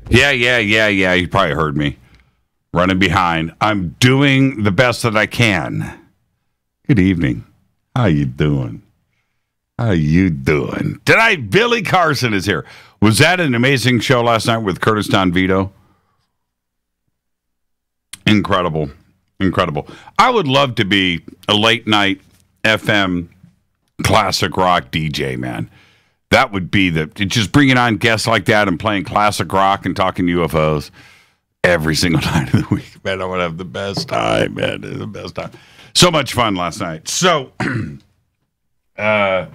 Yeah. You probably heard me. Running behind. I'm doing the best that I can. Good evening. How you doing? Tonight, Billy Carson is here. Was that an amazing show last night with Curtis Don Vito? Incredible. I would love to be a late night FM classic rock DJ, man. That would be just bringing on guests like that and playing classic rock and talking UFOs every single night of the week. Man, I would have the best time, man. The best time. So much fun last night. So, what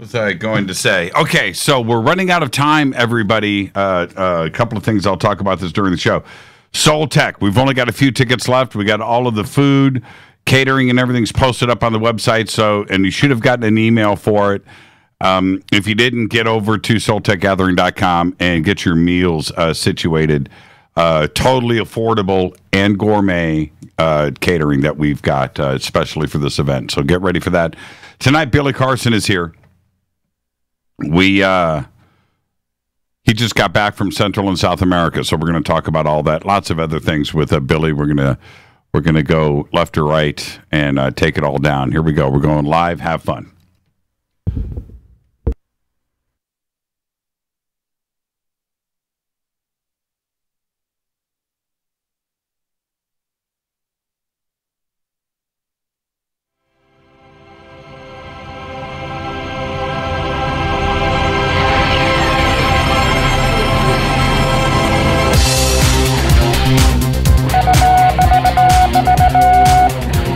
was I going to say? Okay, so we're running out of time, everybody. A couple of things. I'll talk about this during the show. Soul Tech. We've only got a few tickets left. We got all of the food, catering, and everything's posted up on the website. And you should have gotten an email for it. If you didn't, get over to soultechgathering.com and get your meals situated. Totally affordable and gourmet catering that we've got, especially for this event. So get ready for that. Tonight, Billy Carson is here. He just got back from Central and South America, so we're going to talk about all that. Lots of other things with Billy. We're gonna go left to right and take it all down. Here we go. We're going live. Have fun.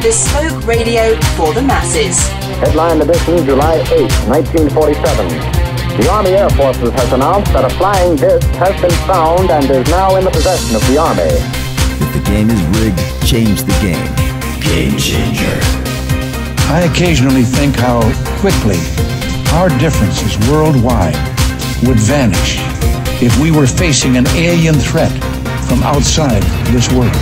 Bespoke radio for the masses. Headline edition, July 8, 1947. The Army Air Forces has announced that a flying disc has been found and is now in the possession of the Army. If the game is rigged, change the game. Game changer. I occasionally think how quickly our differences worldwide would vanish if we were facing an alien threat from outside this world.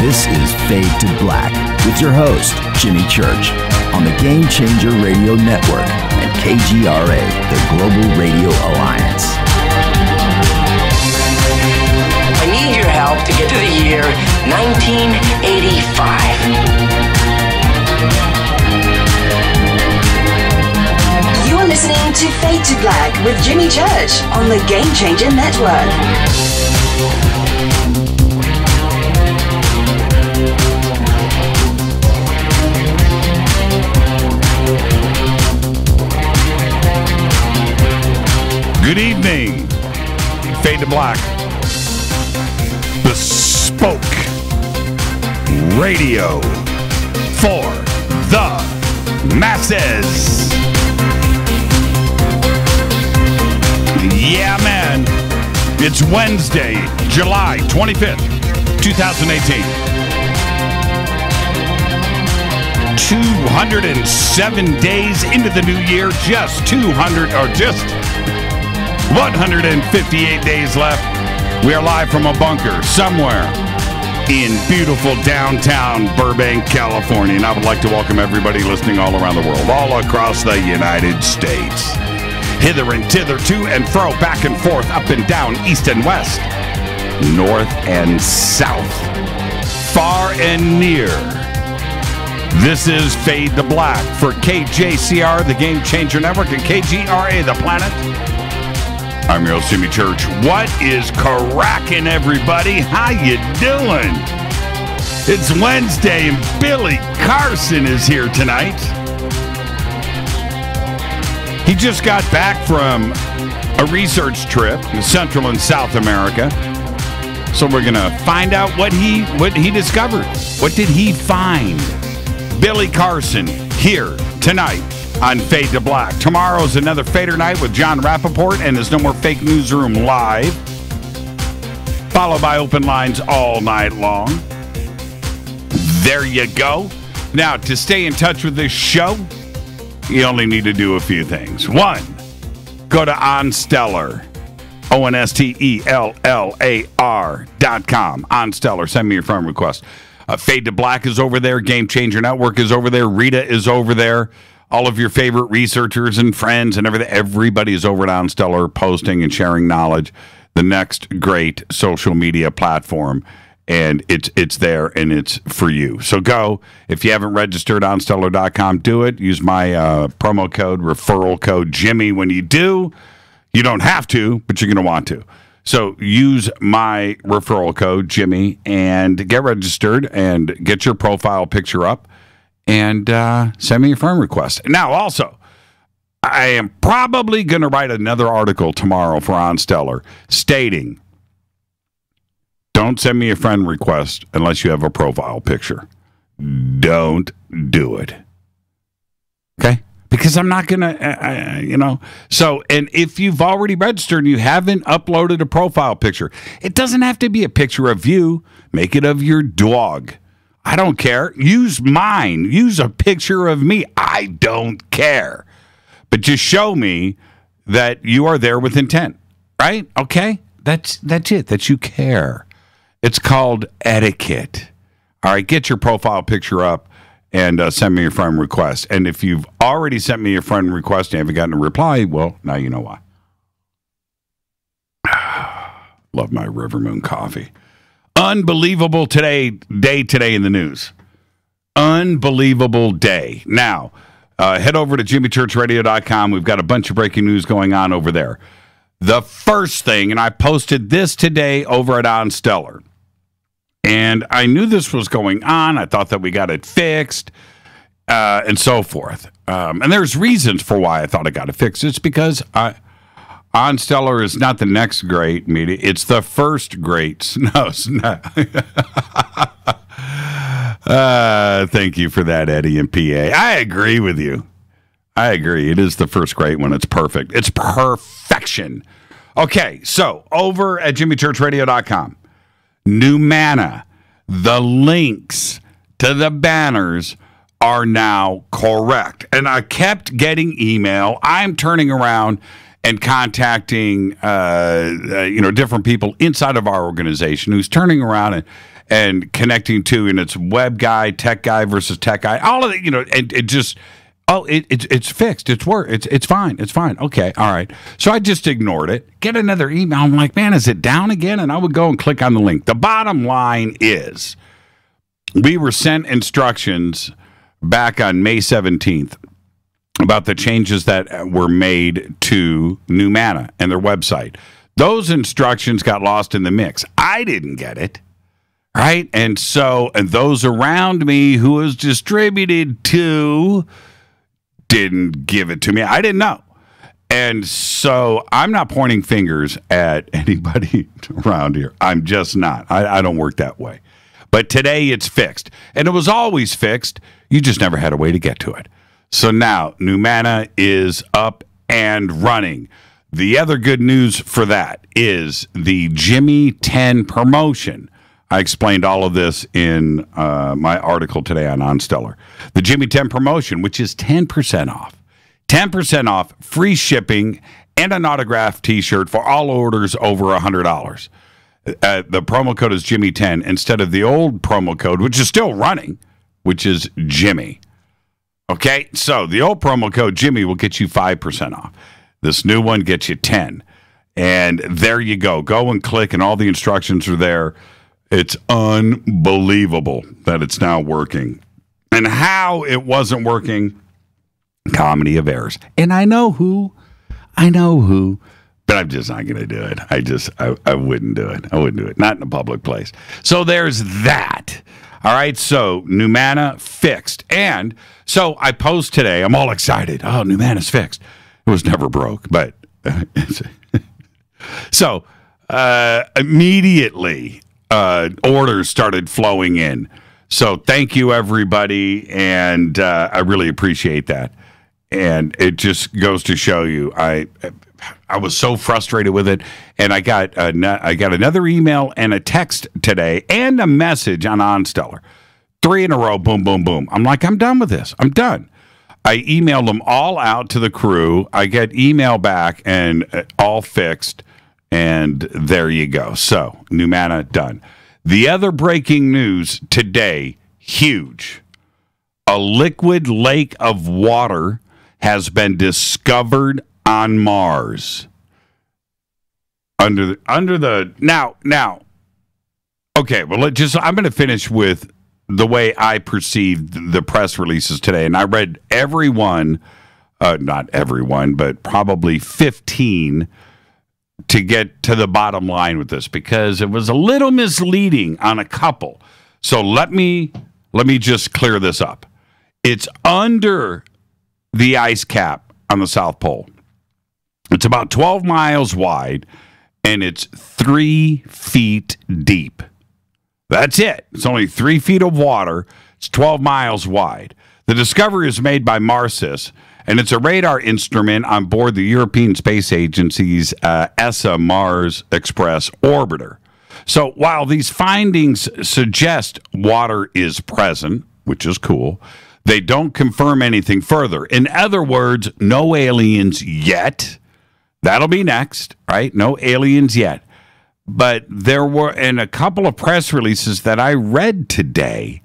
This is Fade to Black with your host, Jimmy Church, on the Game Changer Radio Network and KGRA, the Global Radio Alliance. I need your help to get to the year 1985. You are listening to Fade to Black with Jimmy Church on the Game Changer Network. Good evening. Fade to Black. Bespoke radio for the masses. Yeah, man. It's Wednesday, July 25th, 2018. 207 days into the new year, just 158 days left. We are live from a bunker somewhere in beautiful downtown Burbank, California. And I would like to welcome everybody listening all around the world, all across the United States. Hither and thither, to and fro, back and forth, up and down, east and west, north and south, far and near. This is Fade to Black for KJCR, the Game Changer Network, and KGRA, the Planet. I'm your host, Jimmy Church. What is cracking, everybody? How you doing? It's Wednesday, and Billy Carson is here tonight. He just got back from a research trip to Central and South America. So we're going to find out what he discovered. What did he find? Billy Carson here tonight on Fade to Black. Tomorrow's another Fader night with John Rappaport and his No More Fake Newsroom live, followed by open lines all night long. There you go. Now, to stay in touch with this show, you only need to do a few things. One, go to OnStellar, OnStellar.com. OnStellar, send me your friend request. Fade to Black is over there. Game Changer Network is over there. Rita is over there. all of your favorite researchers and friends and everything. Everybody is over at OnStellar posting and sharing knowledge. The next great social media platform. And it's there, and it's for you. So go. If you haven't registered OnStellar.com, do it. Use my promo code, referral code, Jimmy. When you do, you don't have to, but you're going to want to. So use my referral code, Jimmy, and get registered and get your profile picture up and send me your friend request. Now, also, I am probably going to write another article tomorrow for OnStellar stating, don't send me a friend request unless you have a profile picture. Don't do it. Okay? Because I'm not going to, So, and if you've already registered and you haven't uploaded a profile picture, it doesn't have to be a picture of you. Make it of your dog. I don't care. Use mine. Use a picture of me. I don't care. But just show me that you are there with intent. Right? Okay? That's it. That you care. It's called etiquette. All right, get your profile picture up and send me your friend request. And if you've already sent me your friend request and haven't gotten a reply, well, now you know why. Love my River Moon coffee. Unbelievable day today in the news. Unbelievable day. Now, head over to jimmychurchradio.com. We've got a bunch of breaking news going on over there. The first thing, and I posted this today over at OnStellar, and I knew this was going on. I thought that we got it fixed and so forth. And there's reasons for why I thought I got it fixed. It's because OnStellar is not the next great media. It's the first great. Thank you for that, Eddie and PA. I agree with you. I agree. It is the first great one. It's perfect. It's perfection. Okay, so over at jimmychurchradio.com, new manna, the links to the banners are now correct. And I kept getting email. I'm turning around and contacting different people inside of our organization who's turning around and connecting to, and it's web guy, tech guy versus tech guy, all of it, and it just... Oh, it's fixed. It's fine. It's fine. Okay, all right. So I just ignored it. Get another email. I'm like, man, is it down again? And I would go and click on the link. The bottom line is we were sent instructions back on May 17th about the changes that were made to New Manna and their website. Those instructions got lost in the mix. I didn't get it. Right? And those around me who was distributed to didn't give it to me. I didn't know. And so I'm not pointing fingers at anybody around here. I'm just not. I don't work that way. But today it's fixed. And it was always fixed. You just never had a way to get to it. So now New Manna is up and running. The other good news for that is the Jimmy 10 promotion. I explained all of this in my article today on OnStellar. The Jimmy 10 promotion, which is 10% off. 10% off, free shipping, and an autographed T-shirt for all orders over $100. The promo code is Jimmy 10 instead of the old promo code, which is still running, which is Jimmy. Okay, so the old promo code Jimmy will get you 5% off. This new one gets you 10. And there you go. Go and click, and all the instructions are there. It's unbelievable that it's now working. And how it wasn't working, comedy of errors. And I know who, but I'm just not going to do it. I wouldn't do it. I wouldn't do it. Not in a public place. So there's that. All right, so New Manna fixed. And so I post today. I'm all excited. Oh, New Manna's fixed. It was never broke, but so immediately orders started flowing in. So thank you, everybody, and I really appreciate that. And it just goes to show you, I was so frustrated with it, and I got another email and a text today and a message on OnStellar, 3 in a row, boom, boom, boom. I'm like, I'm done with this. I'm done. I emailed them all out to the crew. I get email back and all fixed. And there you go. So, New Manna done. The other breaking news today, huge. A liquid lake of water has been discovered on Mars. Under the now. Okay, well, I'm going to finish with the way I perceived the press releases today, and I read every one, not everyone, but probably 15 to get to the bottom line with this, because it was a little misleading on a couple. So let me just clear this up. It's under the ice cap on the South Pole. It's about 12 miles wide, and it's 3 feet deep. That's it. It's only 3 feet of water. It's 12 miles wide. The discovery is made by Marsis, and it's a radar instrument on board the European Space Agency's ESA Mars Express orbiter. So while these findings suggest water is present, which is cool, they don't confirm anything further. In other words, no aliens yet. That'll be next, right? No aliens yet. But there were, in a couple of press releases that I read today,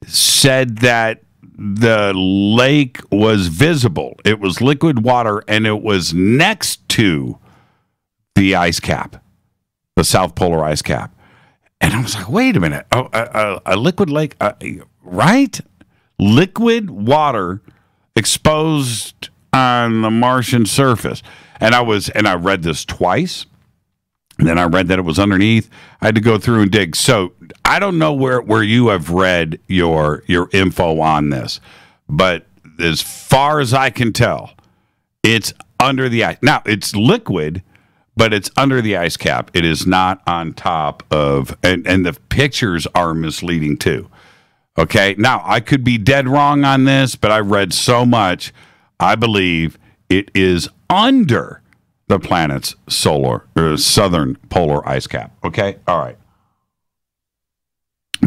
said that the lake was visible. It was liquid water, and it was next to the ice cap, the South Polar ice cap. And I was like, wait a minute. Oh, a liquid lake, right? Liquid water exposed on the Martian surface. And I read this twice. And then I read that it was underneath. I had to go through and dig. So I don't know where you have read your info on this, but as far as I can tell, it's under the ice. Now, it's liquid, but it's under the ice cap. It is not on top of, and the pictures are misleading too. Okay, now I could be dead wrong on this, but I read so much, I believe it is under the planet's southern polar ice cap. Okay, all right.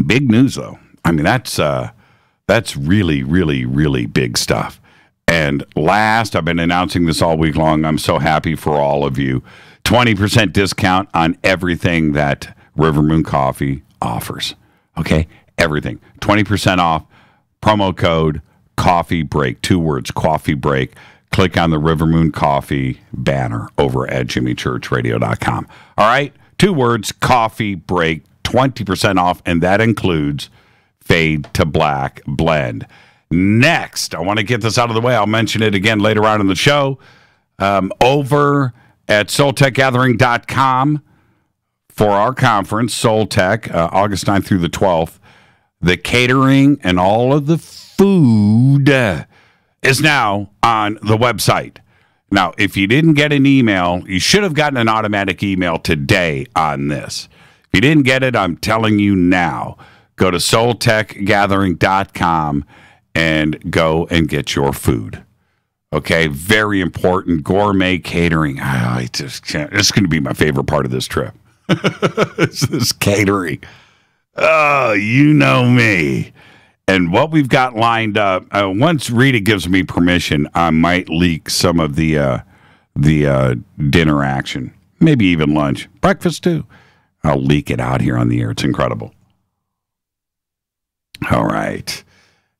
Big news, though. I mean, that's really, really, really big stuff. And last, I've been announcing this all week long. I'm so happy for all of you. 20% discount on everything that River Moon Coffee offers. Okay, everything. 20% off. Promo code Coffee Break. 2 words, Coffee Break. Click on the River Moon Coffee banner over at jimmychurchradio.com. All right? 2 words, Coffee Break, 20% off, and that includes Fade to Black Blend. Next, I want to get this out of the way. I'll mention it again later on in the show. Over at SoulTechGathering.com for our conference, Soul Tech, August 9th through the 12th. The catering and all of the food is now on the website. Now, if you didn't get an email, you should have gotten an automatic email today on this. If you didn't get it, I'm telling you now. Go to SoulTechGathering.com and go and get your food. Okay, very important. Gourmet catering. I just can't. It's going to be my favorite part of this trip. It's this catering. Oh, you know me. And what we've got lined up, once Rita gives me permission, I might leak some of the dinner action, maybe even lunch, breakfast too. I'll leak it out here on the air. It's incredible. All right.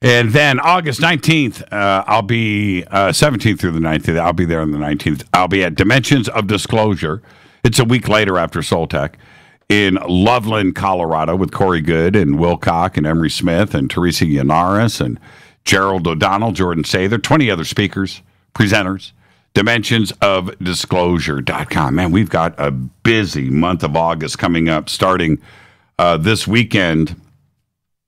And then August 19th, I'll be 17th through the 19th. I'll be there on the 19th. I'll be at Dimensions of Disclosure. It's a week later after Soul Tech. In Loveland, Colorado, with Corey Good and Will Cock and Emery Smith and Teresa Yanaris and Gerald O'Donnell, Jordan Sather, 20 other speakers, presenters. DimensionsOfDisclosure.com. Man, we've got a busy month of August coming up, starting this weekend.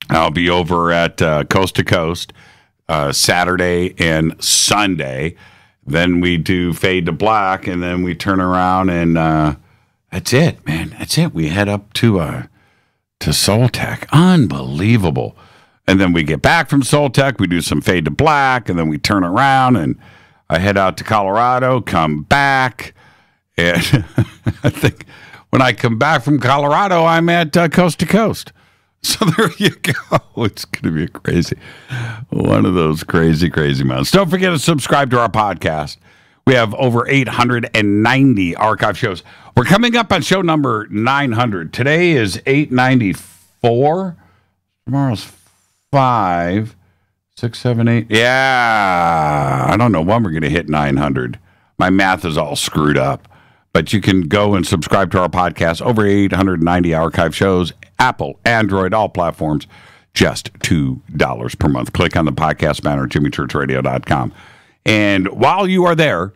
I'll be over at Coast to Coast Saturday and Sunday. Then we do Fade to Black, and then we turn around and that's it, man. That's it. We head up to Soul Tech. Unbelievable. And then we get back from Soul Tech. We do some Fade to Black, and then we turn around, and I head out to Colorado, come back. And I think when I come back from Colorado, I'm at Coast to Coast. So there you go. It's going to be crazy. One of those crazy, crazy months. Don't forget to subscribe to our podcast. We have over 890 archive shows. We're coming up on show number 900. Today is 894. Tomorrow's 5. 6, 7, 8. Yeah. I don't know when we're going to hit 900. My math is all screwed up. But you can go and subscribe to our podcast. Over 890 archive shows. Apple, Android, all platforms. Just $2 per month. Click on the podcast banner at jimmychurchradio.com. And while you are there,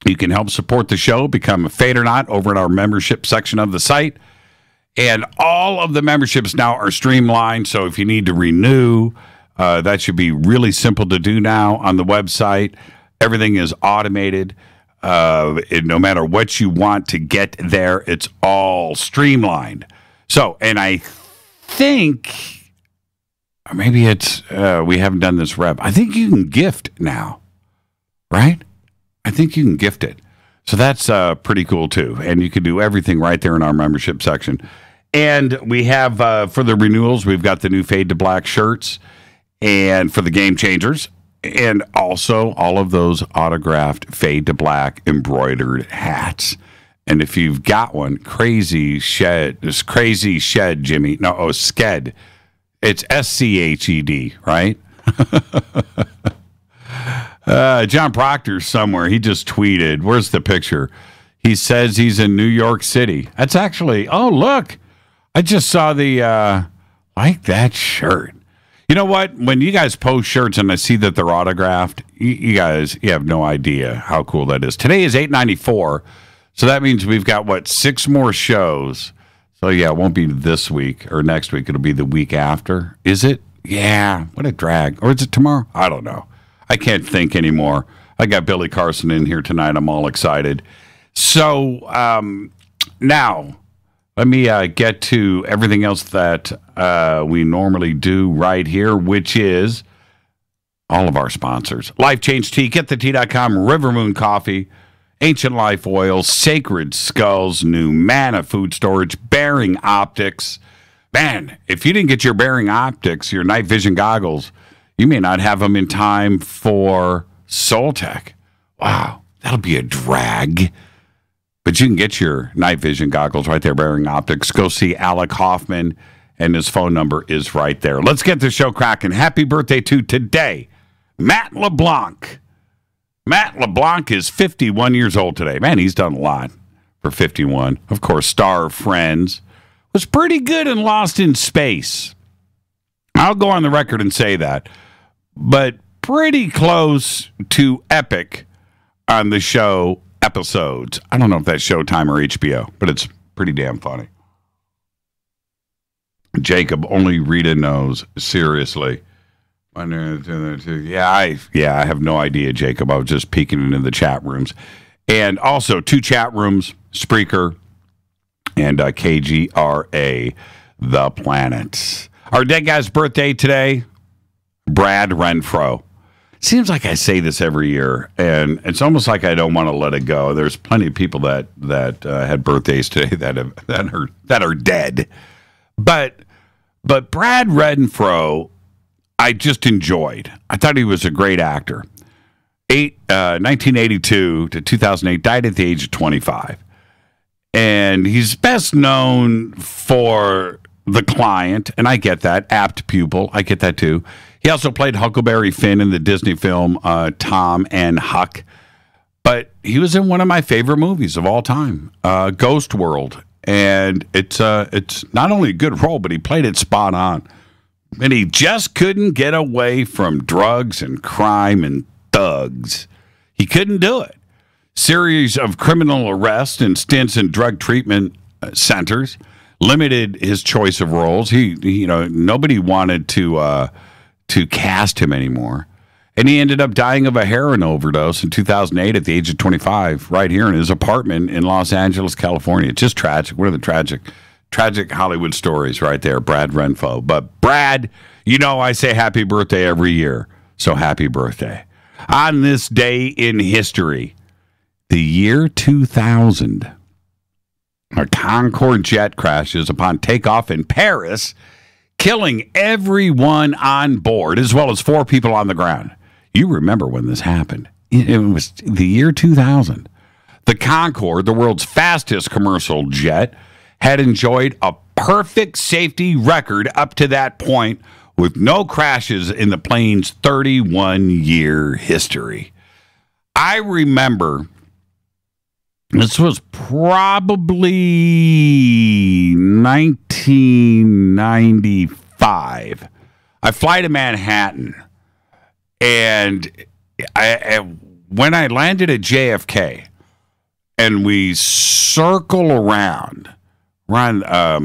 you can help support the show, become a Fade or Not over in our membership section of the site. And all of the memberships now are streamlined. So if you need to renew, that should be really simple to do now on the website. Everything is automated. No matter what you want to get there, it's all streamlined. So, and I think, or maybe it's, we haven't done this rep. I think you can gift now, right? I think you can gift it. So that's pretty cool too. And you can do everything right there in our membership section. And we have, for the renewals, we've got the new Fade to Black shirts and for the Game Changers. And also all of those autographed Fade to Black embroidered hats. And if you've got one, Crazy Shed, Jimmy. No, Sked. It's SCHED, right? John Proctor's somewhere. He just tweeted. Where's the picture? He says he's in New York City. That's actually, oh, look. I just saw the, like that shirt. You know what? When you guys post shirts and I see that they're autographed, you have no idea how cool that is. Today is 894, so that means we've got, 6 more shows. So, yeah, it won't be this week or next week. It'll be the week after. Is it? Yeah, what a drag. Or is it tomorrow? I don't know. I can't think anymore. I got Billy Carson in here tonight. I'm all excited. So, now, let me get to everything else that we normally do right here, which is all of our sponsors. Life Change Tea, GetTheTea.com, Rivermoon Coffee, Ancient Life Oil, Sacred Skulls, New Manna Food Storage, Bearing Optics. Man, if you didn't get your Bearing Optics, your night vision goggles, you may not have them in time for Soltech. Wow, that'll be a drag. But you can get your night vision goggles right there, Bearing Optics. Go see Alec Hoffman, and his phone number is right there. Let's get the show cracking. Happy birthday to today, Matt LeBlanc. Matt LeBlanc is 51 years old today. Man, he's done a lot for 51. Of course, star of Friends. Was pretty good in Lost in Space. I'll go on the record and say that. But pretty close to epic on the show episodes. I don't know if that's Showtime or HBO, but it's pretty damn funny. Jacob, only Rita knows. Seriously. Yeah, I have no idea, Jacob. I was just peeking into the chat rooms. And also 2 chat rooms, Spreaker and KGRA, The Planet. Our dead guy's birthday today, Brad Renfro. Seems like I say this every year, and it's almost like I don't want to let it go. There's plenty of people that had birthdays today that are dead, but Brad Renfro, I just enjoyed. I thought he was a great actor. 1982 to 2008, died at the age of 25, and he's best known for The Client, and I get that. Apt Pupil, I get that too. He also played Huckleberry Finn in the Disney film Tom and Huck. But he was in one of my favorite movies of all time, Ghost World. And it's not only a good role, but he played it spot on. And he just couldn't get away from drugs and crime and thugs. He couldn't do it. Series of criminal arrests and stints in drug treatment centers limited his choice of roles. Nobody wanted to cast him anymore. And he ended up dying of a heroin overdose in 2008 at the age of 25, right here in his apartment in Los Angeles, California. It's just tragic. One of the tragic Hollywood stories right there, Brad Renfro. But Brad, I say happy birthday every year. So happy birthday. On this day in history, the year 2000, a Concorde jet crashes upon takeoff in Paris, killing everyone on board, as well as 4 people on the ground. You remember when this happened. It was the year 2000. The Concorde, the world's fastest commercial jet, had enjoyed a perfect safety record up to that point with no crashes in the plane's 31-year history. I remember this was probably 1995. I fly to Manhattan, and when I landed at JFK, and we circle around, as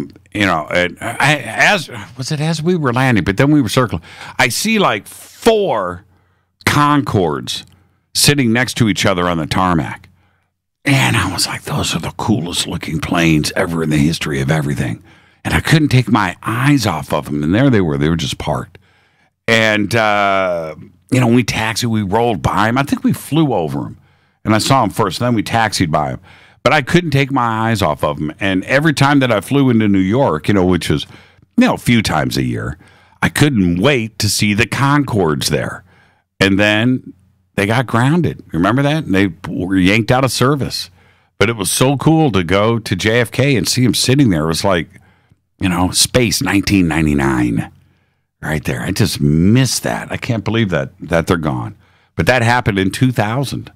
we were landing, but then we were circling. I see like 4 Concords sitting next to each other on the tarmac. And I was like, those are the coolest looking planes ever in the history of everything. And I couldn't take my eyes off of them. And there they were just parked. And, we taxied, we rolled by them. I think we flew over them. And I saw them first, then we taxied by them. But I couldn't take my eyes off of them. And every time that I flew into New York, which was, a few times a year, I couldn't wait to see the Concords there. And then they got grounded. Remember that? And they were yanked out of service. But it was so cool to go to JFK and see them sitting there. It was like, space 1999 right there. I just missed that. I can't believe that they're gone. But that happened in 2000.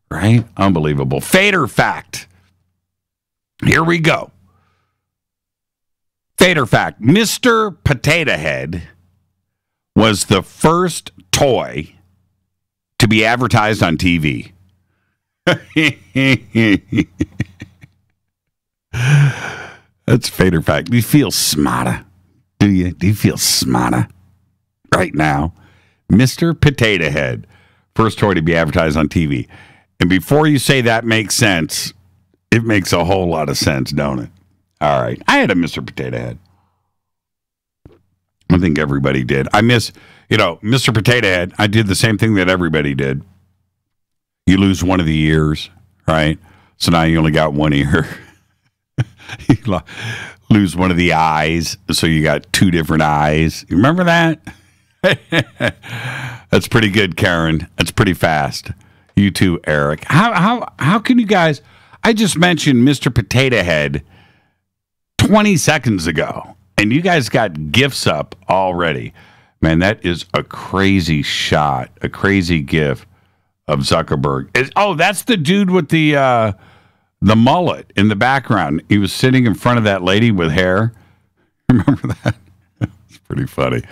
Right? Unbelievable. Fader fact. Here we go. Fader fact. Mr. Potato Head was the first toy to be advertised on TV. That's Fader fact. Do you feel smarter? Do you? Do you feel smarter right now? Mr. Potato Head. First toy to be advertised on TV. And before you say that makes sense, it makes a whole lot of sense, don't it? All right. I had a Mr. Potato Head. I think everybody did. I miss, Mr. Potato Head. I did the same thing that everybody did. You lose one of the ears, right? So now you only got one ear. You lose one of the eyes, so you got 2 different eyes. You remember that? That's pretty good, Karen. That's pretty fast. You too, Eric. How can you guys? I just mentioned Mr. Potato Head 20 seconds ago, and you guys got gifts up already. Man, that is a crazy shot, a crazy gif of Zuckerberg. That's the dude with the mullet in the background. He was sitting in front of that lady with hair. Remember that? It's pretty funny.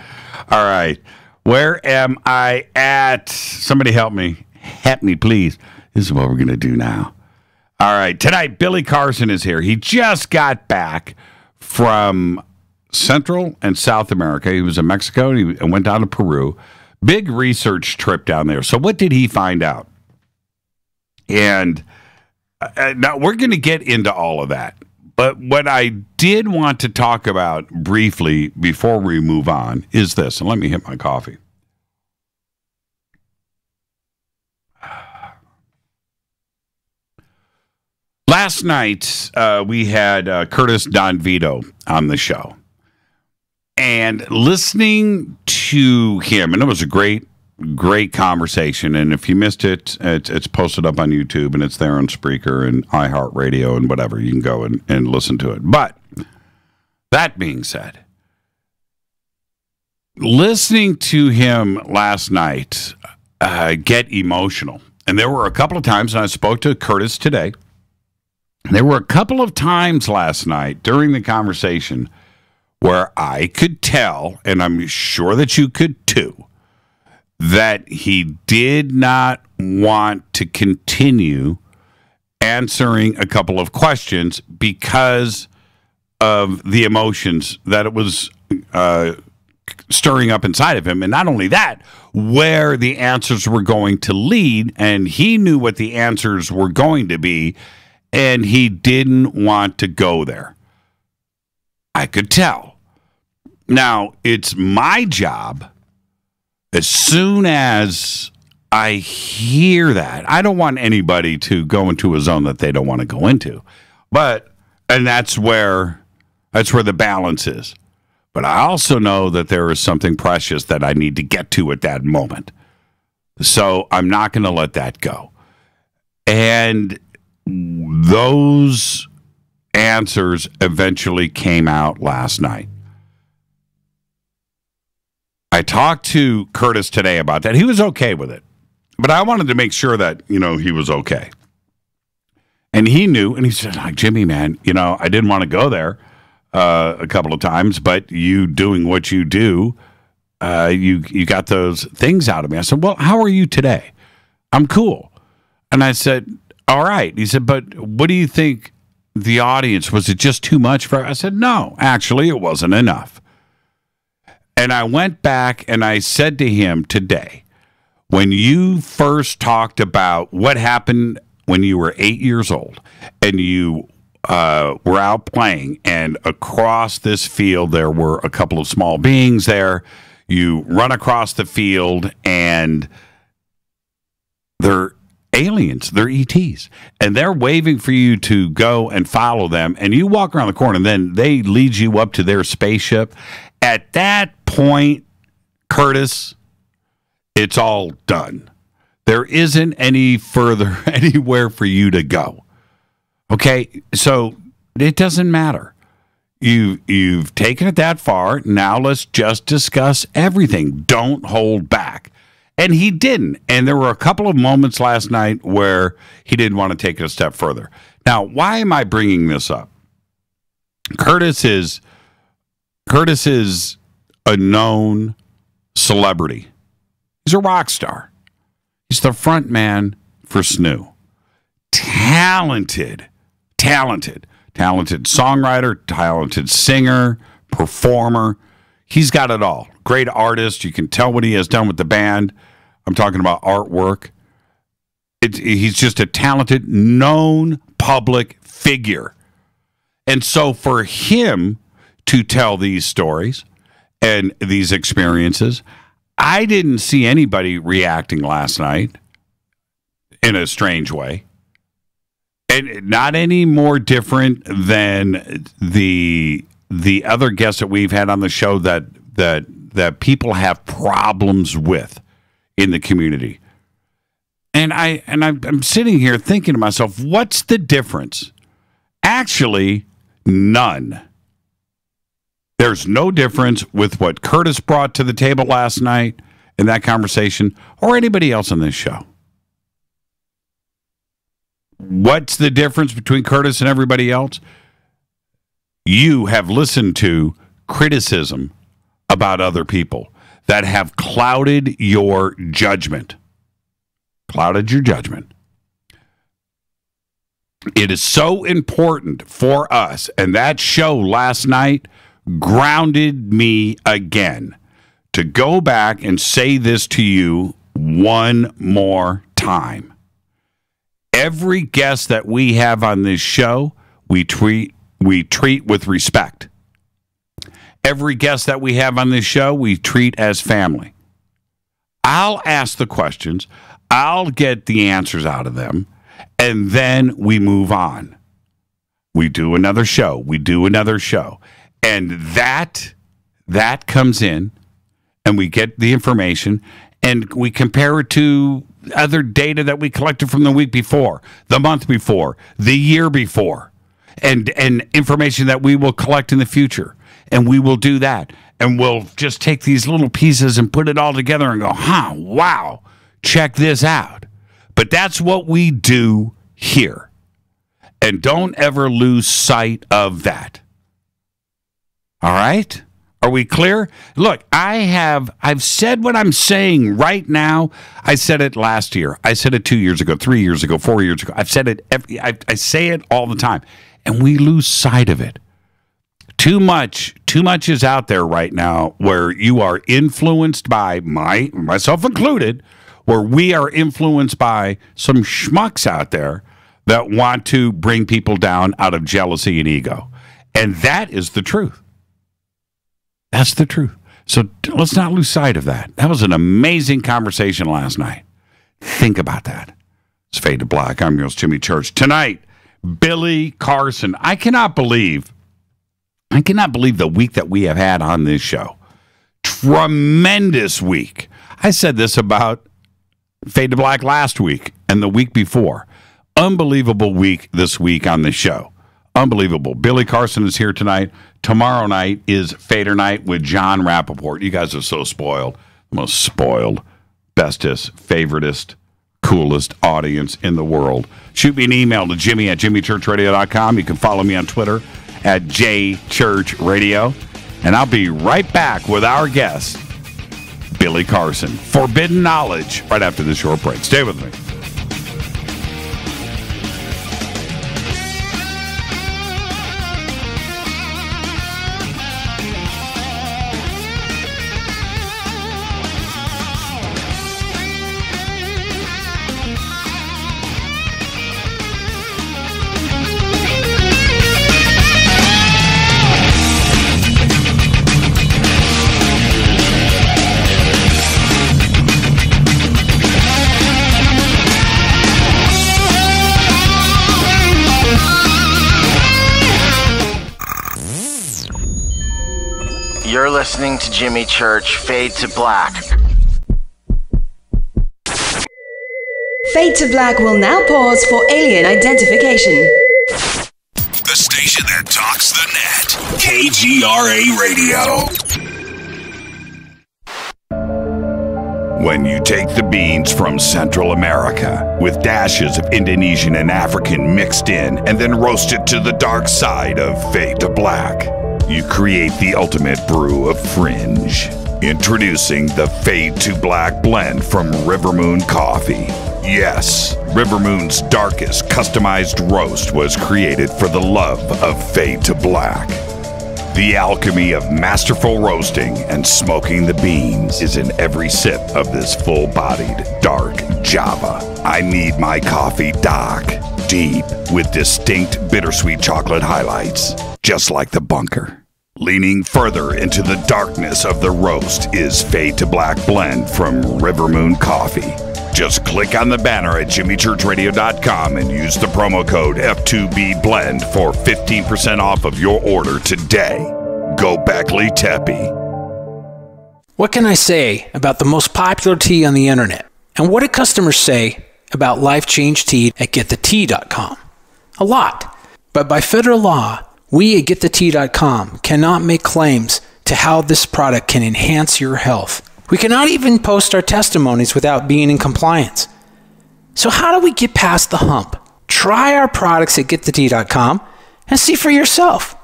All right. Where am I at? Somebody help me. Help me, please. This is what we're going to do now. All right. Tonight, Billy Carson is here. He just got back from Central and South America. He was in Mexico and he went down to Peru. Big research trip down there. So what did he find out? And now we're going to get into all of that. But what I did want to talk about briefly before we move on is this. And let me hit my coffee. Last night, we had Curtis Don Vito on the show. And listening to him, and it was a great conversation. And if you missed it, it's posted up on YouTube, and it's there on Spreaker and iHeartRadio and whatever. You can go and listen to it. But that being said, listening to him last night get emotional. And there were a couple of times, and I spoke to Curtis today, there were a couple of times last night during the conversation where I could tell, and I'm sure that you could too, that he did not want to continue answering a couple of questions because of the emotions that it was stirring up inside of him. And not only that, where the answers were going to lead, and he knew what the answers were going to be, and he didn't want to go there. I could tell. Now, it's my job, as soon as I hear that, I don't want anybody to go into a zone that they don't want to go into. And that's where the balance is. But I also know that there is something precious that I need to get to at that moment. So I'm not going to let that go. And those answers eventually came out last night. I talked to Curtis today about that. He was okay with it, but I wanted to make sure that, he was okay. And he knew, and he said, Jimmy, man, I didn't want to go there a couple of times, but you doing what you do, you got those things out of me. I said, well, how are you today? I'm cool. And I said, all right. He said, but what do you think the audience, was it just too much for? I said, no, actually, it wasn't enough. And I went back and I said to him today, when you first talked about what happened when you were 8 years old and you were out playing, and across this field there were a couple of small beings there, you run across the field and they're aliens, they're ETs, and they're waving for you to go and follow them, and you walk around the corner and then they lead you up to their spaceship. At that point, Curtis, it's all done. There isn't any further anywhere for you to go. Okay, so it doesn't matter. You've taken it that far. Now let's just discuss everything. Don't hold back. And he didn't. And there were a couple of moments last night where he didn't want to take it a step further. Now, why am I bringing this up? Curtis is a known celebrity. He's a rock star. He's the front man for Snoo. Talented songwriter, talented singer, performer. He's got it all. Great artist. You can tell what he has done with the band. I'm talking about artwork. He's just a talented, known public figure. And so for him to tell these stories and these experiences, I didn't see anybody reacting last night in a strange way. And not any more different than the other guests that we've had on the show that people have problems with in the community. And I'm sitting here thinking to myself, what's the difference? Actually, none. There's no difference with what Curtis brought to the table last night in that conversation or anybody else on this show. What's the difference between Curtis and everybody else? You have listened to criticism about other people that have clouded your judgment. Clouded your judgment. It is so important for us, and that show last night grounded me again to go back and say this to you one more time. Every guest that we have on this show, we treat with respect. Every guest that we have on this show, we treat as family. I'll ask the questions, I'll get the answers out of them, and then we move on. We do another show. And that comes in, and we get the information, and we compare it to other data that we collected from the week before, the month before, the year before, and information that we will collect in the future. And we will do that. And we'll just take these little pieces and put it all together and go, wow, check this out. But that's what we do here. And don't ever lose sight of that. All right? Are we clear? Look, I've said what I'm saying right now. I said it last year. I said it 2 years ago, 3 years ago, 4 years ago. I've said it. I say it all the time, and we lose sight of it. Too much is out there right now where you are influenced by myself included, where we are influenced by some schmucks out there that want to bring people down out of jealousy and ego, and that is the truth. That's the truth. So let's not lose sight of that. That was an amazing conversation last night. Think about that. It's Fade to Black. I'm your host, Jimmy Church. Tonight, Billy Carson. I cannot believe the week that we have had on this show. Tremendous week. I said this about Fade to Black last week and the week before. Unbelievable week this week on this show. Unbelievable. Billy Carson is here tonight Tomorrow night is Fader Night with John Rappaport. You guys are so spoiled. Most spoiled, bestest, favoritist, coolest audience in the world. Shoot me an email to jimmy@jimmychurchradio.com. You can follow me on Twitter at jchurchradio. And I'll be right back with our guest, Billy Carson. Forbidden Knowledge, right after this short break. Stay with me. You're listening to Jimmy Church, Fade to Black. Fade to Black will now pause for alien identification. The station that talks the net. KGRA Radio. When you take the beans from Central America with dashes of Indonesian and African mixed in and then roast it to the dark side of Fade to Black, you create the ultimate brew of fringe. Introducing the Fade to Black blend from River Moon Coffee. Yes, River Moon's darkest customized roast was created for the love of Fade to Black. The alchemy of masterful roasting and smoking the beans is in every sip of this full-bodied, dark Java. I need my coffee dark, deep, with distinct bittersweet chocolate highlights, just like the bunker. Leaning further into the darkness of the roast is Fade to Black blend from River Moon Coffee. Just click on the banner at jimmychurchradio.com and use the promo code F2BBLEND for 15% off of your order today. Go Beckley Teppy. What can I say about the most popular tea on the internet? And what do customers say about Life Change Tea at getthetea.com? A lot. But by federal law, we at getthetea.com cannot make claims to how this product can enhance your health. We cannot even post our testimonies without being in compliance. So how do we get past the hump? Try our products at getthetea.com and see for yourself.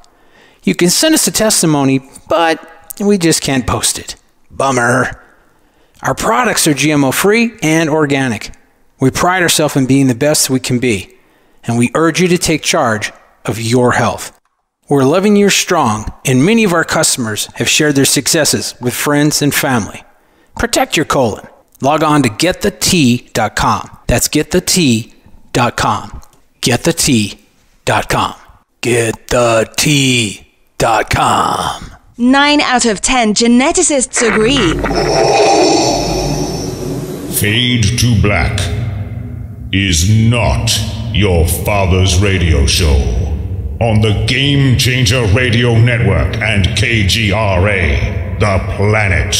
You can send us a testimony, but we just can't post it. Bummer. Our products are GMO-free and organic. We pride ourselves in being the best we can be, and we urge you to take charge of your health. We're 11 years strong, and many of our customers have shared their successes with friends and family. Protect your colon. Log on to getthetea.com. That's getthetea.com. Getthetea.com. Getthetea.com. 9 out of 10 geneticists agree. Fade to Black is not your father's radio show. On the Game Changer Radio Network and KGRA, the planet.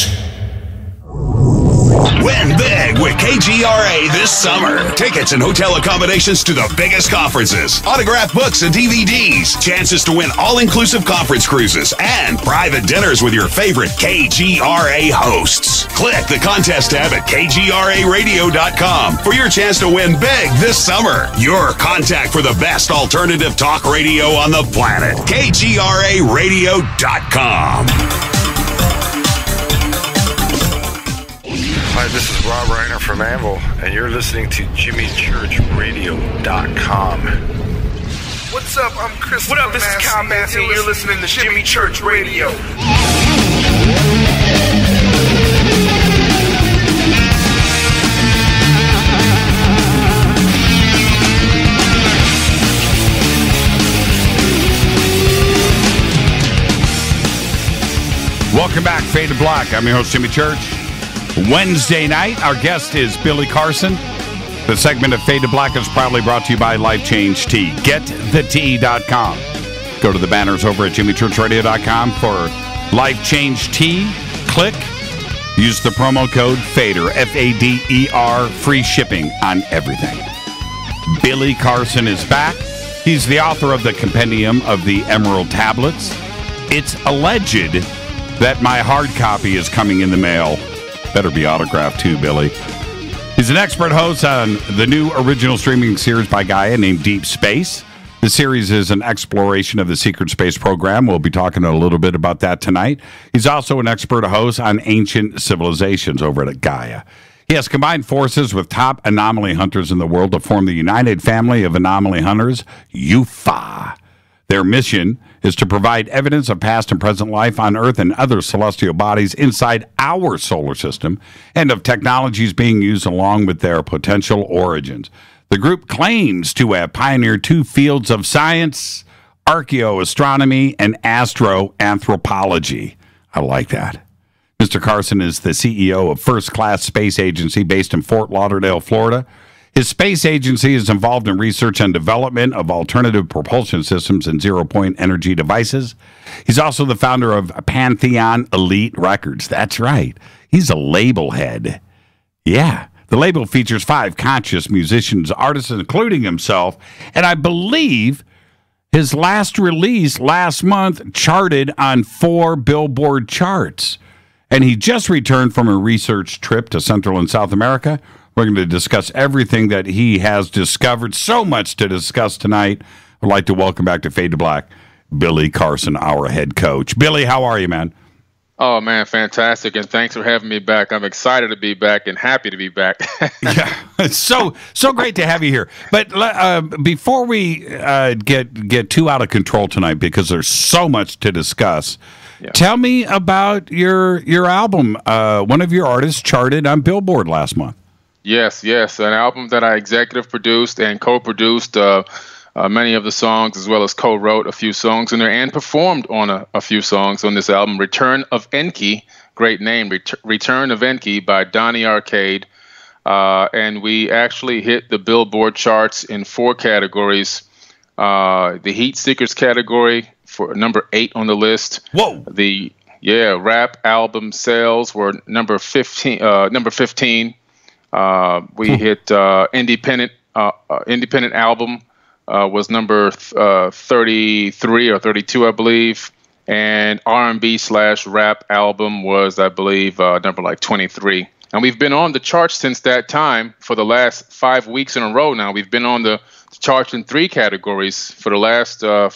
Win big with KGRA this summer. Tickets and hotel accommodations to the biggest conferences, autographed books and DVDs, chances to win all-inclusive conference cruises, and private dinners with your favorite KGRA hosts. Click the contest tab at kgraradio.com for your chance to win big this summer. Your contact for the best alternative talk radio on the planet. kgraradio.com. Hi, this is Rob Reiner from Anvil, and you're listening to JimmyChurchRadio.com. What's up? I'm Chris. What up? This is Kyle Massey, and you're listening to Jimmy Church Radio. Welcome back, Fade to Black. I'm your host, Jimmy Church. Wednesday night, our guest is Billy Carson. The segment of Fade to Black is proudly brought to you by Life Change Tea. GetTheTea.com. Go to the banners over at JimmyChurchRadio.com for Life Change Tea. Click. Use the promo code FADER, F-A-D-E-R, free shipping on everything. Billy Carson is back. He's the author of the Compendium of the Emerald Tablets. It's alleged that my hard copy is coming in the mail. Better be autographed too, Billy. He's an expert host on the new original streaming series by Gaia named Deep Space. The series is an exploration of the secret space program. We'll be talking a little bit about that tonight. He's also an expert host on ancient civilizations over at Gaia. He has combined forces with top anomaly hunters in the world to form the United Family of Anomaly Hunters, UFA. Their mission is to provide evidence of past and present life on Earth and other celestial bodies inside our solar system and of technologies being used along with their potential origins. The group claims to have pioneered two fields of science, archaeoastronomy and astroanthropology. I like that. Mr. Carson is the CEO of First Class Space Agency based in Fort Lauderdale, Florida. His space agency is involved in research and development of alternative propulsion systems and zero-point energy devices. He's also the founder of Pantheon Elite Records. That's right. He's a label head. Yeah. The label features 5 conscious musicians, artists, including himself, and I believe his last release last month charted on 4 Billboard charts. And he just returned from a research trip to Central and South America. We're going to discuss everything that he has discovered. So much to discuss tonight. I'd like to welcome back to Fade to Black, Billy Carson, our head coach. Billy, how are you, man? Oh, man, fantastic. And thanks for having me back. I'm excited to be back and happy to be back. Yeah, it's so great to have you here. But before we get too out of control tonight, because there's so much to discuss, tell me about your album. One of your artists charted on Billboard last month. Yes. An album that I executive produced and co-produced many of the songs, as well as co-wrote a few songs in there and performed on a few songs on this album. Return of Enki, great name, Return of Enki by Donnie Arcade. And we actually hit the Billboard charts in 4 categories. The Heat Seekers category for number 8 on the list. Whoa! The rap album sales were number 15. We hit independent album. Was number 33 or 32, I believe, and R&B/rap album was, I believe, number like 23. And we've been on the charts since that time for the last 5 weeks in a row now. We've been on the charts in 3 categories for the last 4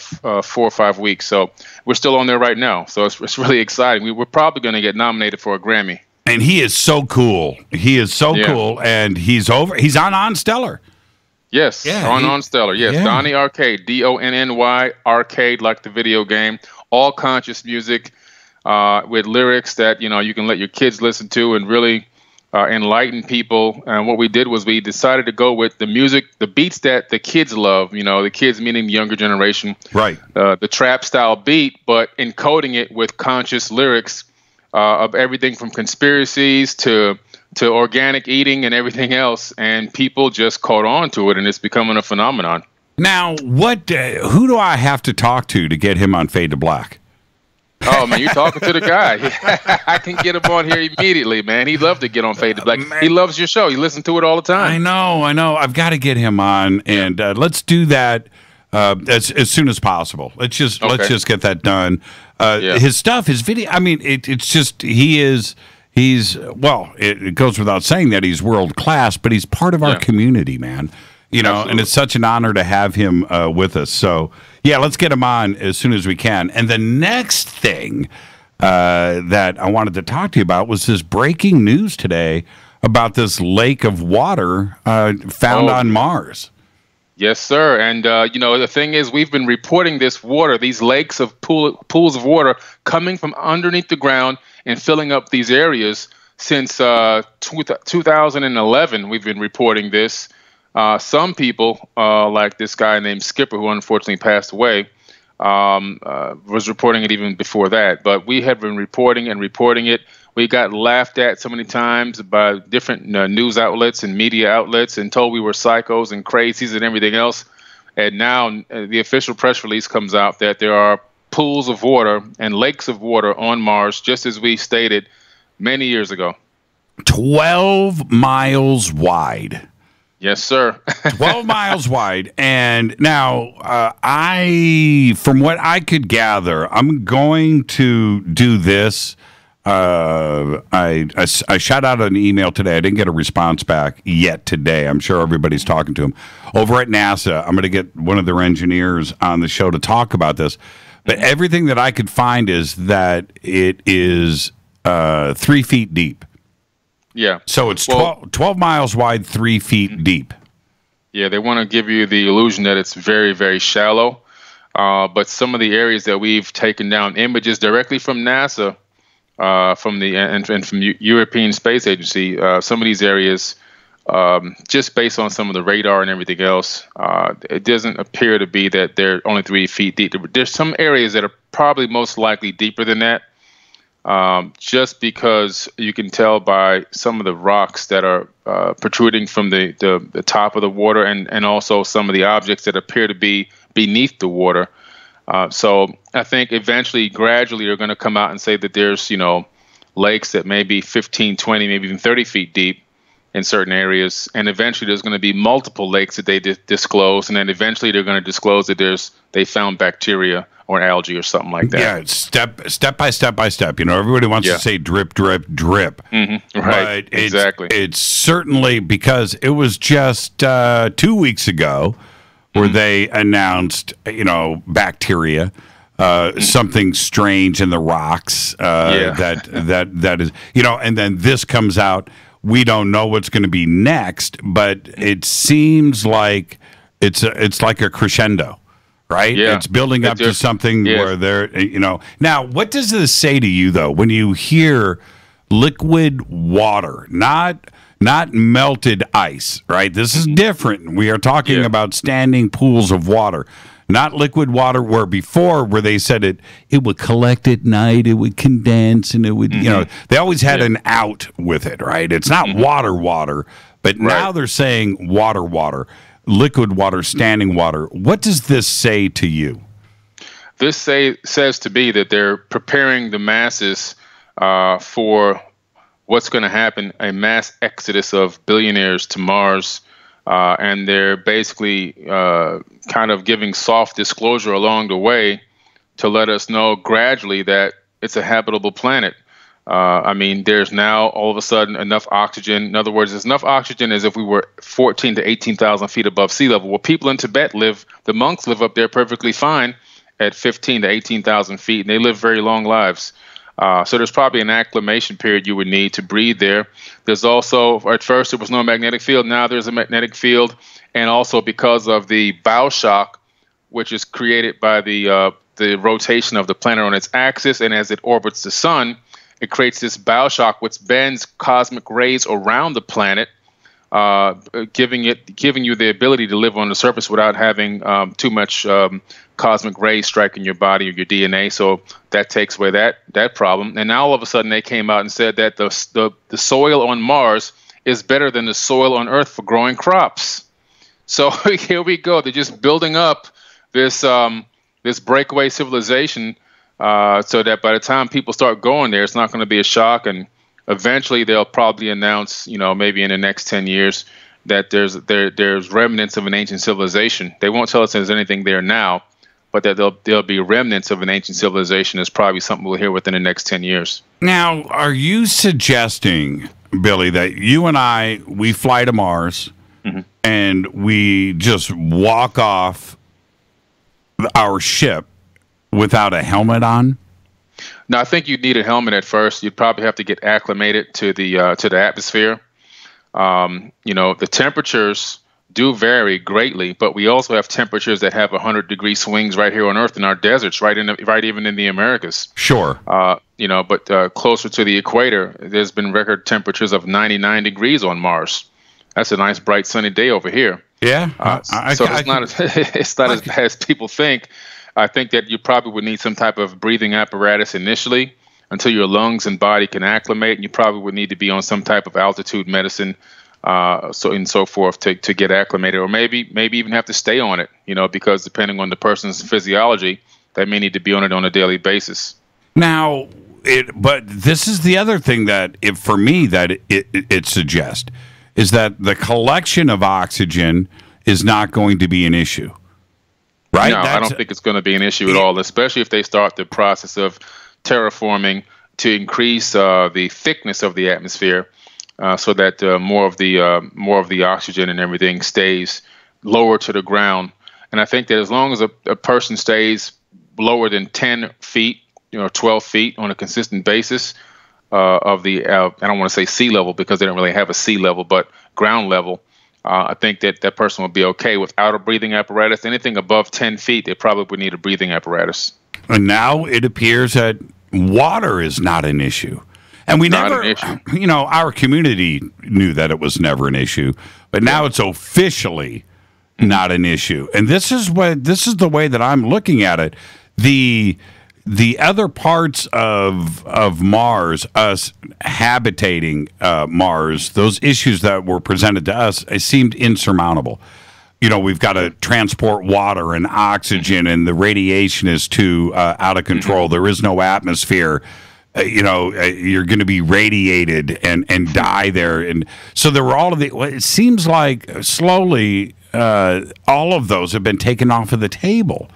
or 5 weeks. So we're still on there right now. So it's really exciting. We're probably going to get nominated for a Grammy. And he is so cool. He is so cool, and he's on Stellar. Yes, on Stellar. Yes, yeah. Donnie Arcade, Donny Arcade, like the video game. All conscious music with lyrics that you can let your kids listen to and really enlighten people. And what we did was we decided to go with the music, the beats that the kids love. The kids meaning the younger generation. Right. The trap style beat, but encoding it with conscious lyrics of everything from conspiracies to organic eating and everything else, and people just caught on to it, and it's becoming a phenomenon. Now, who do I have to talk to get him on Fade to Black? Oh, man, you're talking to the guy. I can get him on here immediately, man. He'd love to get on Fade to Black. He loves your show. He listens to it all the time. I know. I've got to get him on, and let's do that as soon as possible. Let's just get that done. His stuff, his video, I mean, it's just, it goes without saying that he's world class, but he's part of our community, man. And it's such an honor to have him with us. So, let's get him on as soon as we can. And the next thing that I wanted to talk to you about was this breaking news today about this lake of water found on Mars. Yes, sir. And, the thing is, we've been reporting this water, these lakes of pools of water coming from underneath the ground and filling up these areas since 2011. We've been reporting this. Some people, like this guy named Skipper, who unfortunately passed away, was reporting it even before that. But we have been reporting it. We got laughed at so many times by different news outlets and media outlets and told we were psychos and crazies and everything else. And now the official press release comes out that there are pools of water and lakes of water on Mars, just as we stated many years ago. 12 miles wide. Yes, sir. 12 miles wide. And now, from what I could gather, I'm going to do this. I shot out an email today. I didn't get a response back yet today. I'm sure everybody's talking to him. Over at NASA, I'm going to get one of their engineers on the show to talk about this. But everything that I could find is that it is 3 feet deep. Yeah. So it's 12 miles wide, 3 feet deep. Yeah, they want to give you the illusion that it's very, very shallow. But some of the areas that we've taken down images directly from NASA, from the European Space Agency, some of these areas, just based on some of the radar and everything else, it doesn't appear to be that they're only 3 feet deep. There's some areas that are probably most likely deeper than that. Just because you can tell by some of the rocks that are protruding from the top of the water, and also some of the objects that appear to be beneath the water. So I think eventually, gradually, you're going to come out and say that there's, lakes that may be 15, 20, maybe even 30 feet deep in certain areas. And eventually there's going to be multiple lakes that they disclose. And then eventually they're going to disclose that they found bacteria or algae or something like that. Yeah, it's step by step by step. Everybody wants to say drip, drip, drip. Mm-hmm. Right, but exactly. It's certainly because it was just 2 weeks ago where they announced, bacteria, something strange in the rocks that is, and then this comes out. We don't know what's going to be next, but it seems like it's like a crescendo. Right? Yeah. It's building up to something where they're, Now, what does this say to you, though, when you hear liquid water, not melted ice, right? This is different. We are talking about standing pools of water, not liquid water where they said it would collect at night, it would condense, and it would, they always had an out with it, right? It's not water, but now they're saying water. Liquid water, standing water. What does this say to you? This says to me that they're preparing the masses for what's going to happen, a mass exodus of billionaires to Mars. And they're basically kind of giving soft disclosure along the way to let us know gradually that it's a habitable planet. There's now all of a sudden enough oxygen. In other words, there's enough oxygen as if we were 14 to 18,000 feet above sea level. Well, people in Tibet the monks live up there perfectly fine at 15 to 18,000 feet, and they live very long lives. So there's probably an acclimation period you would need to breathe there. There's also, at first there was no magnetic field. Now there's a magnetic field. And also because of the bow shock, which is created by the rotation of the planet on its axis, and as it orbits the sun, it creates this bow shock, which bends cosmic rays around the planet, giving you the ability to live on the surface without having too much cosmic rays striking your body or your DNA. So that takes away that problem. And now all of a sudden they came out and said that the soil on Mars is better than the soil on Earth for growing crops. So here we go. They're just building up this breakaway civilization. So that by the time people start going there, it's not going to be a shock, and eventually they'll probably announce, maybe in the next 10 years, that there's remnants of an ancient civilization. They won't tell us there's anything there now, but that there'll be remnants of an ancient civilization is probably something we'll hear within the next 10 years. Now, are you suggesting, Billy, that you and we fly to Mars and we just walk off our ship without a helmet on? No, I think you'd need a helmet at first. You'd probably have to get acclimated to the atmosphere. The temperatures do vary greatly, but we also have temperatures that have 100-degree swings right here on Earth in our deserts, right even in the Americas. Sure. But closer to the equator, there's been record temperatures of 99 degrees on Mars. That's a nice, bright, sunny day over here. Yeah. It's not as bad as people think. I think that you probably would need some type of breathing apparatus initially until your lungs and body can acclimate, and you probably would need to be on some type of altitude medicine, so forth to get acclimated, or maybe even have to stay on it, because depending on the person's physiology, they may need to be on it on a daily basis. Now, but this is the other thing that, for me, that it suggests. is that the collection of oxygen is not going to be an issue. Right? No, I don't think it's going to be an issue at all, especially if they start the process of terraforming to increase the thickness of the atmosphere, so that more of the oxygen and everything stays lower to the ground. And I think that as long as a person stays lower than 10 feet, 12 feet on a consistent basis of the, I don't want to say sea level because they don't really have a sea level, but ground level, I think that person will be okay without a breathing apparatus. Anything above 10 feet, they probably would need a breathing apparatus. And now it appears that water is not an issue. And we never, our community knew that it was never an issue, but now it's officially not an issue. And this is the way that I'm looking at it. The other parts of Mars, us habitating Mars, those issues that were presented to us, it seemed insurmountable. We've got to transport water and oxygen, and the radiation is too out of control. There is no atmosphere. You're going to be radiated and die there. And so there were all of the. It seems like slowly all of those have been taken off of the table.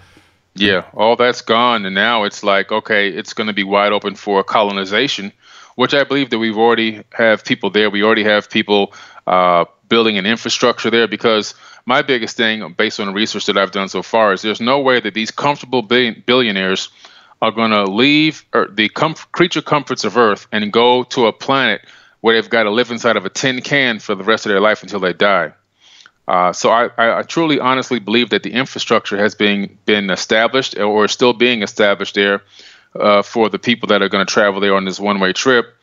Yeah, all that's gone, and now it's like, okay, it's going to be wide open for colonization, which I believe that we've already have people there. We already have people building an infrastructure there, because my biggest thing, based on the research that I've done so far, is there's no way that these comfortable billionaires are going to leave the creature comforts of Earth and go to a planet where they've got to live inside of a tin can for the rest of their life until they die. So I truly, honestly believe that the infrastructure has been established or is still being established there for the people that are going to travel there on this one-way trip,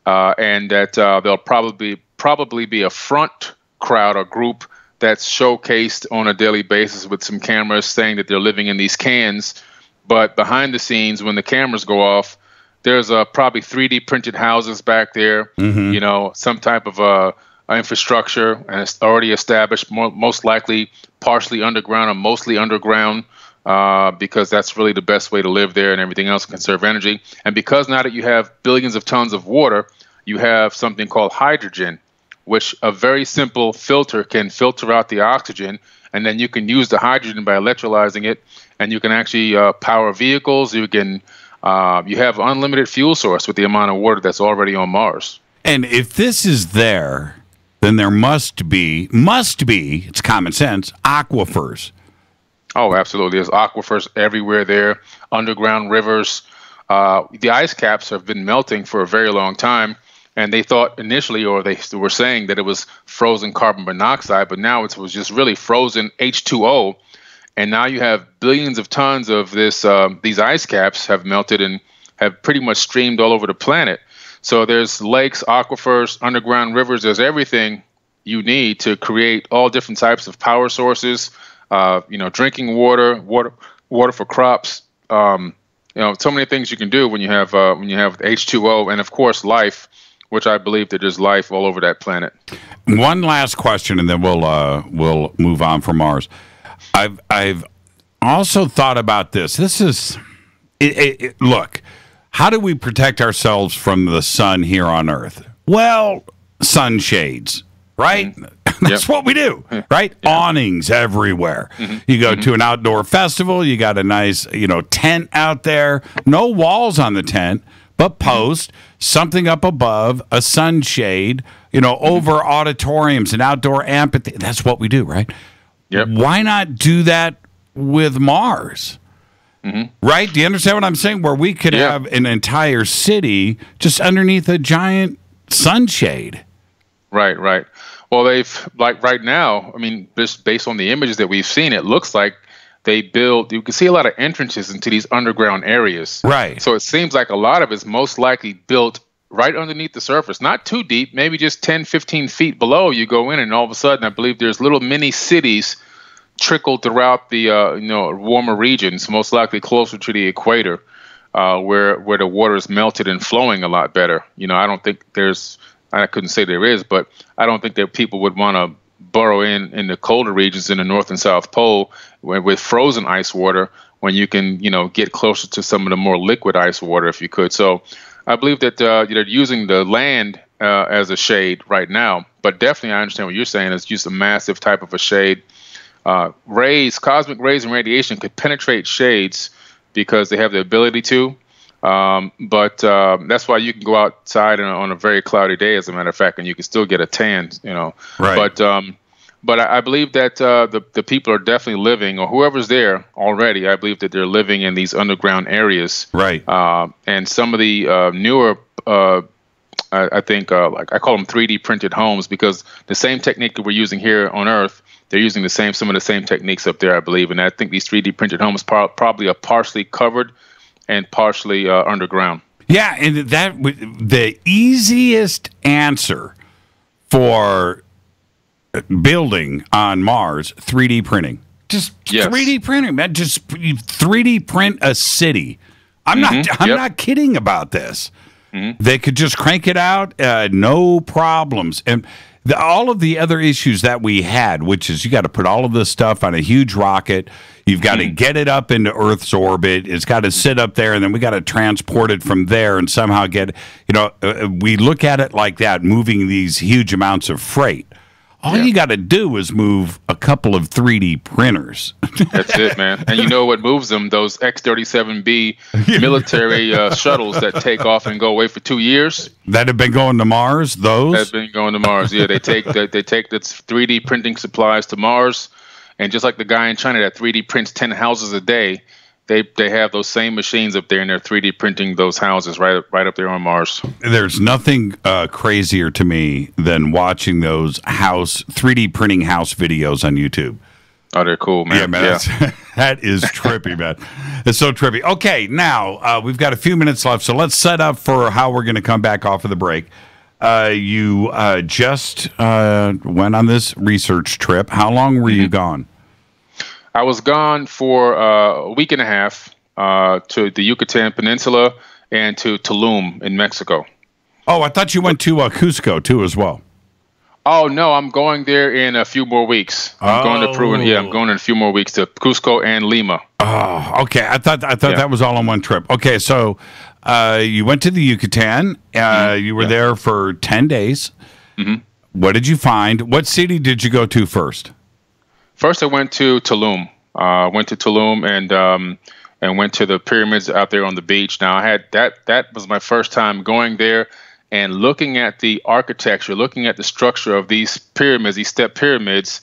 and that there'll probably be a front crowd or group that's showcased on a daily basis with some cameras saying that they're living in these cans. But behind the scenes, when the cameras go off, there's probably 3D printed houses back there, some type of infrastructure, and it's already established, most likely partially underground or mostly underground, because that's really the best way to live there, and everything else conserve energy. And because now that you have billions of tons of water, you have something called hydrogen, which a very simple filter can filter out the oxygen, and then you can use the hydrogen by electrolyzing it, and you can actually power vehicles. You have unlimited fuel source with the amount of water that's already on Mars. And if this is there, then there must be, it's common sense, aquifers. Oh, absolutely. There's aquifers everywhere there, underground rivers. The ice caps have been melting for a very long time, and they thought initially, or they were saying that it was frozen carbon monoxide, but now it was just really frozen H2O. And now you have billions of tons of these ice caps have melted and have pretty much streamed all over the planet. So there's lakes, aquifers, underground rivers. There's everything you need to create all different types of power sources. Drinking water for crops. So many things you can do when you have H2O, and of course life, which I believe that there's life all over that planet. One last question, and then we'll move on from Mars. I've also thought about this. This is look. How do we protect ourselves from the sun here on Earth? Well, sunshades, right? Mm-hmm. That's what we do, right? Yeah. Awnings everywhere. Mm-hmm. You go to an outdoor festival, you got a nice, tent out there. No walls on the tent, but post something up above, a sunshade, over auditoriums and outdoor amphitheater. That's what we do, right? Yep. Why not do that with Mars? Mm-hmm. Right? Do you understand what I'm saying? Where we could have an entire city just underneath a giant sunshade. Right. Well, right now, just based on the images that we've seen, it looks like you can see a lot of entrances into these underground areas. Right. So it seems like a lot of it's most likely built right underneath the surface, not too deep, maybe just 10, 15 feet below. You go in, and all of a sudden, I believe there's little mini cities trickled throughout the warmer regions, most likely closer to the equator, where the water is melted and flowing a lot better. I don't think I couldn't say there is, but I don't think that people would want to burrow in the colder regions in the North and South Pole with frozen ice water when you can get closer to some of the more liquid ice water if you could. So I believe that using the land as a shade right now, But definitely, I understand what you're saying. It's just a massive type of a shade. Cosmic rays and radiation could penetrate shades because they have the ability to. But that's why you can go outside on a very cloudy day, as a matter of fact, and you can still get a tan, Right. But I believe that the people are definitely living, or whoever's there already, I believe that they're living in these underground areas. Right. And some of the newer, I think, like I call them 3D printed homes, because the same technique that we're using here on Earth, they're using some of the same techniques up there, I believe. And I think these 3D printed homes probably are partially covered and partially underground. Yeah, and the easiest answer for building on Mars, 3D printing. Just 3D printing, man. Just 3D print a city. I'm not kidding about this. They could just crank it out, no problems. And all of the other issues that we had, which is you got to put all of this stuff on a huge rocket. You've got to get it up into Earth's orbit. It's got to sit up there, and then we got to transport it from there and somehow get, we look at it like that, moving these huge amounts of freight. All you got to do is move a couple of 3D printers. That's it, man. And you know what moves them? Those X-37B military shuttles that take off and go away for 2 years. That have been going to Mars. Those have been going to Mars. Yeah, they take the 3D printing supplies to Mars, and just like the guy in China that 3D prints 10 houses a day. They have those same machines up there, and they're 3D printing those houses right up there on Mars. There's nothing crazier to me than watching those 3D printing house videos on YouTube. Oh, they're cool, man. Yeah, man. That is trippy, man. It's so trippy. Okay, now we've got a few minutes left, so let's set up for how we're going to come back off of the break. You just went on this research trip. How long were you gone? I was gone for a week and a half to the Yucatan Peninsula and to Tulum in Mexico. Oh, I thought you went to Cusco too as well. Oh no, I'm going there in a few more weeks. I'm going to Peru, and I'm going in a few more weeks to Cusco and Lima. Oh, okay. I thought that was all on one trip. Okay, so you went to the Yucatan. You were there for 10 days. What did you find? What city did you go to first? First, I went to Tulum. And went to the pyramids out there on the beach. Now, I had that was my first time going there and looking at the architecture, looking at the structure of these pyramids, these step pyramids.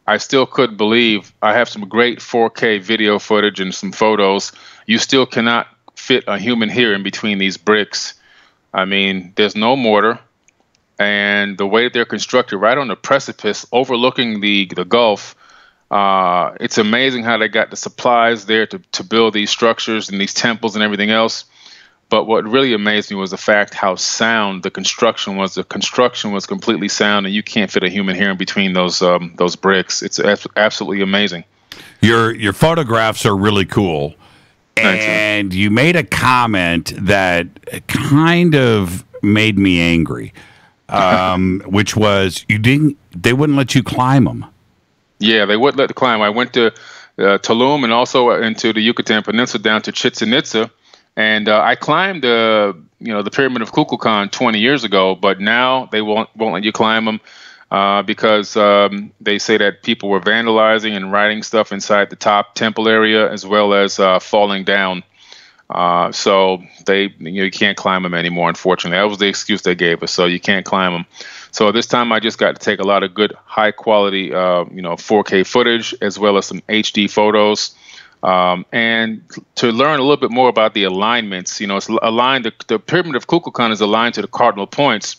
I still couldn't believe. I have some great 4K video footage and some photos. You still cannot fit a human hair in between these bricks. I mean, there's no mortar. And the way they're constructed right on the precipice overlooking the Gulf, it's amazing how they got the supplies there to build these structures and these temples and everything else. But what really amazed me was the fact how sound the construction was. The construction was completely sound, and you can't fit a human hair in between those bricks. It's absolutely amazing. Your photographs are really cool. And you made a comment that kind of made me angry, which was they wouldn't let you climb them. Yeah, they wouldn't let the climb. I went to Tulum and also into the Yucatan Peninsula down to Chichen Itza, and I climbed the Pyramid of Kukulkan 20 years ago. But now they won't let you climb them because they say that people were vandalizing and writing stuff inside the top temple area as well as falling down. So you can't climb them anymore. Unfortunately, that was the excuse they gave us. So you can't climb them. So this time I just got to take a lot of good, high quality, 4K footage as well as some HD photos, and to learn a little bit more about the alignments. It's aligned. The Pyramid of Kukulkan is aligned to the cardinal points,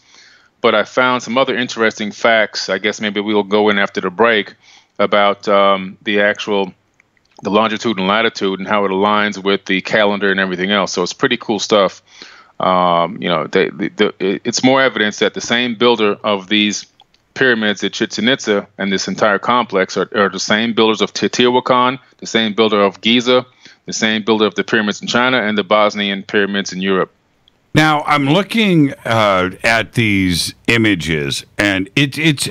but I found some other interesting facts. I guess maybe we'll go in after the break about the longitude and latitude and how it aligns with the calendar and everything else. So it's pretty cool stuff. It's more evidence that the same builder of these pyramids at Chichen Itza and this entire complex are the same builders of Teotihuacan, the same builder of Giza, the same builder of the pyramids in China, and the Bosnian pyramids in Europe. Now I'm looking at these images, and it's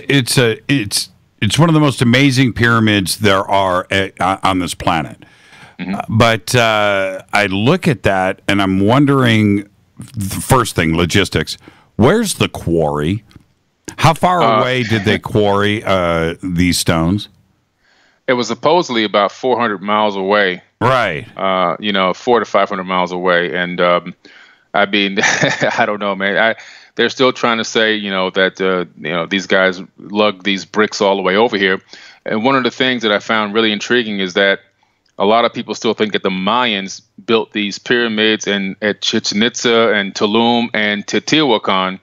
one of the most amazing pyramids there are on this planet. But I look at that, and I'm wondering. The first thing, logistics. Where's the quarry? How far away did they quarry these stones? It was supposedly about 400 miles away. Right. 400 to 500 miles away. And I mean, I don't know, man. They're still trying to say, that these guys lugged these bricks all the way over here. And one of the things that I found really intriguing is that a lot of people still think that the Mayans built these pyramids at Chichen Itza and Tulum and Teotihuacan.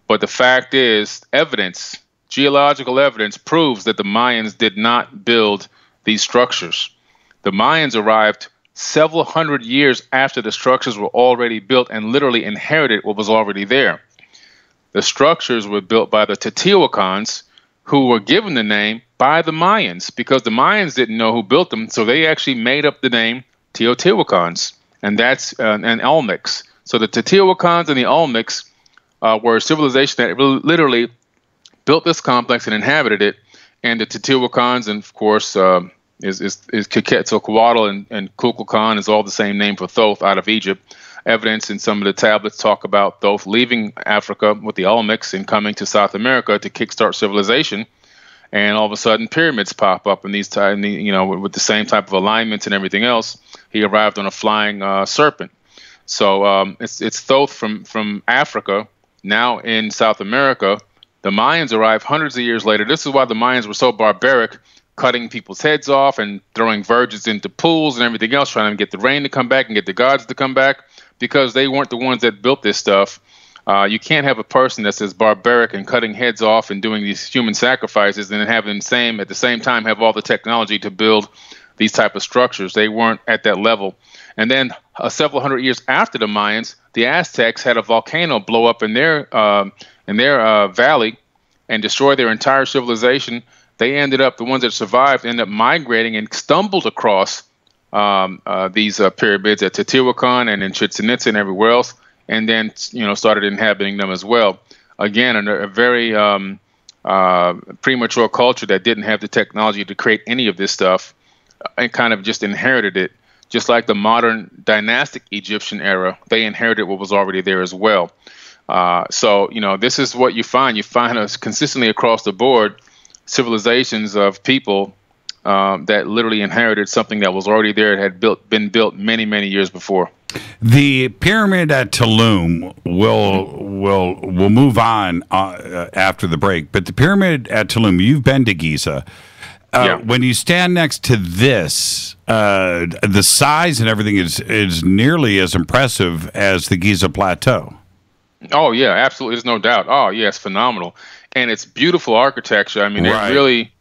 But the fact is, geological evidence proves that the Mayans did not build these structures. The Mayans arrived several hundred years after the structures were already built and literally inherited what was already there. The structures were built by the Teotihuacans, who were given the name by the Mayans because the Mayans didn't know who built them, so they actually made up the name Teotihuacans, and that's an Olmecs. So the Teotihuacans and the Olmecs were a civilization that literally built this complex and inhabited it, and the Teotihuacans, and of course, is Quetzalcoatl and Kukulkan is all the same name for Thoth out of Egypt. Evidence in some of the tablets talk about Thoth leaving Africa with the Olmecs and coming to South America to kickstart civilization. And all of a sudden, pyramids pop up in these time, with the same type of alignments and everything else. He arrived on a flying serpent. So it's Thoth from Africa, now in South America. The Mayans arrived hundreds of years later. This is why the Mayans were so barbaric, cutting people's heads off and throwing virgins into pools and everything else, trying to get the rain to come back and get the gods to come back, because they weren't the ones that built this stuff. You can't have a person that's as barbaric and cutting heads off and doing these human sacrifices and then have at the same time have all the technology to build these type of structures. They weren't at that level. And then several hundred years after the Mayans, the Aztecs had a volcano blow up in their valley and destroy their entire civilization. They ended up, the ones that survived, ended up migrating and stumbled across these pyramids at Teotihuacan and in Chichen Itza and everywhere else, and then started inhabiting them as well. Again, a very premature culture that didn't have the technology to create any of this stuff and kind of just inherited it. Just like the modern dynastic Egyptian era, they inherited what was already there as well. So this is what you find. You find us consistently across the board civilizations of people that literally inherited something that was already there. It had been built many, many years before. The pyramid at Tulum will move on after the break, but the pyramid at Tulum, you've been to Giza. When you stand next to this, the size and everything is nearly as impressive as the Giza Plateau. Oh, yeah, absolutely. There's no doubt. Oh, yeah, it's phenomenal. And it's beautiful architecture. I mean, it really,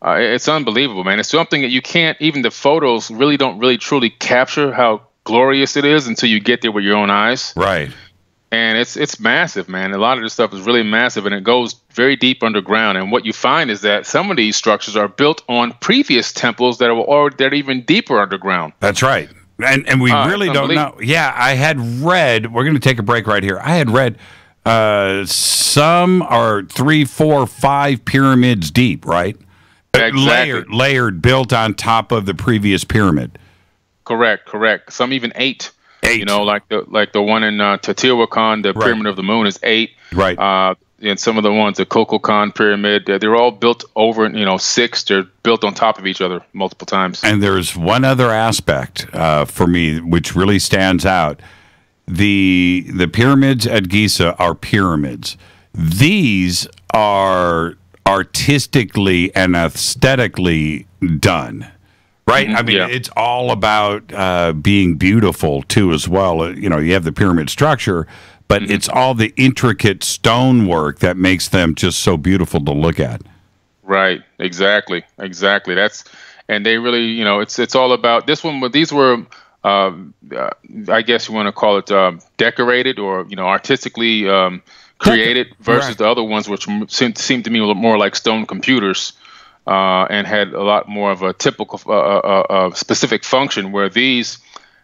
it's unbelievable, man. It's something that you can't, even the photos really don't really truly capture how glorious it is until you get there with your own eyes. Right. And it's massive, man. A lot of this stuff is really massive, and it goes very deep underground. And what you find is that some of these structures are built on previous temples that are even deeper underground. That's right. And we really don't know. Yeah, I had read, we're going to take a break right here. I had read some are 3, 4, 5 pyramids deep, right? Exactly. Layered, built on top of the previous pyramid. Correct. Some even 8. Like the one in Teotihuacan, the Pyramid of the Moon is 8. Right. And some of the ones, the Kukulkan Pyramid, they're all built over, 6. They're built on top of each other multiple times. And there's one other aspect for me which really stands out. The pyramids at Giza are pyramids. These are artistically and aesthetically done. Right? I mean, it's all about being beautiful, too, as well. You have the pyramid structure, but it's all the intricate stonework that makes them just so beautiful to look at. Right. Exactly. And they really, it's all about this one. These were, I guess you want to call it decorated or, artistically created versus the other ones, which seem to me a little more like stone computers. And had a lot more of a typical specific function, where these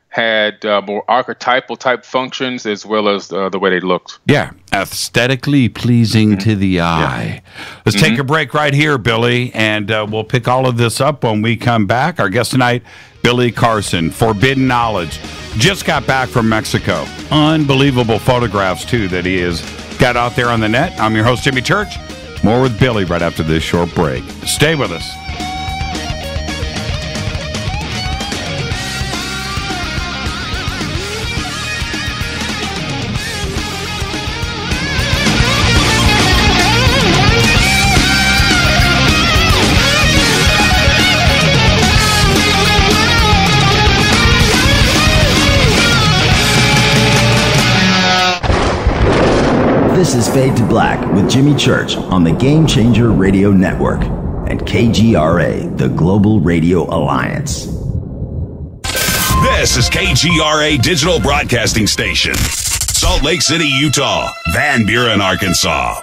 had more archetypal type functions as well as the way they looked. Yeah, aesthetically pleasing to the eye. Let's take a break right here, Billy, and we'll pick all of this up when we come back. Our guest tonight, Billy Carson, Forbidden Knowledge. Just got back from Mexico. Unbelievable photographs, too, that he has got out there on the net. I'm your host, Jimmy Church. More with Billy right after this short break. Stay with us. This is Fade to Black with Jimmy Church on the Game Changer Radio Network and KGRA, the Global Radio Alliance. This is KGRA Digital Broadcasting Station, Salt Lake City, Utah, Van Buren, Arkansas.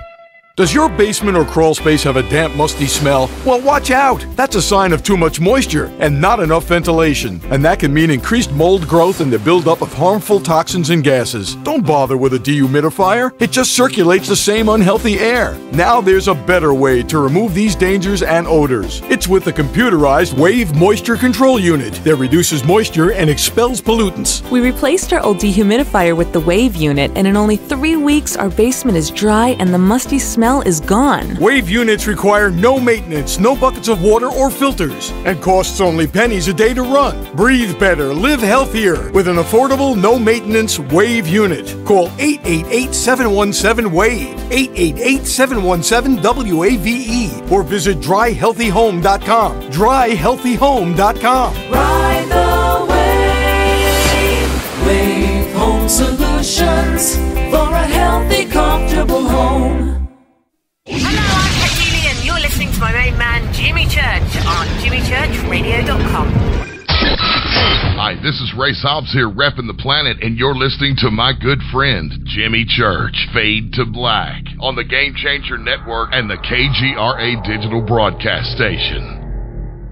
Does your basement or crawl space have a damp, musty smell? Well, watch out! That's a sign of too much moisture and not enough ventilation. And that can mean increased mold growth and the buildup of harmful toxins and gases. Don't bother with a dehumidifier. It just circulates the same unhealthy air. Now there's a better way to remove these dangers and odors. It's with the computerized Wave Moisture Control Unit that reduces moisture and expels pollutants. We replaced our old dehumidifier with the Wave unit, and in only 3 weeks, our basement is dry and the musty smell is gone. Wave units require no maintenance, no buckets of water or filters, and costs only pennies a day to run. Breathe better, live healthier with an affordable, no-maintenance Wave unit. Call 888-717-WAVE, 888-717-WAVE, or visit dryhealthyhome.com, dryhealthyhome.com. Ride the wave, Wave Home Solutions for a healthy, comfortable home. Hello, I'm Katie, and you're listening to my main man, Jimmy Church, on jimmychurchradio.com. Hi, this is Ray Hobbs here, repping the planet, and you're listening to my good friend, Jimmy Church, Fade to Black, on the Game Changer Network and the KGRA Digital Broadcast Station.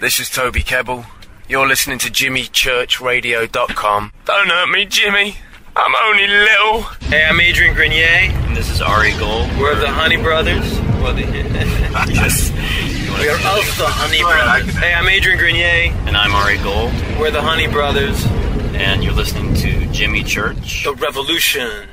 This is Toby Kebbell. You're listening to jimmychurchradio.com. Don't hurt me, Jimmy. I'm only little. Hey, I'm Adrian Grenier. And this is Ari Gold. We're the Honey Brothers. Well, we are of the Honey Brothers. Hey, I'm Adrian Grenier. And I'm Ari Gold. We're the Honey Brothers. And you're listening to Jimmy Church. The Revolution.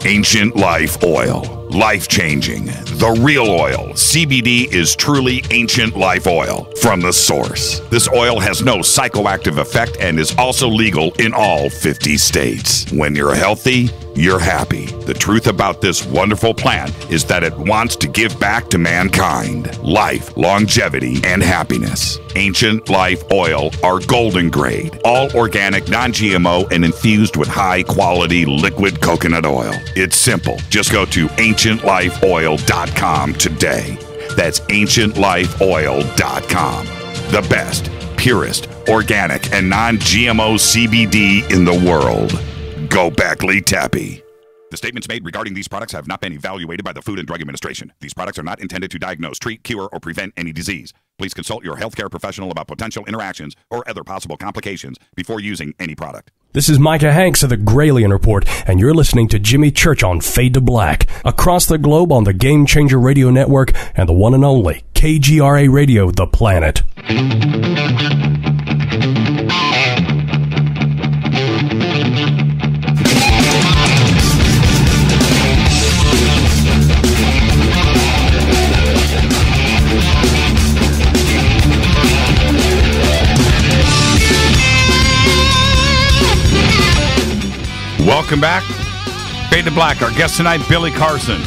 Ancient Life Oil. Life-changing. The real oil. CBD is truly Ancient Life Oil from the source. This oil has no psychoactive effect and is also legal in all 50 states. When you're healthy, you're happy. The truth about this wonderful plant is that it wants to give back to mankind life, longevity, and happiness. Ancient Life Oil are golden grade, all organic, non-GMO, and infused with high-quality liquid coconut oil. It's simple. Just go to ancientlifeoil.com today. That's ancientlifeoil.com. The best, purest, organic, and non-GMO CBD in the world. Go Beckley Tappy. The statements made regarding these products have not been evaluated by the Food and Drug Administration. These products are not intended to diagnose, treat, cure, or prevent any disease. Please consult your healthcare professional about potential interactions or other possible complications before using any product. This is Micah Hanks of the Gralien Report, and you're listening to Jimmy Church on Fade to Black, across the globe on the Game Changer Radio Network and the one and only KGRA Radio, The Planet. Welcome back. Fade to Black. Our guest tonight, Billy Carson.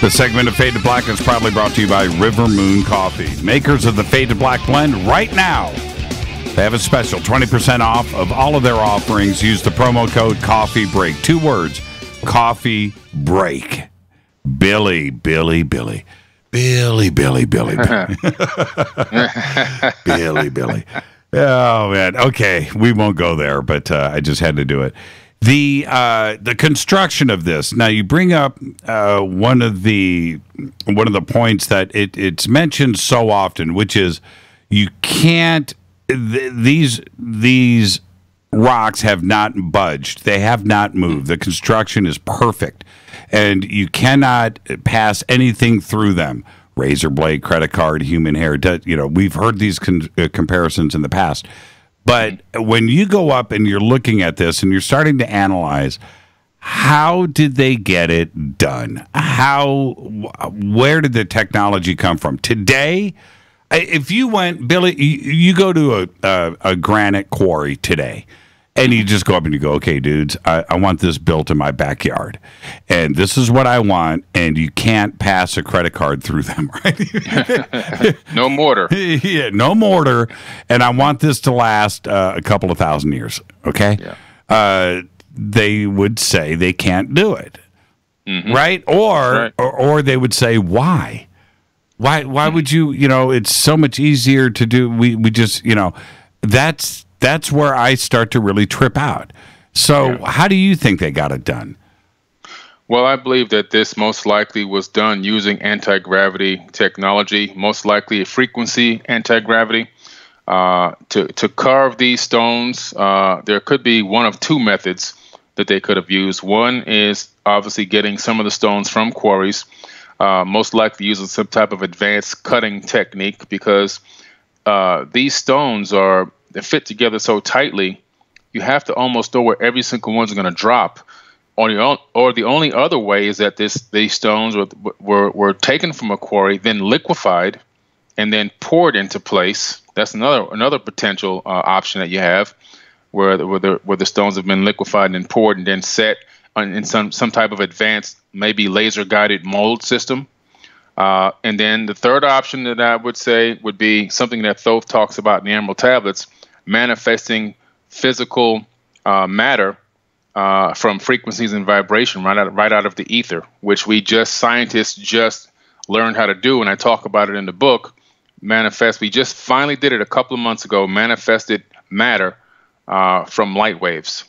The segment of Fade to Black is probably brought to you by River Moon Coffee, makers of the Fade to Black blend. Right now, they have a special 20% off of all of their offerings. Use the promo code Coffee Break. 2 words, Coffee Break. Billy. Billy. Oh, man. Okay, we won't go there, but I just had to do it. The construction of this. Now, you bring up one of the points that it's mentioned so often, which is you can't. These rocks have not budged. They have not moved. The construction is perfect, and you cannot pass anything through them. Razor blade, credit card, human hair. We've heard these comparisons in the past. But when you go up and you're looking at this and you're starting to analyze, How did they get it done? Where did the technology come from? Today, if you went, Billy, you go to a granite quarry today, and you just go up and you go, okay, dudes, I want this built in my backyard, and this is what I want, and you can't pass a credit card through them, right? No mortar. Yeah, no mortar, and I want this to last a couple of thousand years, okay? Yeah. They would say they can't do it, Mm-hmm. right? Or they would say, why? Why would you, it's so much easier to do. We just, that's where I start to really trip out. So how do you think they got it done? Well, I believe that this most likely was done using anti-gravity technology, most likely a frequency anti-gravity. To carve these stones, there could be one of two methods that they could have used. One is obviously getting some of the stones from quarries, most likely using some type of advanced cutting technique, because these stones they fit together so tightly, you have to almost know where every single one's going to drop. Or the only other way is that these stones were taken from a quarry, then liquefied, and then poured into place. That's another potential option that you have, where the stones have been liquefied and poured and then set in some type of advanced, maybe laser guided mold system. And then the third option that I would say would be something that Thoth talks about in the Emerald Tablets, manifesting physical matter from frequencies and vibration right out of the ether, which scientists just learned how to do, and I talk about it in the book. We just finally did it a couple of months ago, manifested matter from light waves.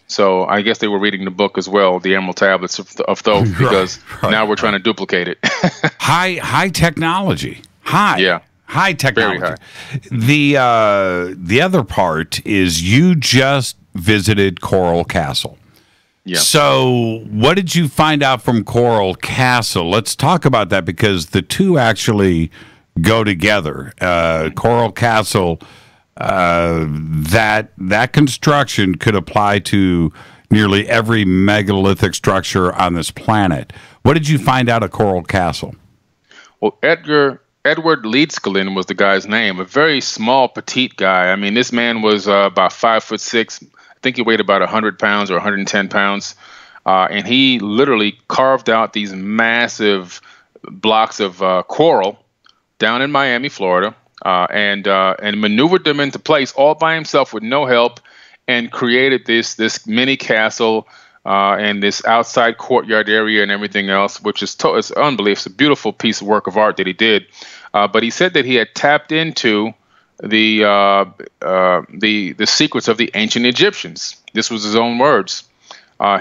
So I guess they were reading the book as well, the Emerald Tablets of Thoth, because now we're trying to duplicate it. High technology. High technology. Very high. The other part is you just visited Coral Castle. Yeah. So what did you find out from Coral Castle? Let's talk about that, because the two actually go together. Coral Castle, that construction could apply to nearly every megalithic structure on this planet. What did you find out at Coral Castle? Well, Edward Leedskalnin was the guy's name, a very small, petite guy. I mean, this man was about 5'6". I think he weighed about 100 pounds or 110 pounds. And he literally carved out these massive blocks of coral down in Miami, Florida, and maneuvered them into place all by himself with no help, and created this mini castle and this outside courtyard area and everything else, which is unbelievable. It's a beautiful piece of work of art that he did. But he said that he had tapped into the secrets of the ancient Egyptians. This was his own words.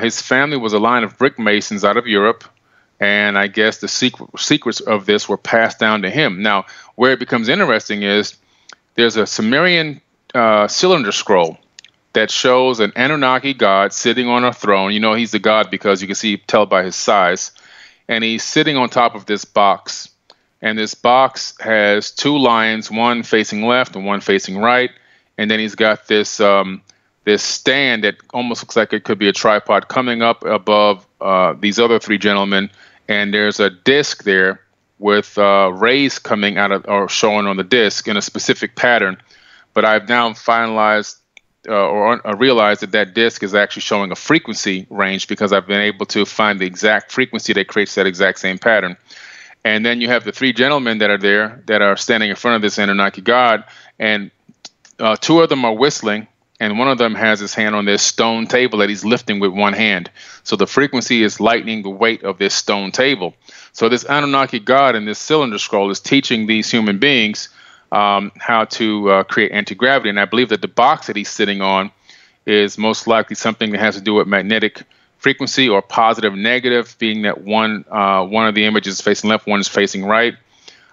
His family was a line of brick masons out of Europe, and I guess the secrets of this were passed down to him. Now, where it becomes interesting is there's a Sumerian cylinder scroll that shows an Anunnaki god sitting on a throne. You know he's the god because you can tell by his size. And he's sitting on top of this box. And this box has two lions, one facing left and one facing right. And then he's got this this stand that almost looks like it could be a tripod coming up above these other three gentlemen. And there's a disc there with rays coming out of or showing on the disc in a specific pattern. But I've now finalized or realized that disc is actually showing a frequency range, because I've been able to find the exact frequency that creates that exact same pattern. And then you have the three gentlemen that are there that are standing in front of this Anunnaki god, and two of them are whistling, and one of them has his hand on this stone table that he's lifting with one hand. So the frequency is lightening the weight of this stone table. So this Anunnaki god in this cylinder scroll is teaching these human beings how to create anti-gravity. And I believe that the box that he's sitting on is most likely something that has to do with magnetic frequency, or positive, negative, being that one of the images is facing left, one is facing right.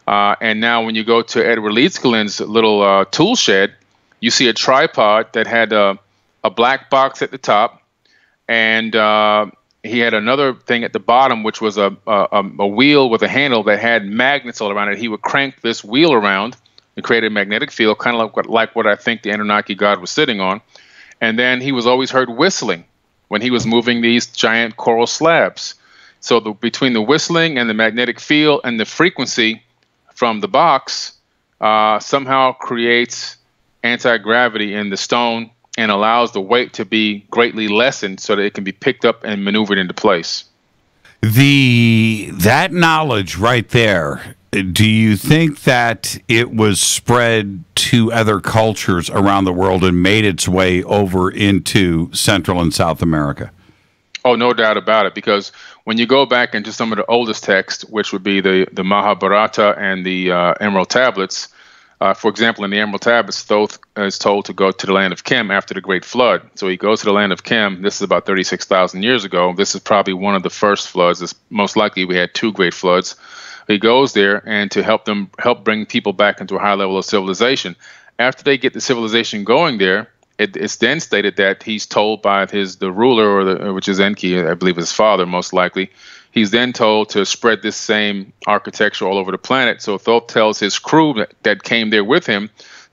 And now when you go to Edward Leedskalnin's little tool shed, you see a tripod that had a black box at the top, and he had another thing at the bottom, which was a wheel with a handle that had magnets all around it. He would crank this wheel around and create a magnetic field, kind of like what I think the Anunnaki god was sitting on. And then he was always heard whistling when he was moving these giant coral slabs. So between the whistling and the magnetic field and the frequency from the box somehow creates anti-gravity in the stone and allows the weight to be greatly lessened so that it can be picked up and maneuvered into place. That knowledge right there, do you think that it was spread to other cultures around the world and made its way over into Central and South America? Oh, no doubt about it, because when you go back into some of the oldest texts, which would be the Mahabharata and the Emerald Tablets, for example, in the Emerald Tablets, Thoth is told to go to the land of Chem after the Great Flood. So he goes to the land of Chem. This is about 36,000 years ago. This is probably one of the first floods. It's most likely we had 2 great floods. He goes there and to help bring people back into a high level of civilization. After they get the civilization going there, it's then stated that he's told by the ruler, which is Enki, I believe his father, most likely. He's then told to spread this same architecture all over the planet. So Thoth tells his crew that came there with him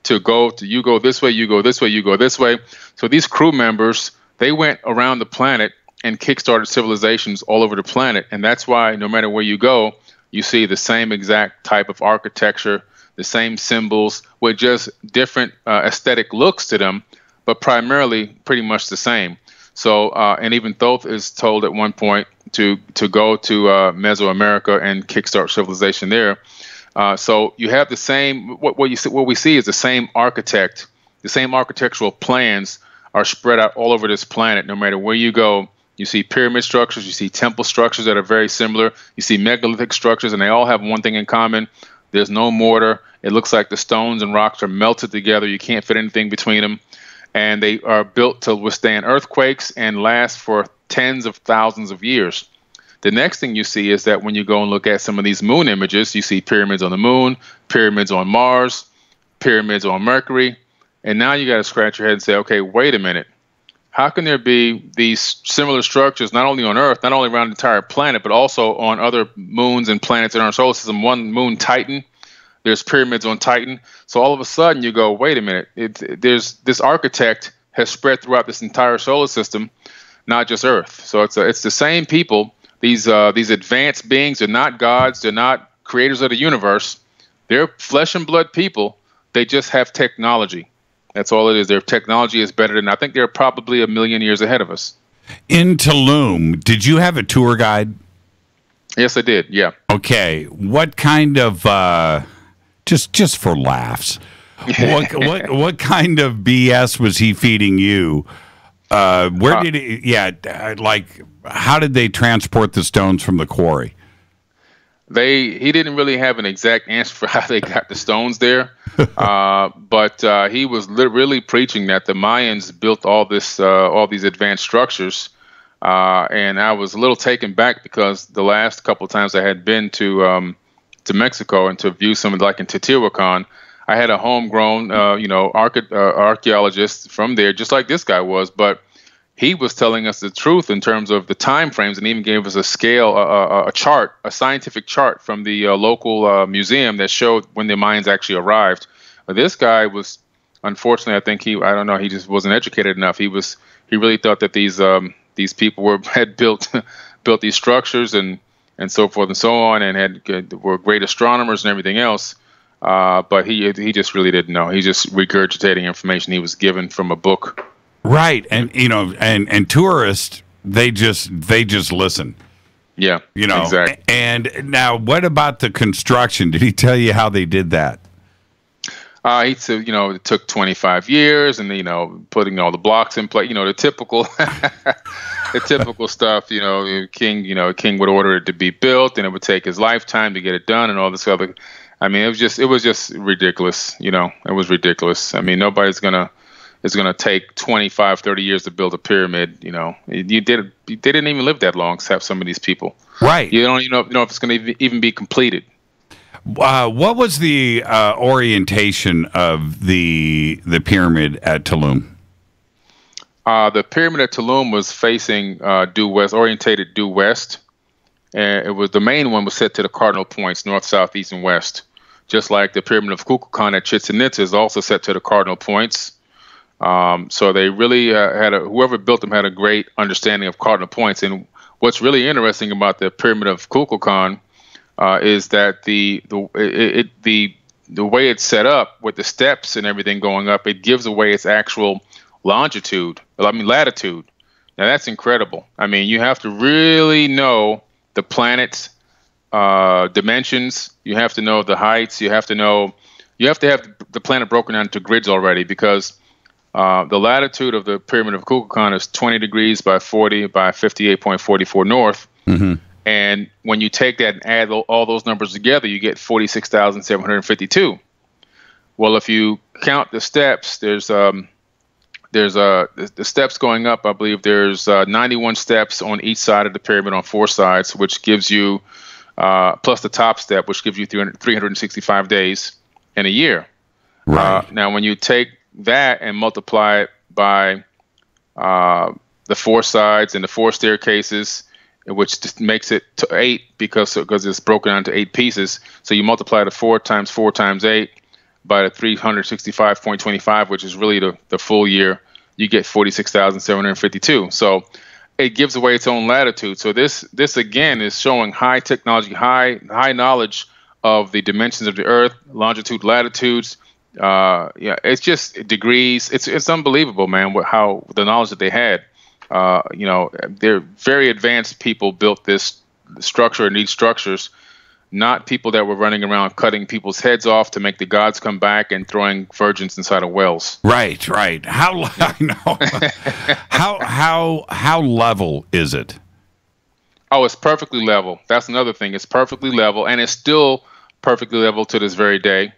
you go this way, you go this way, you go this way. So these crew members, they went around the planet and kickstarted civilizations all over the planet. And that's why no matter where you go, you see the same exact type of architecture, the same symbols with just different aesthetic looks to them, but primarily pretty much the same. So, and even Thoth is told at one point to go to Mesoamerica and kickstart civilization there. So you have the same. What we see is the same architect. The same architectural plans are spread out all over this planet. No matter where you go, you see pyramid structures. You see temple structures that are very similar. You see megalithic structures, and they all have one thing in common. There's no mortar. It looks like the stones and rocks are melted together. You can't fit anything between them. And they are built to withstand earthquakes and last for tens of thousands of years. The next thing you see is that when you go and look at some of these moon images, you see pyramids on the moon, pyramids on Mars, pyramids on Mercury. And now you got to scratch your head and say, okay, wait a minute. How can there be these similar structures not only on Earth, not only around the entire planet, but also on other moons and planets in our solar system? One moon, Titan. There's pyramids on Titan. So all of a sudden you go, wait a minute. There's this architect has spread throughout this entire solar system, not just Earth. So it's the same people. These advanced beings, they're not gods. They're not creators of the universe. They're flesh and blood people. They just have technology. That's all it is. Their technology is better than, I think they're probably 1 million years ahead of us. In Tulum, did you have a tour guide? Yes, I did. Yeah. Okay. What kind of just for laughs? What kind of BS was he feeding you? Where did he? Yeah, how did they transport the stones from the quarry? He didn't really have an exact answer for how they got the stones there, but he was really preaching that the Mayans built all these advanced structures. And I was a little taken back because the last couple of times I had been to Mexico and to view some like in Teotihuacan, I had a homegrown, archaeologist from there, just like this guy was, but he was telling us the truth in terms of the time frames, and even gave us a scale, a chart, a scientific chart from the local museum that showed when the Mayans actually arrived. But this guy was, unfortunately, I think he just wasn't educated enough. He really thought that these people had built these structures and so forth and so on, and were great astronomers and everything else. But he just really didn't know. He's just regurgitating information he was given from a book. Right, and and tourists they just listen. Yeah, exactly. And now, what about the construction? Did he tell you how they did that? He said, it took 25 years, and putting all the blocks in place. The typical, the typical stuff. King would order it to be built, and it would take his lifetime to get it done, and all this other. I mean, it was just ridiculous. It was ridiculous. I mean, nobody's gonna take 25, 30 years to build a pyramid. They didn't even live that long, except some of these people. Right. You don't know if it's going to even be completed. What was the orientation of the pyramid at Tulum? The pyramid at Tulum was facing due west, orientated due west. And it was the main one was set to the cardinal points, north, south, east, and west. Just like the pyramid of Kukulkan at Chichen Itza is also set to the cardinal points. So they really whoever built them had a great understanding of cardinal points. And what's really interesting about the Pyramid of Kukulkan is that the way it's set up with the steps and everything going up, it gives away its actual latitude. Now that's incredible. I mean, you have to really know the planet's dimensions. You have to know the heights. You have to have the planet broken down into grids already, because the latitude of the Pyramid of Kukulkan is 20 degrees by 40 by 58.44 north. Mm-hmm. And when you take that and add all those numbers together, you get 46,752. Well, if you count the steps, there's the steps going up. I believe there's 91 steps on each side of the pyramid on 4 sides, which gives you plus the top step, which gives you 365 days in a year. Right. Now, when you take that and multiply it by the 4 sides and the 4 staircases, which just makes it to 8 because it's broken down to 8 pieces. So you multiply the 4 times 4 times 8 by the 365.25, which is really the full year. You get 46,752. So it gives away its own latitude. So this again is showing high technology, high knowledge of the dimensions of the Earth, longitude, latitudes. It's just degrees. It's unbelievable, man. How the knowledge that they had. They're very advanced people built this structure and these structures, not people that were running around cutting people's heads off to make the gods come back and throwing virgins inside of wells. Right. How level is it? Oh, it's perfectly level. That's another thing. It's perfectly level, and it's still perfectly level to this very day.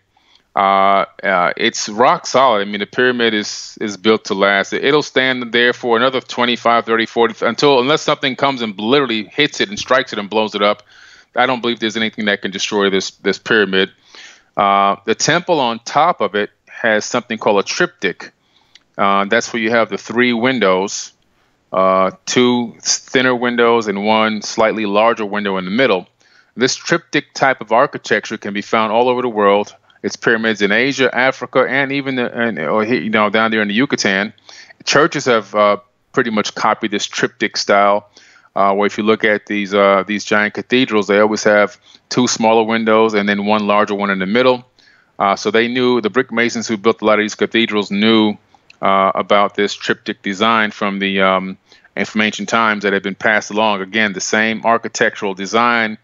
It's rock solid. I mean, the pyramid is built to last. It'll stand there for another 25, 30, 40, unless something comes and literally hits it and strikes it and blows it up. I don't believe there's anything that can destroy this pyramid. The temple on top of it has something called a triptych. That's where you have the 3 windows, 2 thinner windows and 1 slightly larger window in the middle. This triptych type of architecture can be found all over the world. It's pyramids in Asia, Africa, and even down there in the Yucatan. Churches have pretty much copied this triptych style. Where if you look at these giant cathedrals, they always have 2 smaller windows and then 1 larger one in the middle. So they knew, the brick masons who built a lot of these cathedrals knew about this triptych design from ancient times that had been passed along. Again, the same architectural design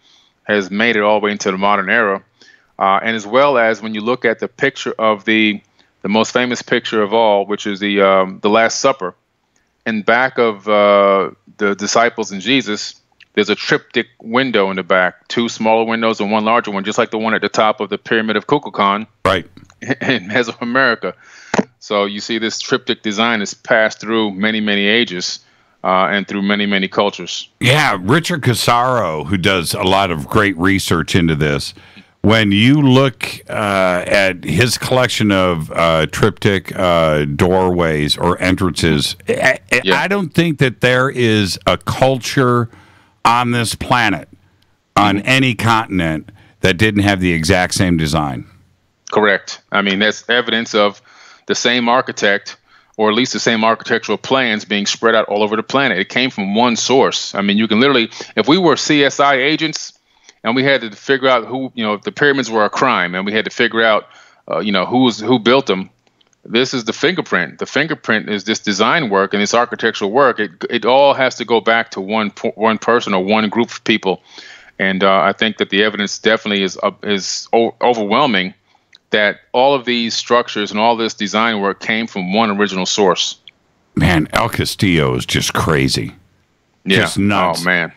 has made it all the way into the modern era. And as well as when you look at the picture of the most famous picture of all, which is the Last Supper, in back of the disciples and Jesus, there's a triptych window in the back, 2 smaller windows and 1 larger one, just like the one at the top of the Pyramid of Kukulkan, right, in Mesoamerica. So you see this triptych design is passed through many, many ages and through many, many cultures. Yeah, Richard Casaro, who does a lot of great research into this, when you look at his collection of triptych doorways or entrances, I don't think that there is a culture on this planet, on any continent, that didn't have the exact same design. Correct. I mean, that's evidence of the same architect, or at least the same architectural plans being spread out all over the planet. It came from one source. I mean, you can literally, if we were CSI agents, and we had to figure out who, the pyramids were a crime, and we had to figure out, who built them. This is the fingerprint. The fingerprint is this design work and this architectural work. It all has to go back to one person or one group of people, and I think that the evidence definitely is overwhelming that all of these structures and all this design work came from one original source. Man, El Castillo is just crazy. Yeah. Just nuts. Oh man.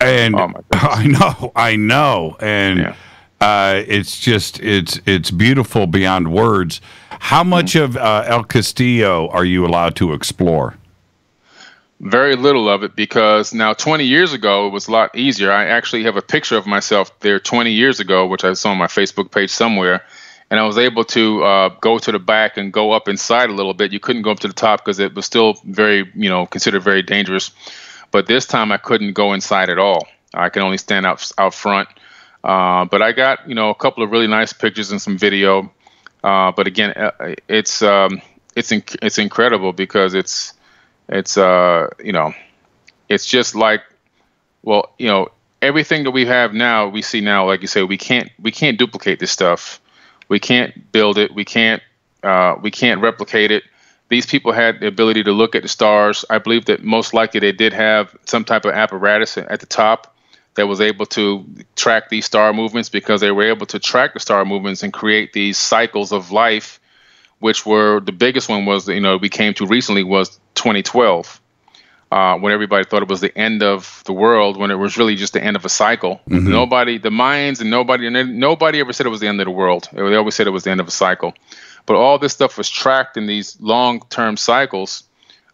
And oh I know, and it's beautiful beyond words. How much of El Castillo are you allowed to explore? Very little of it, because now 20 years ago it was a lot easier. I actually have a picture of myself there 20 years ago, which I saw on my Facebook page somewhere, and I was able to go to the back and go up inside a little bit. You couldn't go up to the top because it was still very, considered very dangerous. But this time I couldn't go inside at all. I can only stand out front. But I got, a couple of really nice pictures and some video. But again, it's it's incredible because it's just like, well, everything that we have now, we see now, like you say, we can't duplicate this stuff. We can't build it. We can't replicate it. These people had the ability to look at the stars. I believe that most likely they did have some type of apparatus at the top that was able to track these star movements, because they were able to track the star movements and create these cycles of life, which were the biggest one was, we came to recently was 2012, when everybody thought it was the end of the world, when it was really just the end of a cycle. Mm-hmm. Nobody ever said it was the end of the world. They always said it was the end of a cycle. But all this stuff was tracked in these long-term cycles,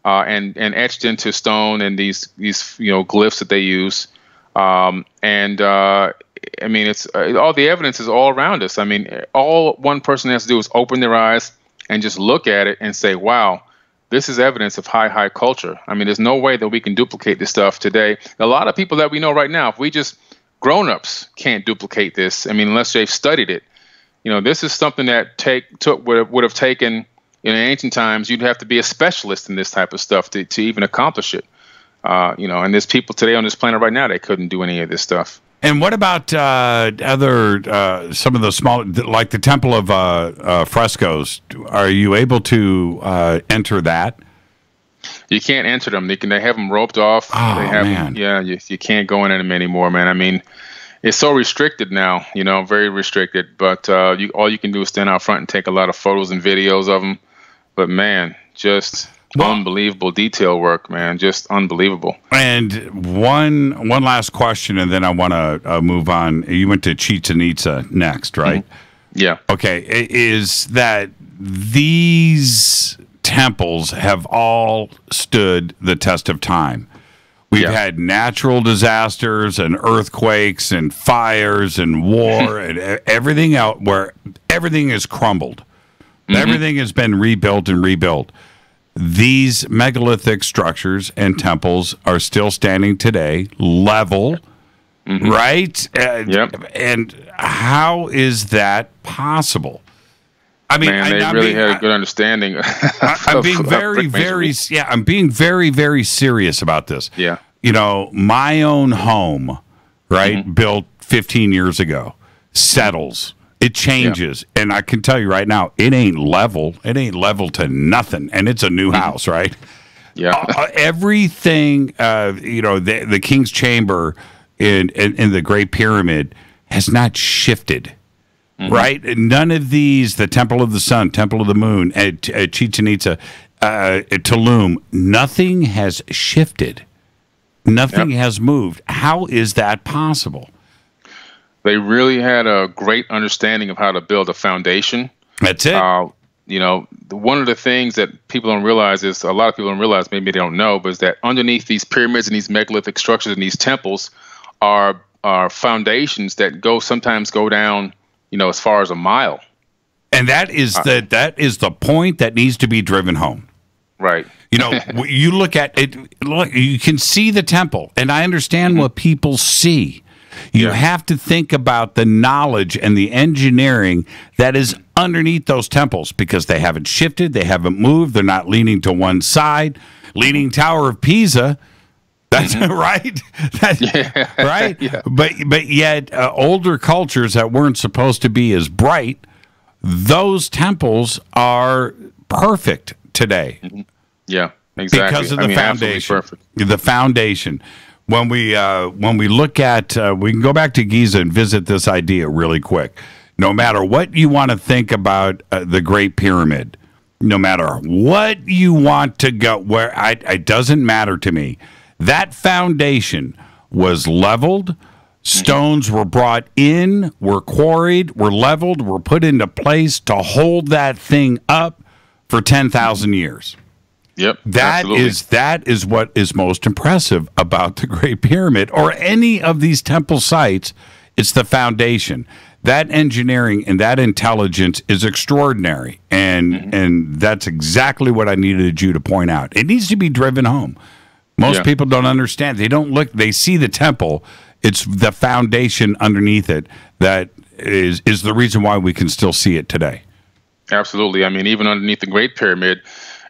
and etched into stone and these glyphs that they use. It's all the evidence is all around us. I mean, all one person has to do is open their eyes and just look at it and say, wow, this is evidence of high culture. I mean, there's no way that we can duplicate this stuff today. A lot of people that we know right now, if we just grown-ups can't duplicate this. I mean, unless they've studied it. This is something that would have taken in ancient times. You'd have to be a specialist in this type of stuff to even accomplish it. And there's people today on this planet right now that couldn't do any of this stuff. And what about some of the small, like the Temple of Frescoes? Are you able to enter that? You can't enter them. They have them roped off. Oh, man. You can't go in them anymore, man. I mean, it's so restricted now, very restricted. But all you can do is stand out front and take a lot of photos and videos of them. But, man, just unbelievable detail work, man. Just unbelievable. And one last question, and then I want to move on. You went to Chichen Itza next, right? Mm-hmm. Yeah. Okay. Is that these temples have all stood the test of time? We've had natural disasters and earthquakes and fires and war and everything else, where everything has crumbled. Mm-hmm. Everything has been rebuilt and rebuilt. These megalithic structures and temples are still standing today, level, right? And how is that possible? I mean, they really had a good understanding. I'm being I'm being very, very serious about this. Yeah. My own home, right, built 15 years ago, settles. It changes. Yeah. And I can tell you right now, it ain't level. It ain't level to nothing. And it's a new house, right? Yeah. Everything, the King's Chamber in the Great Pyramid has not shifted. Right? None of these, the Temple of the Sun, Temple of the Moon, at Chichen Itza, Tulum, nothing has shifted. Nothing has moved. How is that possible? They really had a great understanding of how to build a foundation. That's it. One of the things that people don't realize is, a lot of people don't realize, maybe they don't know, but is that underneath these pyramids and these megalithic structures and these temples are foundations that sometimes go down, as far as a mile. And that is the point that needs to be driven home. Right. You look at it, you can see the temple, and I understand what people see. You have to think about the knowledge and the engineering that is underneath those temples, because they haven't shifted, they haven't moved, they're not leaning to one side. Leaning Tower of Pisa, that's right. Right? Yeah. But yet older cultures that weren't supposed to be as bright, those temples are perfect today. Yeah, exactly. Because of the foundation. The foundation. When we look at, we can go back to Giza and visit this idea really quick. No matter what you want to think about the Great Pyramid, no matter what you want to go, it doesn't matter to me. That foundation was leveled. Stones were brought in, were quarried, were leveled, were put into place to hold that thing up for 10,000 years. Yep. That is what is most impressive about the Great Pyramid or any of these temple sites. It's the foundation. That engineering and that intelligence is extraordinary. And that's exactly what I needed you to point out. It needs to be driven home. Most people don't understand. They don't look, they see the temple. It's the foundation underneath it that is the reason why we can still see it today. Absolutely. I mean, even underneath the Great Pyramid,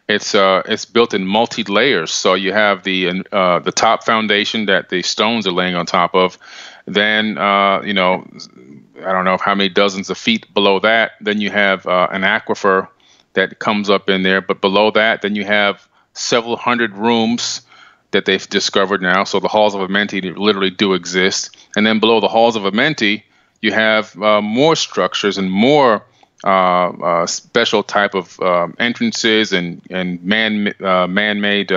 it's built in multi-layers. So you have the top foundation that the stones are laying on top of. Then, I don't know how many dozens of feet below that. Then you have an aquifer that comes up in there. But below that, then you have several hundred rooms that they've discovered now. So the halls of Amenti literally do exist. And then below the halls of Amenti, you have more structures and more special type of entrances and man-made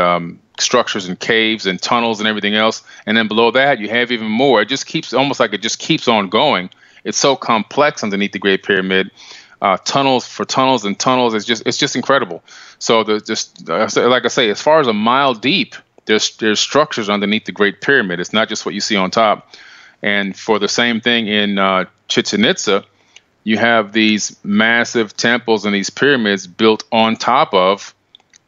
structures and caves and tunnels and everything else. And then below that, you have even more. It just keeps on going. It's so complex underneath the Great Pyramid. Tunnels for tunnels and tunnels. It's just incredible. So like I say, as far as a mile deep, there's structures underneath the Great Pyramid. It's not just what you see on top. And for the same thing in Chichen Itza, you have these massive temples and these pyramids built on top of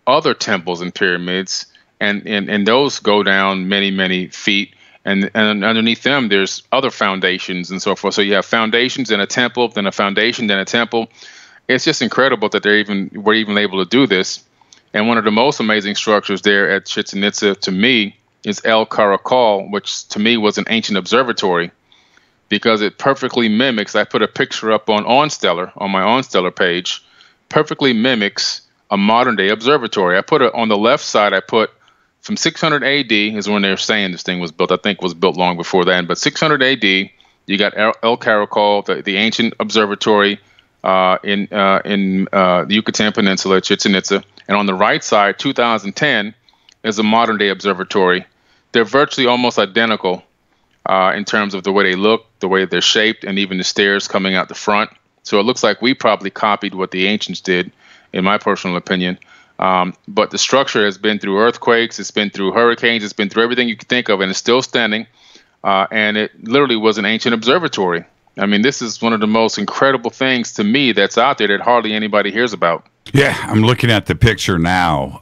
other temples and pyramids, and those go down many, many feet. And underneath them, there's other foundations and so forth. So you have foundations and a temple, then a foundation, then a temple. It's just incredible that we're even able to do this. And one of the most amazing structures there at Chichen Itza, to me, is El Caracol, which to me was an ancient observatory, because it perfectly mimics. I put a picture up on my OnStellar page. Perfectly mimics a modern day observatory. I put it on the left side. I put from 600 AD is when they're saying this thing was built. I think it was built long before then, but 600 AD, you got El Caracol, the ancient observatory in the Yucatan Peninsula, Chichen Itza. And on the right side, 2010, is a modern day observatory. They're virtually almost identical in terms of the way they look, the way they're shaped, and even the stairs coming out the front. So it looks like we probably copied what the ancients did, in my personal opinion. But the structure has been through earthquakes, it's been through hurricanes, it's been through everything you can think of, and it's still standing. And it literally was an ancient observatory. I mean, this is one of the most incredible things to me that's out there that hardly anybody hears about. Yeah, I'm looking at the picture now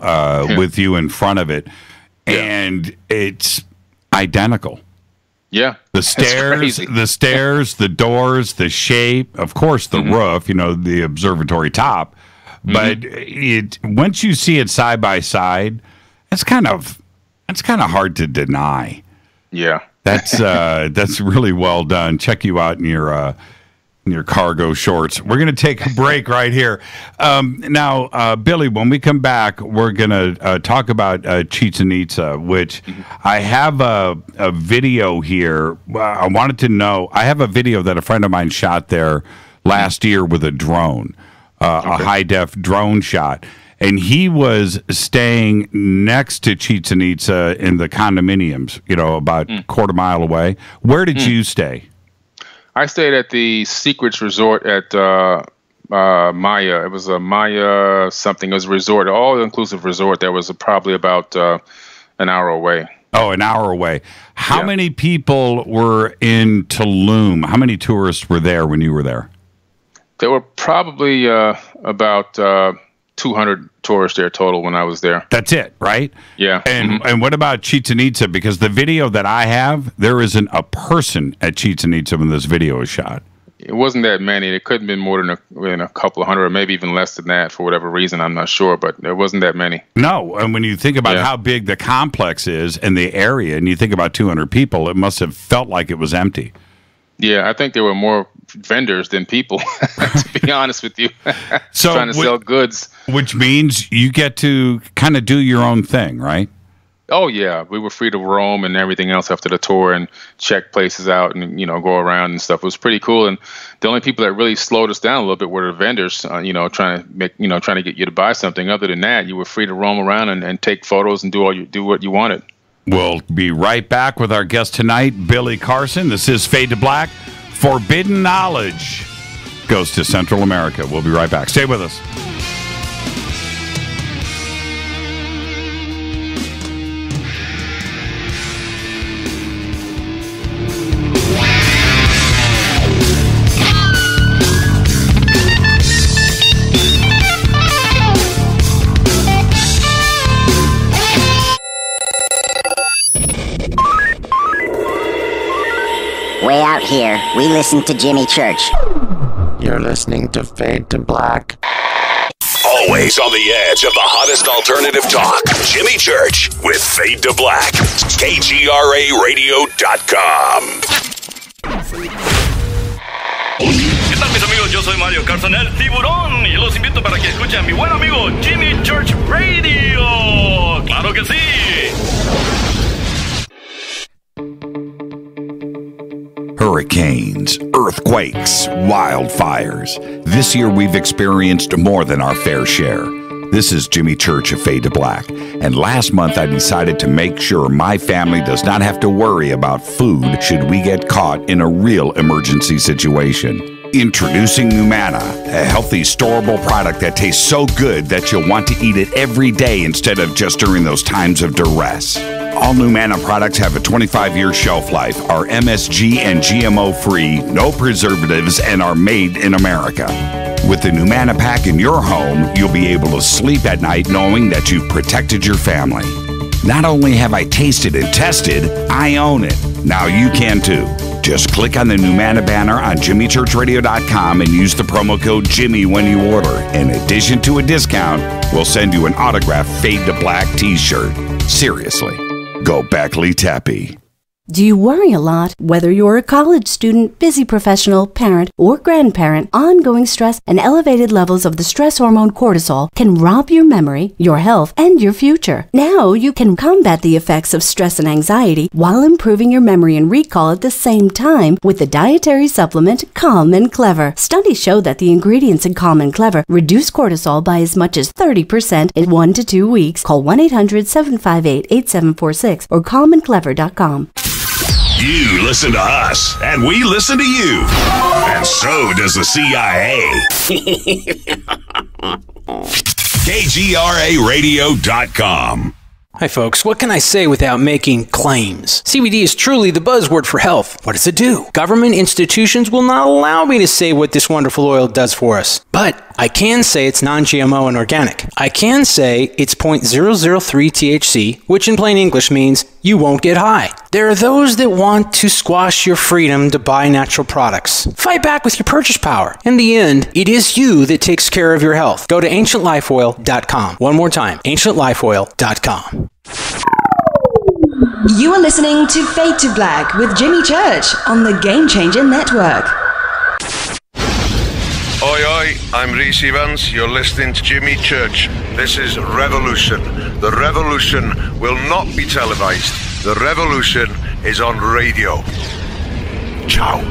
with you in front of it, and it's identical. Yeah. The stairs, the doors, the shape, of course, the roof, the observatory top. But once you see it side by side, it's kind of hard to deny. Yeah. That's really well done. Check you out in your cargo shorts. We're going to take a break right here. Now, Billy, when we come back, we're going to talk about Chichen Itza, which I have a video here. I wanted to know, I have a video that a friend of mine shot there last year with a drone, a high-def drone shot. And he was staying next to Chichen Itza in the condominiums, about a quarter mile away. Where did you stay? I stayed at the Secrets Resort at Maya. It was a Maya something. It was a resort, all-inclusive resort that was probably about an hour away. Oh, an hour away. How many people were in Tulum? How many tourists were there when you were there? There were probably about 200 tourists there total when I was there. That's it, right? Yeah. And what about Chichen Itza? Because the video that I have, there isn't a person at Chichen Itza when this video is shot. It wasn't that many. It couldn't have been more than a couple of hundred, or maybe even less than that for whatever reason. I'm not sure, but there wasn't that many. No, and when you think about how big the complex is and the area, and you think about 200 people, it must have felt like it was empty. Yeah, I think there were more vendors than people, to be honest with you, so trying to sell goods. Which means you get to kind of do your own thing, right? Oh, yeah. We were free to roam and everything else after the tour and check places out and, go around and stuff. It was pretty cool. And the only people that really slowed us down a little bit were the vendors, trying to get you to buy something. Other than that, you were free to roam around and take photos and do what you wanted. We'll be right back with our guest tonight, Billy Carson. This is Fade to Black. Forbidden knowledge goes to Central America. We'll be right back. Stay with us. Way out here, we listen to Jimmy Church. You're listening to Fade to Black. Always on the edge of the hottest alternative talk. Jimmy Church with Fade to Black. KGRARadio.com. ¿Qué tal, mis amigos? Yo soy Mario Carson, el tiburón, y los invito para que escuchen a mi buen amigo Jimmy Church Radio. ¡Claro que sí! Hurricanes, earthquakes, wildfires. This year we've experienced more than our fair share. This is Jimmy Church of Fade to Black, and last month I decided to make sure my family does not have to worry about food should we get caught in a real emergency situation. Introducing Numana, a healthy, storable product that tastes so good that you'll want to eat it every day instead of just during those times of duress. All Numana products have a 25-year shelf life, are MSG and GMO-free, no preservatives, and are made in America. With the Numana pack in your home, you'll be able to sleep at night knowing that you've protected your family. Not only have I tasted and tested, I own it. Now you can too. Just click on the Numana banner on JimmyChurchRadio.com and use the promo code Jimmy when you order. In addition to a discount, we'll send you an autographed Fade to Black t-shirt. Seriously, go Beckley Tappy. Do you worry a lot? Whether you're a college student, busy professional, parent, or grandparent, ongoing stress and elevated levels of the stress hormone cortisol can rob your memory, your health, and your future. Now you can combat the effects of stress and anxiety while improving your memory and recall at the same time with the dietary supplement Calm and Clever. Studies show that the ingredients in Calm and Clever reduce cortisol by as much as 30% in 1 to 2 weeks. Call 1-800-758-8746 or calmandclever.com. You listen to us, and we listen to you. And so does the CIA. KGRARadio.com. Hi, folks. What can I say without making claims? CBD is truly the buzzword for health. What does it do? Government institutions will not allow me to say what this wonderful oil does for us. But I can say it's non-GMO and organic. I can say it's 0.003 THC, which in plain English means you won't get high. There are those that want to squash your freedom to buy natural products. Fight back with your purchase power. In the end, it is you that takes care of your health. Go to ancientlifeoil.com. One more time, ancientlifeoil.com. You are listening to Fade to Black with Jimmy Church on the Game Changer Network. Oi, oi, I'm Reese Evans. You're listening to Jimmy Church. This is Revolution. The revolution will not be televised. The revolution is on radio. Ciao.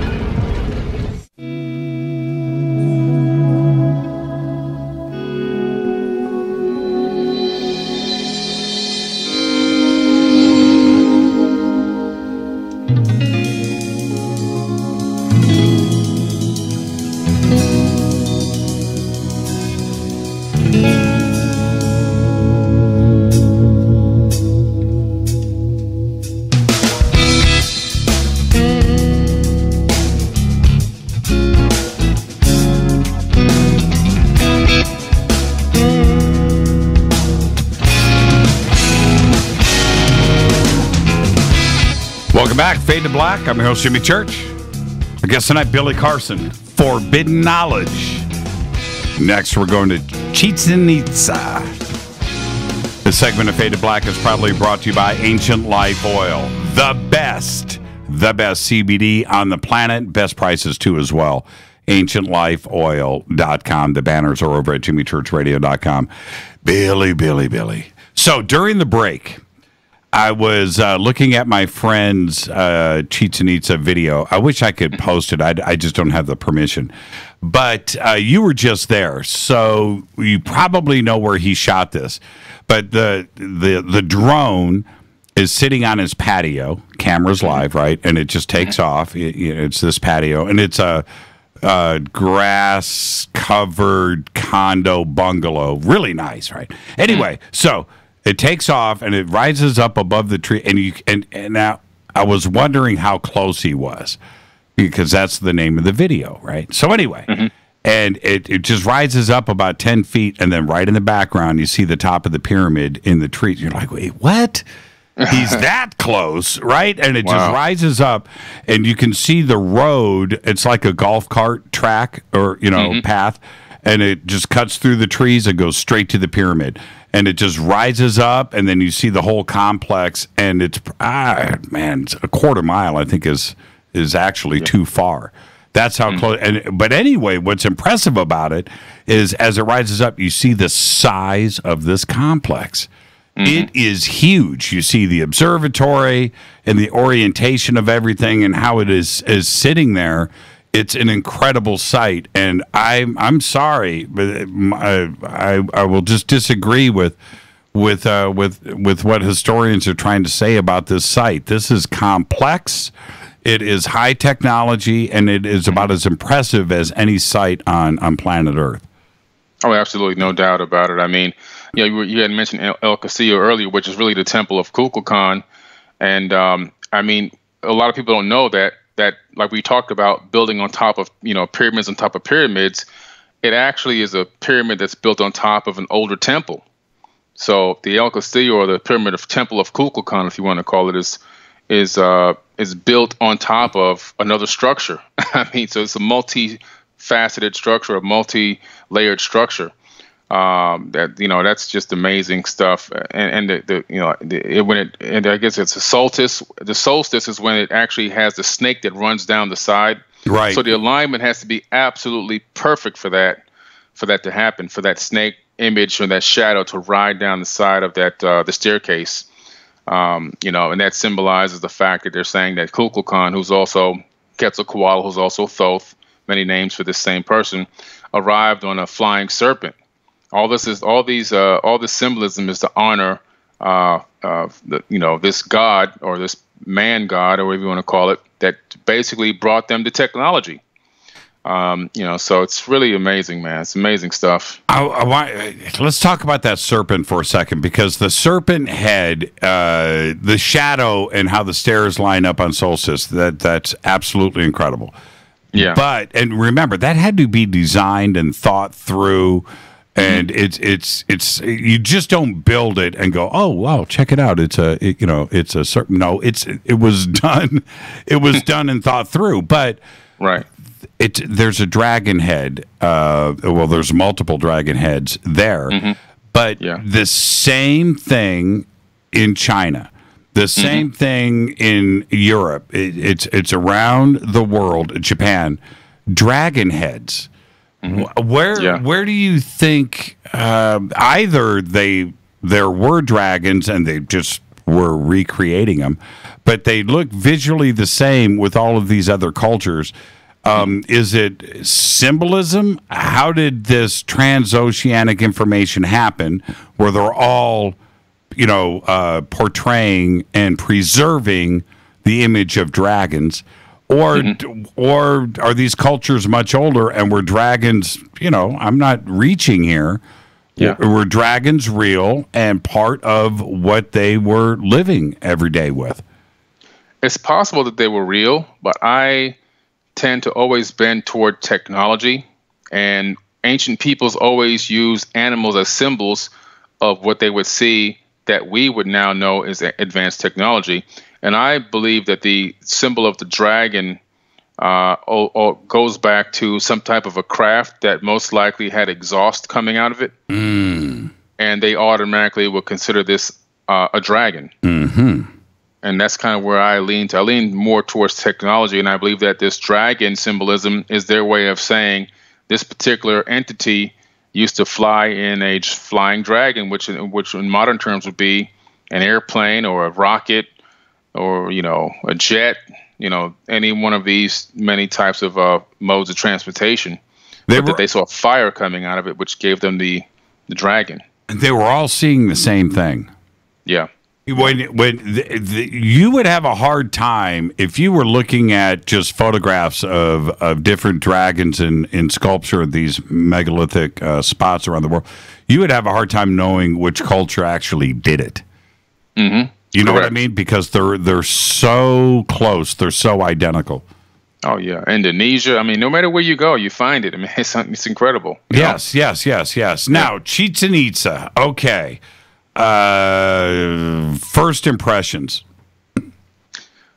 Welcome back, Fade to Black. I'm your host, Jimmy Church. Our guest tonight, Billy Carson, Forbidden Knowledge. Next, we're going to Chichen Itza. This segment of Fade to Black is proudly brought to you by Ancient Life Oil. The best CBD on the planet. Best prices, too, as well. AncientLifeOil.com. The banners are over at JimmyChurchRadio.com. Billy. So, during the break, I was looking at my friend's Chichen Itza video. I wish I could post it. I just don't have the permission. But you were just there, so you probably know where he shot this. But the drone is sitting on his patio. Camera's live, right? And it just takes off. It's this patio, and it's a grass-covered condo bungalow. Really nice, right? Anyway, so it takes off and it rises up above the tree, and now I was wondering how close he was, because that's the name of the video, right? So anyway, and it just rises up about 10 feet, and then right in the background you see the top of the pyramid in the tree. You're like, wait, what? He's that close, right? And it just rises up, and you can see the road. It's like a golf cart track or path. and it just cuts through the trees and goes straight to the pyramid. And it just rises up, and then you see the whole complex, and it's it's a quarter mile, I think, is actually too far. That's how close. But anyway, what's impressive about it is as it rises up, you see the size of this complex. It is huge. You see the observatory and the orientation of everything and how it is sitting there. It's an incredible sight, and I'm sorry, but I will just disagree with what historians are trying to say about this site. This is complex. It is high technology, and it is about as impressive as any site on planet Earth. Oh, absolutely, no doubt about it. I mean, you had mentioned El Castillo earlier, which is really the temple of Kukulkan, and I mean, a lot of people don't know that like we talked about building on top of pyramids on top of pyramids. It actually is a pyramid that's built on top of an older temple. So the El Castillo, or the pyramid of Temple of Kukulkan, if you want to call it, is built on top of another structure. I mean, so it's a multi-faceted structure, a multi-layered structure. That's just amazing stuff. And I guess it's a solstice. The solstice is when it actually has the snake that runs down the side. Right. So the alignment has to be absolutely perfect for that to happen, for that snake image or that shadow to ride down the side of that the staircase. And that symbolizes the fact that they're saying that Kukulkan, who's also Quetzalcoatl, who's also Thoth, many names for this same person, arrived on a flying serpent. All this symbolism is to honor, this god, or this man god, or whatever you want to call it, that basically brought them to technology. So it's really amazing, man. It's amazing stuff. Let's talk about that serpent for a second, because the serpent head, the shadow, and how the stairs line up on solstice, that's absolutely incredible. Yeah. And remember, that had to be designed and thought through. And it's you just don't build it and go, oh wow, check it out. It's a certain. No, it was done. It was done and thought through. But right, there's a dragon head. There's multiple dragon heads there. But the same thing in China, the same thing in Europe. It's around the world. Japan, dragon heads. Where do you think either there were dragons and they just were recreating them, but they look visually the same with all of these other cultures? Is it symbolism? How did this transoceanic information happen where they're all, portraying and preserving the image of dragons? Or are these cultures much older and were dragons, I'm not reaching here. Yeah. Were dragons real and part of what they were living every day with? It's possible that they were real, but I tend to always bend toward technology. And ancient peoples always use animals as symbols of what they would see that we would now know is advanced technology. And I believe that the symbol of the dragon goes back to some type of a craft that most likely had exhaust coming out of it. And they automatically would consider this a dragon. And that's kind of where I lean to. I lean more towards technology, and I believe that this dragon symbolism is their way of saying this particular entity used to fly in a flying dragon, which in modern terms would be an airplane or a rocket, or a jet, any one of these many types of modes of transportation. They saw fire coming out of it, which gave them the dragon. They were all seeing the same thing. Yeah. When you would have a hard time if you were looking at just photographs of different dragons in sculpture, these megalithic spots around the world. You would have a hard time knowing which culture actually did it. You know what I mean? Because they're so close. They're so identical. Oh, yeah. Indonesia. I mean, no matter where you go, you find it. I mean, it's incredible. Yes. Now, Chichen Itza. Okay. First impressions.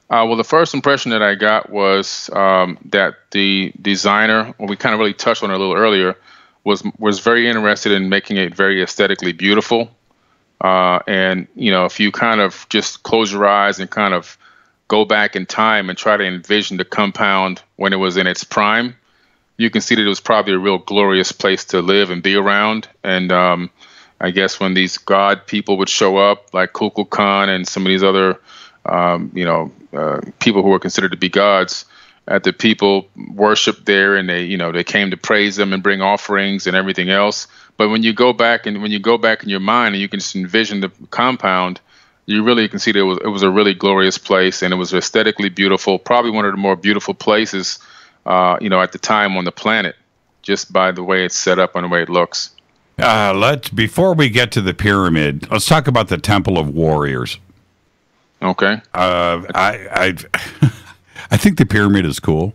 Well, the first impression that I got was that the designer, we kind of really touched on it a little earlier, was very interested in making it very aesthetically beautiful. And if you kind of just close your eyes and kind of go back in time and try to envision the compound when it was in its prime, you can see that it was probably a real glorious place to live and be around. And I guess when these god people would show up, like Kukulkan and some of these other, people who were considered to be gods, the people worshiped there, and they came to praise them and bring offerings and everything else. But when you go back in your mind and you can just envision the compound, you really can see that it was a really glorious place, and it was aesthetically beautiful, probably one of the more beautiful places, at the time on the planet, just by the way it's set up and the way it looks. Before we get to the pyramid, let's talk about the Temple of Warriors. Okay. I think the pyramid is cool,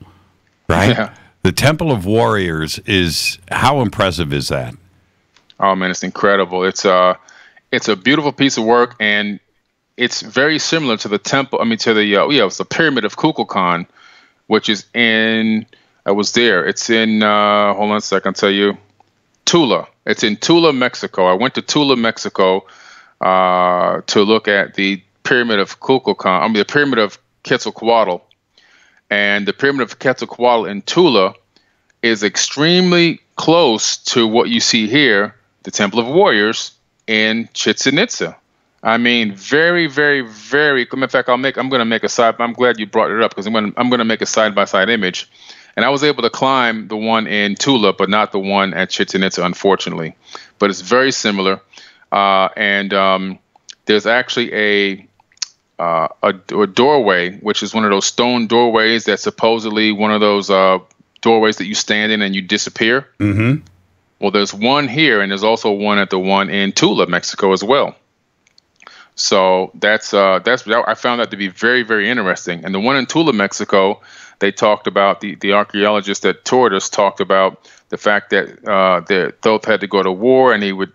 right? Yeah. The Temple of Warriors how impressive is that? Oh man, it's incredible. It's a beautiful piece of work, and it's very similar to the temple. I mean, to the it's the Pyramid of Kukulkan, which is in. I was there. It's in. Hold on a second. I'll tell you. Tula. It's in Tula, Mexico. I went to Tula, Mexico, to look at the Pyramid of Kukulkan. I mean, the Pyramid of Quetzalcoatl, and the Pyramid of Quetzalcoatl in Tula is extremely close to what you see here, the Temple of Warriors in Chichen Itza. I mean, very, very, very. In fact, I'm going to make a side. I'm glad you brought it up, because I'm going to make a side-by-side image. And I was able to climb the one in Tula, but not the one at Chichen Itza, unfortunately. But it's very similar. And there's actually a doorway, which is one of those stone doorways that's supposedly one of those doorways that you stand in and you disappear. Mm-hmm. Well, there's one here, and there's also one at the one in Tula, Mexico, as well. So that's I found that to be very, very interesting. And the one in Tula, Mexico, they talked about the archaeologist that toured us talked about the fact that Thoth had to go to war, and he would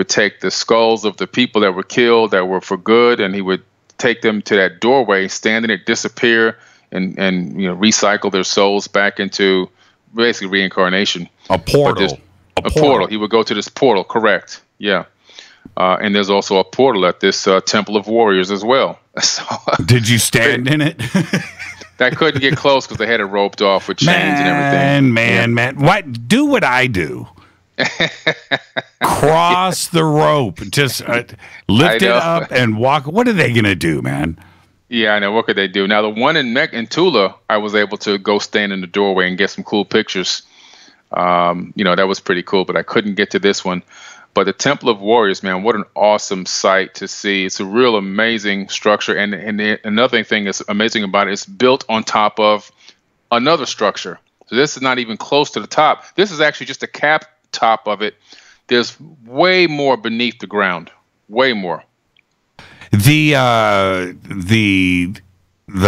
take the skulls of the people that were killed that were for good, and he would take them to that doorway, stand in it, disappear, and recycle their souls back into basically reincarnation. A portal. A portal. He would go to this portal. Correct. Yeah. And there's also a portal at this Temple of Warriors as well. So, did you stand in it? I couldn't get close because they had it roped off with chains and everything. Man. What? Do what I do. Cross the rope. Just lift it up and walk. What are they going to do, man? Yeah, I know. What could they do? Now, the one in Tula, I was able to go stand in the doorway and get some cool pictures. That was pretty cool, but I couldn't get to this one. But the Temple of Warriors, man, what an awesome sight to see. It's a real amazing structure. And another thing that's amazing about it, it's built on top of another structure. So this is not even close to the top. This is actually just a cap top of it. There's way more beneath the ground. Way more. The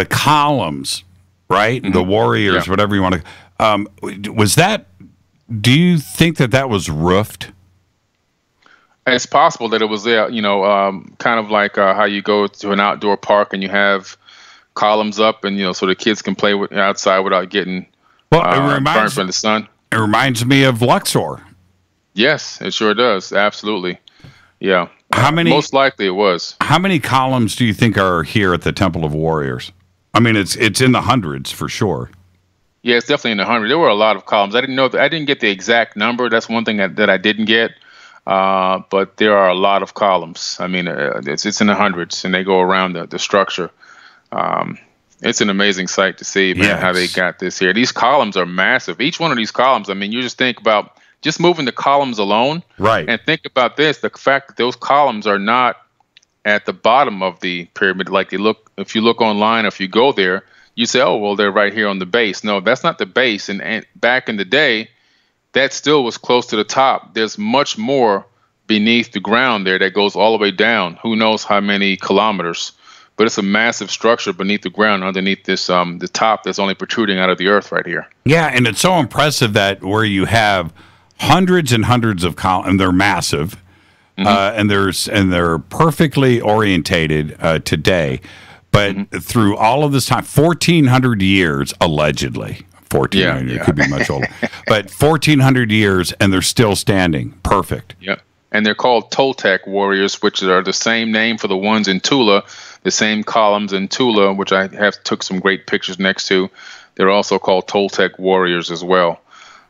columns, right? Mm-hmm. The warriors, whatever you want to. Was that? Do you think that was roofed? It's possible that it was there. Kind of like how you go to an outdoor park and you have columns up, and so the kids can play outside without getting burned from the sun. It reminds me of Luxor. Yes, it sure does. Absolutely. Yeah. How many? Most likely it was. How many columns do you think are here at the Temple of Warriors? I mean, it's in the hundreds for sure. Yeah, it's definitely in the hundreds. There were a lot of columns. I didn't get the exact number. That's one thing that I didn't get. But there are a lot of columns. I mean, it's in the hundreds, and they go around the structure. It's an amazing sight to see, man, how they got this here. These columns are massive. Each one of these columns, I mean, you just think about just moving the columns alone. Right. And think about this, the fact that those columns are not at the bottom of the pyramid like they look. If you look online, if you go there, you say, oh, well, they're right here on the base. No, that's not the base. And back in the day, that still was close to the top. There's much more beneath the ground there that goes all the way down. Who knows how many kilometers? But it's a massive structure beneath the ground underneath this the top that's only protruding out of the earth right here. Yeah, and it's so impressive that where you have hundreds and hundreds of columns, and they're massive, mm-hmm. and they're perfectly orientated today. But through all of this time, 1,400 years, allegedly, 1400. It could be much older. But 1,400 years, and they're still standing. Perfect. Yep. And they're called Toltec warriors, which are the same name for the ones in Tula, the same columns in Tula, which I took some great pictures next to. They're also called Toltec warriors as well.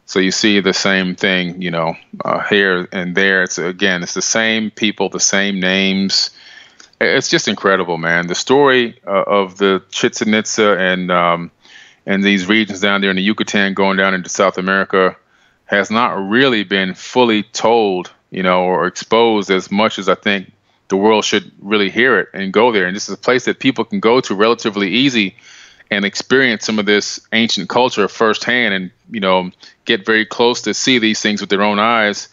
So you see the same thing, here and there. It's the same people, the same names. It's just incredible, man. The story of the Chichen Itza and these regions down there in the Yucatan going down into South America has not really been fully told, or exposed as much as I think the world should really hear it and go there. And this is a place that people can go to relatively easy and experience some of this ancient culture firsthand and, get very close to see these things with their own eyes.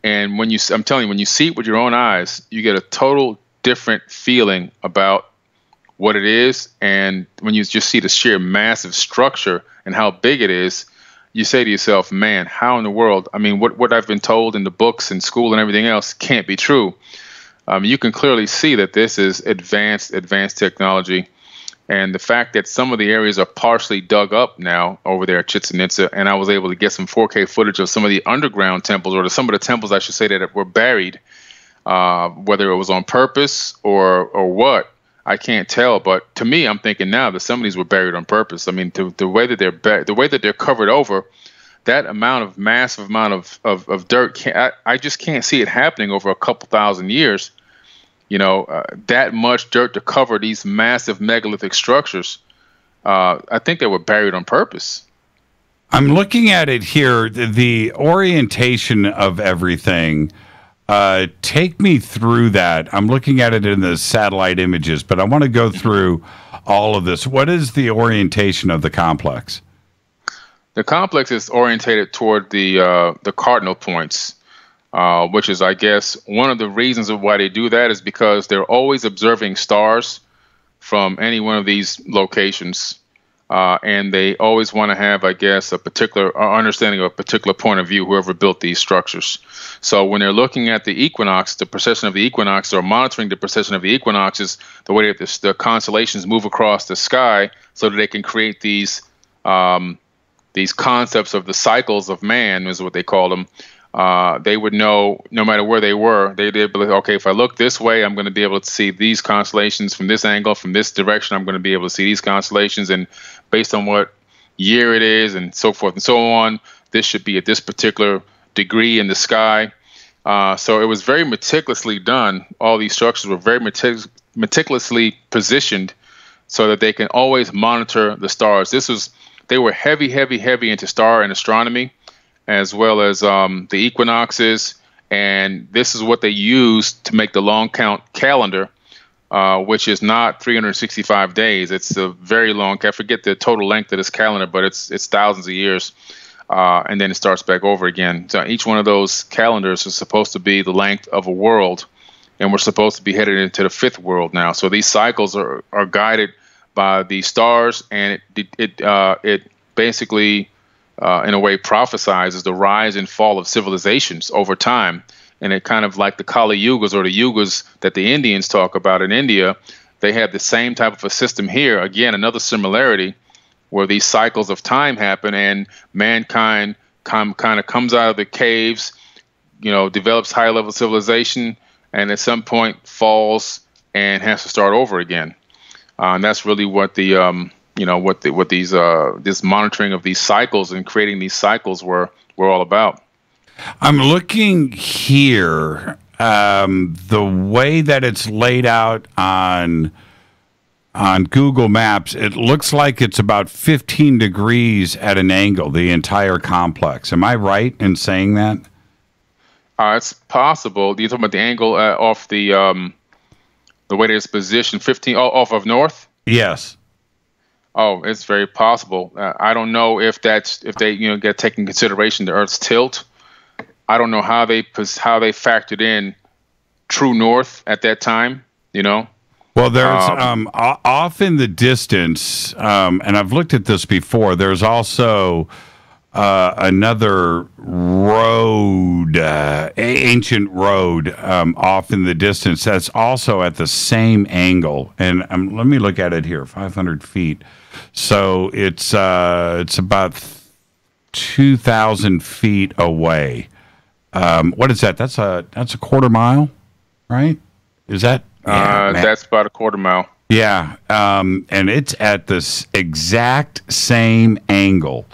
And I'm telling you, when you see it with your own eyes, you get a total different feeling about what it is. And when you just see the sheer massive structure and how big it is, you say to yourself, man, how in the world? I mean, what I've been told in the books and school and everything else can't be true. You can clearly see that this is advanced technology. And the fact that some of the areas are partially dug up now over there at Chichen Itza, and I was able to get some 4K footage of some of the underground temples, or some of the temples, I should say, that were buried, whether it was on purpose or what, I can't tell. But to me, I'm thinking now that some of these were buried on purpose. I mean, the way that they're covered over, that massive amount of dirt, I just can't see it happening over a couple thousand years. That much dirt to cover these massive megalithic structures. I think they were buried on purpose. I'm looking at it here, the orientation of everything. Take me through that. I'm looking at it in the satellite images, but I want to go through all of this. What is the orientation of the complex? The complex is orientated toward the cardinal points. Which is, I guess, one of the reasons of why they do that is because they're always observing stars from any one of these locations. And they always want to have, I guess, a particular understanding of a particular point of view, whoever built these structures. So when they're looking at the equinox, the precession of the equinox, or monitoring the precession of the equinoxes, the way that the constellations move across the sky so that they can create these concepts of the cycles of man, is what they call them. They would know, no matter where they were, they'd be able to, okay, if I look this way, I'm going to be able to see these constellations from this angle, from this direction, I'm going to be able to see these constellations. And based on what year it is and so forth and so on, this should be at this particular degree in the sky. So it was very meticulously done. All these structures were very meticulously positioned so that they can always monitor the stars. They were heavy into star and astronomy, as well as the equinoxes, and this is what they use to make the long count calendar, which is not 365 days. It's a very long. I forget the total length of this calendar, but it's thousands of years, and then it starts back over again. So each one of those calendars is supposed to be the length of a world, and we're supposed to be headed into the fifth world now. So these cycles are guided by the stars, and it basically, in a way, prophesizes the rise and fall of civilizations over time. And it kind of like the Kali Yugas, or the Yugas that the Indians talk about in India, they have the same type of a system here. Again, another similarity where these cycles of time happen, and mankind kind of comes out of the caves, develops high level civilization, and at some point falls and has to start over again. And that's really what this monitoring of these cycles and creating these cycles were all about. I'm looking here, the way that it's laid out on Google Maps, it looks like it's about 15 degrees at an angle, the entire complex. Am I right in saying that? It's possible. You're talking about the angle off the way that it's positioned, 15 off of north? Yes. Oh, it's very possible. I don't know if they get taken into consideration the Earth's tilt. I don't know how they factored in true north at that time. Well, there's off in the distance, and I've looked at this before. There's also another road, ancient road, off in the distance. That's also at the same angle. And let me look at it here, 500 feet. So it's about 2,000 feet away. What is that? That's a quarter mile, right? Is that? Yeah, that's about a quarter mile. Yeah, and it's at this exact same angle.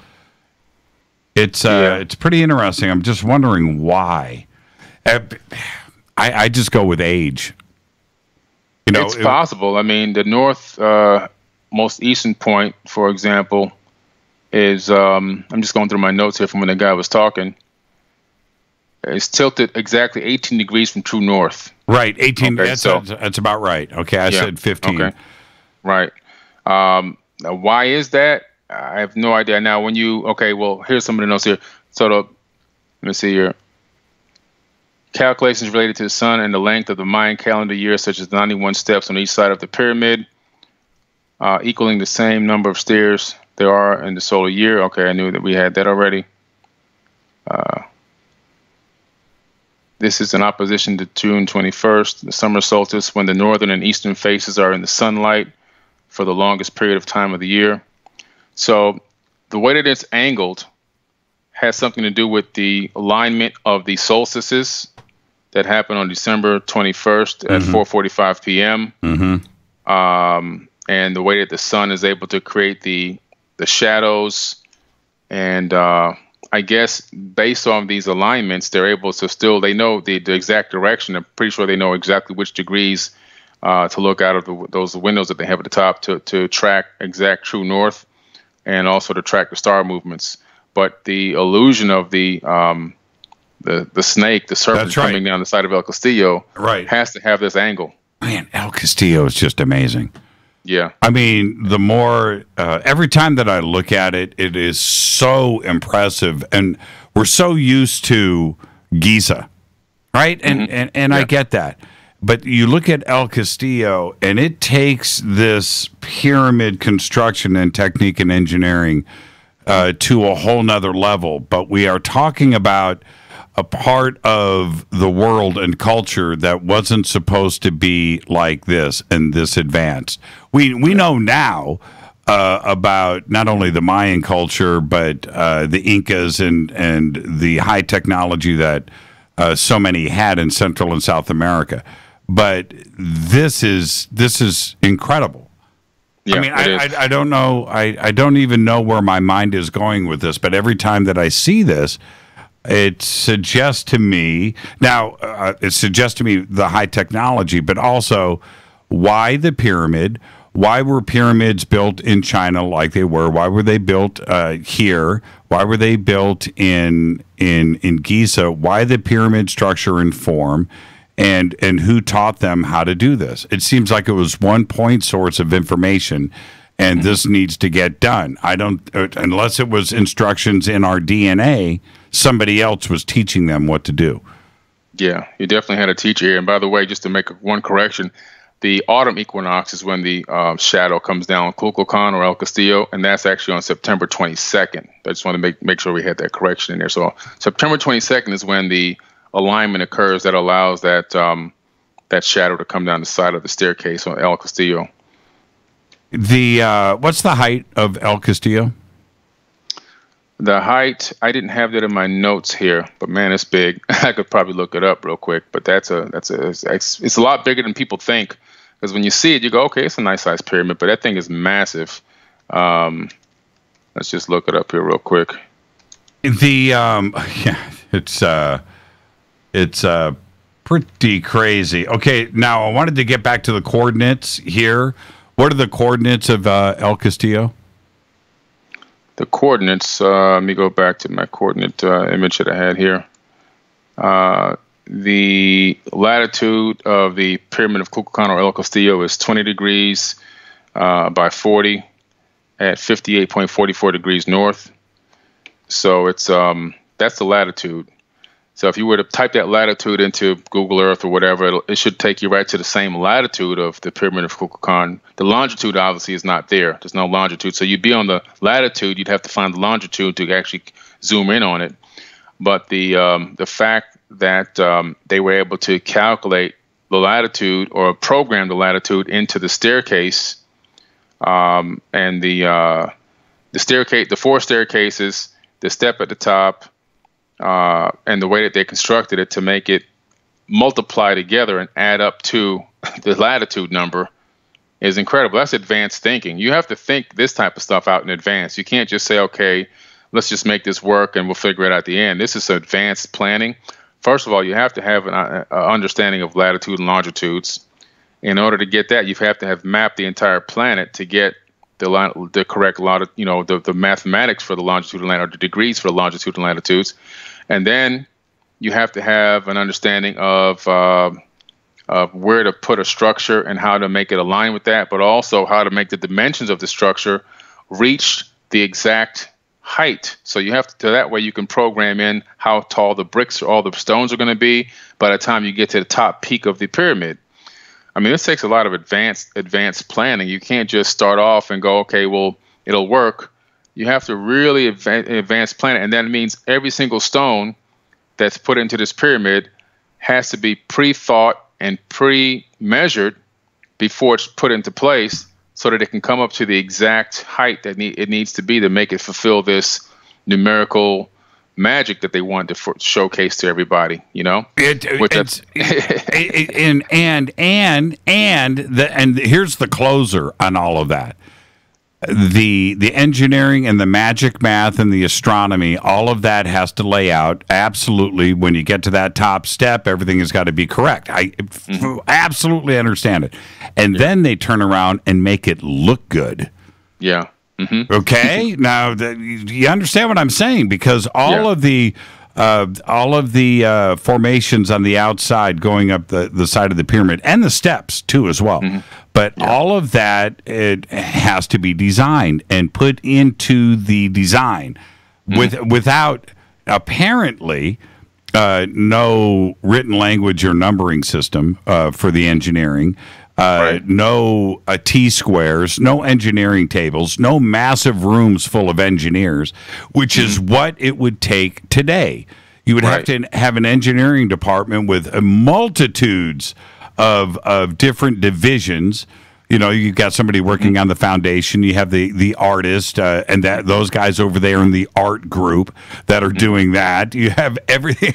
It's pretty interesting. I'm just wondering why. I just go with age. You know, it's possible. I mean, the north most eastern point, for example, is I'm just going through my notes here from when the guy was talking. It's tilted exactly 18 degrees from true north. Right, 18. Okay, that's about right. Okay, I said 15. Okay, right. Now, why is that? I have no idea. Now, when here's some of the notes here. So, let me see here. Calculations related to the sun and the length of the Mayan calendar year, such as 91 steps on each side of the pyramid, equaling the same number of stairs there are in the solar year. Okay, I knew that we had that already. This is in opposition to June 21st, the summer solstice, when the northern and eastern faces are in the sunlight for the longest period of time of the year. So the way that it's angled has something to do with the alignment of the solstices that happen on December 21st at 4:45 p.m. And the way that the sun is able to create the shadows, and I guess based on these alignments, they're able to they know the exact direction. I'm pretty sure they know exactly which degrees to look out of those windows that they have at the top to track exact true north, and also to track the star movements. But the illusion of the snake, the serpent coming down the side of El Castillo, has to have this angle. Man, El Castillo is just amazing. Yeah. I mean, the more, every time that I look at it, it is so impressive. And we're so used to Giza, right? And I get that. But you look at El Castillo, and it takes this pyramid construction and technique and engineering to a whole nother level. But we are talking about a part of the world and culture that wasn't supposed to be like this and this advanced. We know now about not only the Mayan culture, but the Incas and the high technology that so many had in Central and South America. But this is incredible. Yeah, I mean, I don't know. I don't even know where my mind is going with this. But every time that I see this, it suggests to me the high technology, but also why the pyramid. Why were pyramids built in China like they were? Why were they built here? Why were they built in Giza? Why the pyramid structure and form? And who taught them how to do this? It seems like it was one point source of information, and this needs to get done. I don't, unless it was instructions in our DNA, somebody else was teaching them what to do. Yeah, you definitely had a teacher here. And by the way, just to make one correction, the autumn equinox is when the shadow comes down on Kukulkan or El Castillo, and that's actually on September 22nd. I just want to make sure we had that correction in there. So September 22nd is when the alignment occurs that allows that shadow to come down the side of the staircase on El Castillo. What's the height of El Castillo? The height, I didn't have that in my notes here, but man, it's big. I could probably look it up real quick, but it's a lot bigger than people think. Because when you see it, you go, okay, it's a nice sized pyramid, but that thing is massive. Let's just look it up here real quick. It's pretty crazy. Okay, now I wanted to get back to the coordinates here. What are the coordinates of El Castillo? The coordinates, let me go back to my coordinate image that I had here. The latitude of the pyramid of Kukulkan or El Castillo is 20 degrees by 40 at 58.44 degrees north. So it's that's the latitude. So if you were to type that latitude into Google Earth or whatever, it should take you right to the same latitude of the pyramid of Kukulkan. The longitude obviously is not there. There's no longitude. So you'd be on the latitude. You'd have to find the longitude to actually zoom in on it. But the fact that they were able to calculate the latitude or program the latitude into the staircase and the staircase, the 4 staircases, the step at the top, and the way that they constructed it to make it multiply together and add up to the latitude number is incredible. That's advanced thinking. You have to think this type of stuff out in advance. You can't just say, okay, let's just make this work and we'll figure it out at the end. This is advanced planning. First of all, you have to have an understanding of latitude and longitudes. In order to get that, you have to have mapped the entire planet to get the correct the mathematics for the longitude and latitude, the degrees for the longitude and latitudes, and then you have to have an understanding of where to put a structure and how to make it align with that, but also how to make the dimensions of the structure reach the exact height. So you have to, that way you can program in how tall the bricks or all the stones are going to be by the time you get to the top peak of the pyramid. I mean, this takes a lot of advanced planning. You can't just start off and go, okay, well, it'll work. You have to really advance plan it. And that means every single stone that's put into this pyramid has to be pre-thought and pre-measured before it's put into place so that it can come up to the exact height that it needs to be to make it fulfill this numerical magic that they want to showcase to everybody, you know. And here's the closer on all of that: the engineering and the magic math and the astronomy. All of that has to lay out absolutely. When you get to that top step, everything has got to be correct. I absolutely understand it. And then they turn around and make it look good. Yeah. Okay. Now, you understand what I'm saying, because all of the formations on the outside going up the side of the pyramid, and the steps too as well. But all of that, it has to be designed and put into the design without apparently no written language or numbering system for the engineering. No T-squares, no engineering tables, no massive rooms full of engineers, which is what it would take today. You would have to have an engineering department with multitudes of different divisions. You know, you've got somebody working on the foundation. You have the artist and those guys over there in the art group that are doing that. You have everything,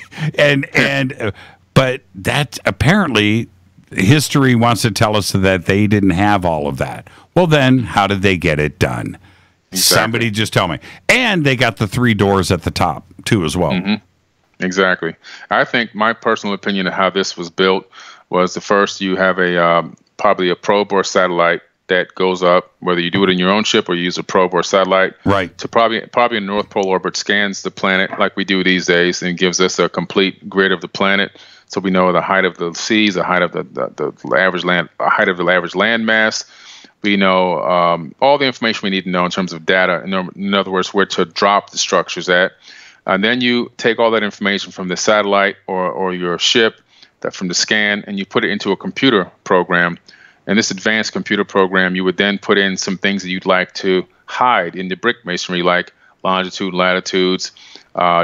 but that apparently history wants to tell us that they didn't have all of that. Well, then how did they get it done? Exactly. Somebody just tell me. And they got the 3 doors at the top too as well. Exactly. I think my personal opinion of how this was built was the first, you have probably a probe or satellite that goes up, whether you do it in your own ship or you use a probe or satellite, to probably a North Pole orbit, scans the planet like we do these days and gives us a complete grid of the planet. So we know the height of the seas, the height of the average land, height of the average land mass. We know all the information we need to know in terms of data. In other words, where to drop the structures at. And then you take all that information from the satellite or your ship, from the scan, and you put it into a computer program. And this advanced computer program, you would then put in some things that you'd like to hide in the brick masonry, like longitude, latitudes,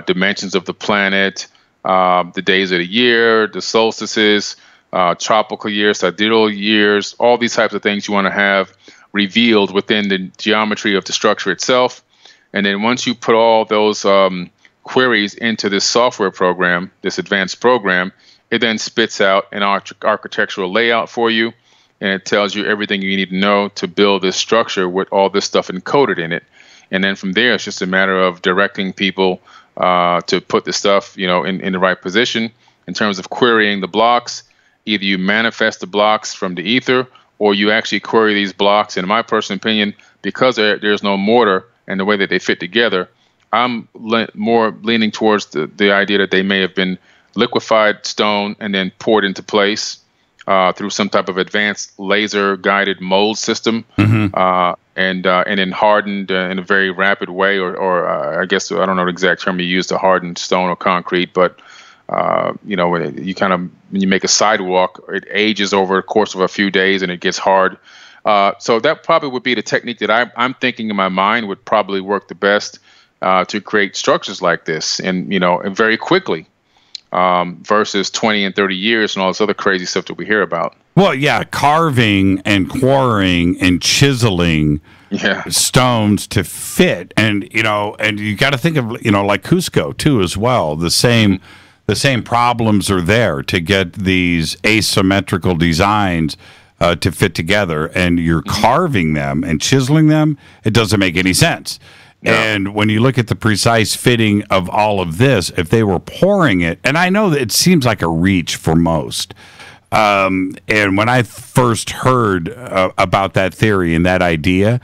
dimensions of the planet, the days of the year, the solstices, tropical years, sidereal years, all these types of things you want to have revealed within the geometry of the structure itself. And then once you put all those queries into this software program, this advanced program, it then spits out an architectural layout for you, and it tells you everything you need to know to build this structure with all this stuff encoded in it. And then from there, it's just a matter of directing people to put the stuff, in the right position. In terms of querying the blocks, either you manifest the blocks from the ether, or you actually query these blocks. And in my personal opinion, because there's no mortar and the way that they fit together, I'm more leaning towards the idea that they may have been liquefied stone and then poured into place through some type of advanced laser-guided mold system, and then hardened in a very rapid way, or I guess I don't know the exact term you use to harden stone or concrete, but when you make a sidewalk, it ages over the course of a few days and it gets hard. So that probably would be the technique that I'm thinking in my mind would probably work the best to create structures like this, and very quickly. Versus 20 and 30 years and all this other crazy stuff that we hear about. Well, yeah, carving and quarrying and chiseling stones to fit, and you got to think of like Cusco too as well. The same problems are there to get these asymmetrical designs to fit together, and you're carving them and chiseling them. It doesn't make any sense. No. And when you look at the precise fitting of all of this, if they were pouring it, and I know that it seems like a reach for most. And when I first heard about that theory and that idea,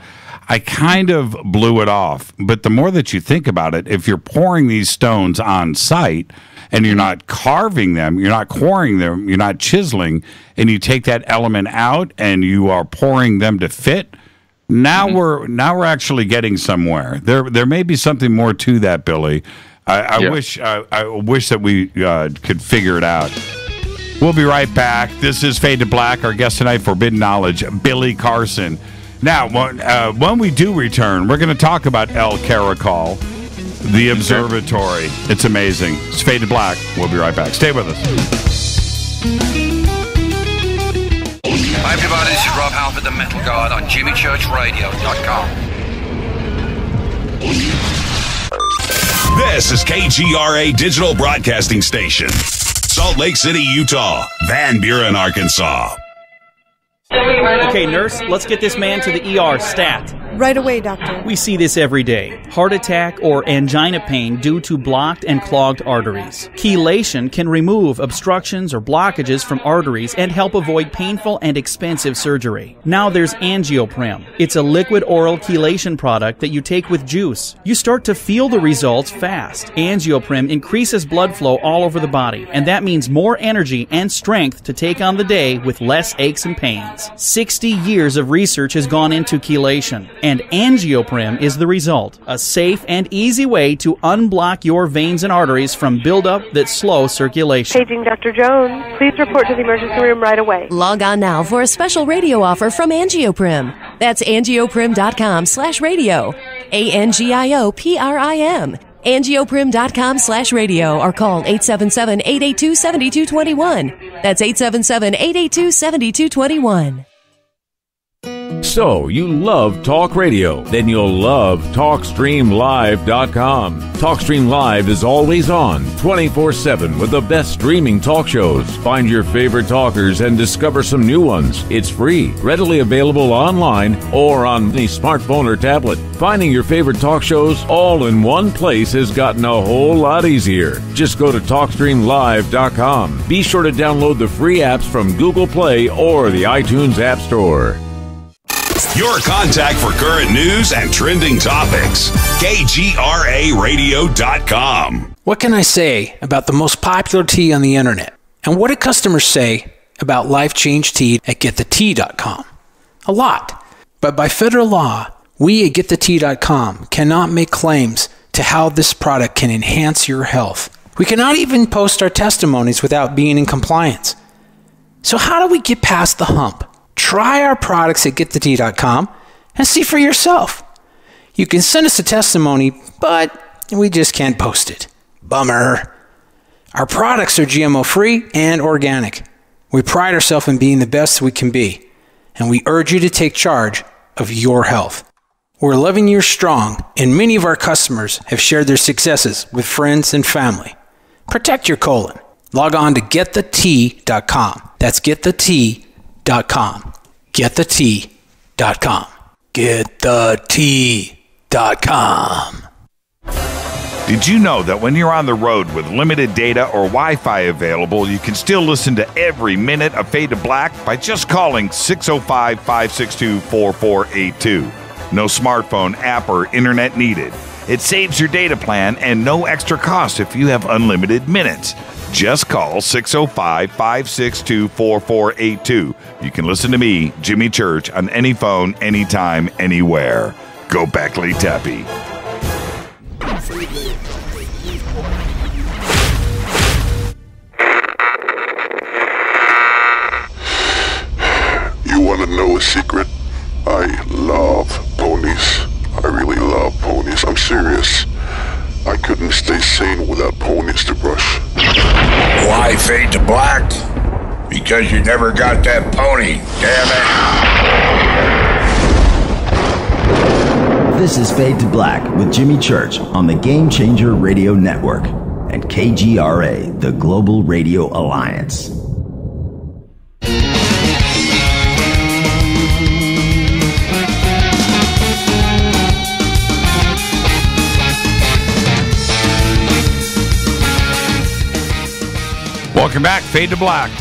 I kind of blew it off. But the more that you think about it, if you're pouring these stones on site and you're not carving them, you're not quarrying them, you're not chiseling, and you take that element out and you are pouring them to fit, now we're actually getting somewhere. There may be something more to that, Billy. I wish that we could figure it out. We'll be right back. This is Fade to Black. Our guest tonight, Forbidden Knowledge, Billy Carson. Now, when we do return, we're going to talk about El Caracol, the observatory. It's amazing. It's Fade to Black. We'll be right back. Stay with us. Hi, everybody. This is Rob Halford, the Metal Guard, on JimmyChurchRadio.com. This is KGRA Digital Broadcasting Station. Salt Lake City, Utah. Van Buren, Arkansas. Okay, nurse, let's get this man to the ER stat. Right away, doctor. We see this every day. Heart attack or angina pain due to blocked and clogged arteries. Chelation can remove obstructions or blockages from arteries and help avoid painful and expensive surgery. Now there's Angioprim. It's a liquid oral chelation product that you take with juice. You start to feel the results fast. Angioprim increases blood flow all over the body, and that means more energy and strength to take on the day with less aches and pains. 60 years of research has gone into chelation, and Angioprim is the result. A safe and easy way to unblock your veins and arteries from buildup that slow circulation. Paging Dr. Jones. Please report to the emergency room right away. Log on now for a special radio offer from Angioprim. That's angioprim.com/radio. ANGIOPRIM. Angioprim.com/radio or call 877-882-7221. That's 877-882-7221. So, you love talk radio? Then you'll love TalkStreamLive.com. TalkStream Live is always on, 24/7 with the best streaming talk shows. Find your favorite talkers and discover some new ones. It's free, readily available online or on any smartphone or tablet. Finding your favorite talk shows all in one place has gotten a whole lot easier. Just go to TalkStreamLive.com. Be sure to download the free apps from Google Play or the iTunes App Store. Your contact for current news and trending topics. KGRARadio.com. What can I say about the most popular tea on the internet? And what do customers say about Life Change Tea at GetTheTea.com? A lot. But by federal law, we at GetTheTea.com cannot make claims to how this product can enhance your health. We cannot even post our testimonies without being in compliance. So how do we get past the hump? Try our products at GetTheTea.com and see for yourself. You can send us a testimony, but we just can't post it. Bummer. Our products are GMO-free and organic. We pride ourselves in being the best we can be, and we urge you to take charge of your health. We're 11 years strong, and many of our customers have shared their successes with friends and family. Protect your colon. Log on to GetTheTea.com. That's GetTheTea.com. GetTheTea.com. GetTheTea.com. Did you know that when you're on the road with limited data or Wi-Fi available, you can still listen to every minute of Fade to Black by just calling 605-562-4482. No smartphone, app, or internet needed. It saves your data plan and no extra cost if you have unlimited minutes. Just call 605-562-4482. You can listen to me, Jimmy Church, on any phone, anytime, anywhere. Go Beckley Tappy. You want to know a secret? I love ponies. I really love ponies. I'm serious. I couldn't stay sane without ponies to brush. Why Fade to Black? Because you never got that pony, damn it. This is Fade to Black with Jimmy Church on the Game Changer Radio Network and KGRA, the Global Radio Alliance. Welcome back, Fade to Black.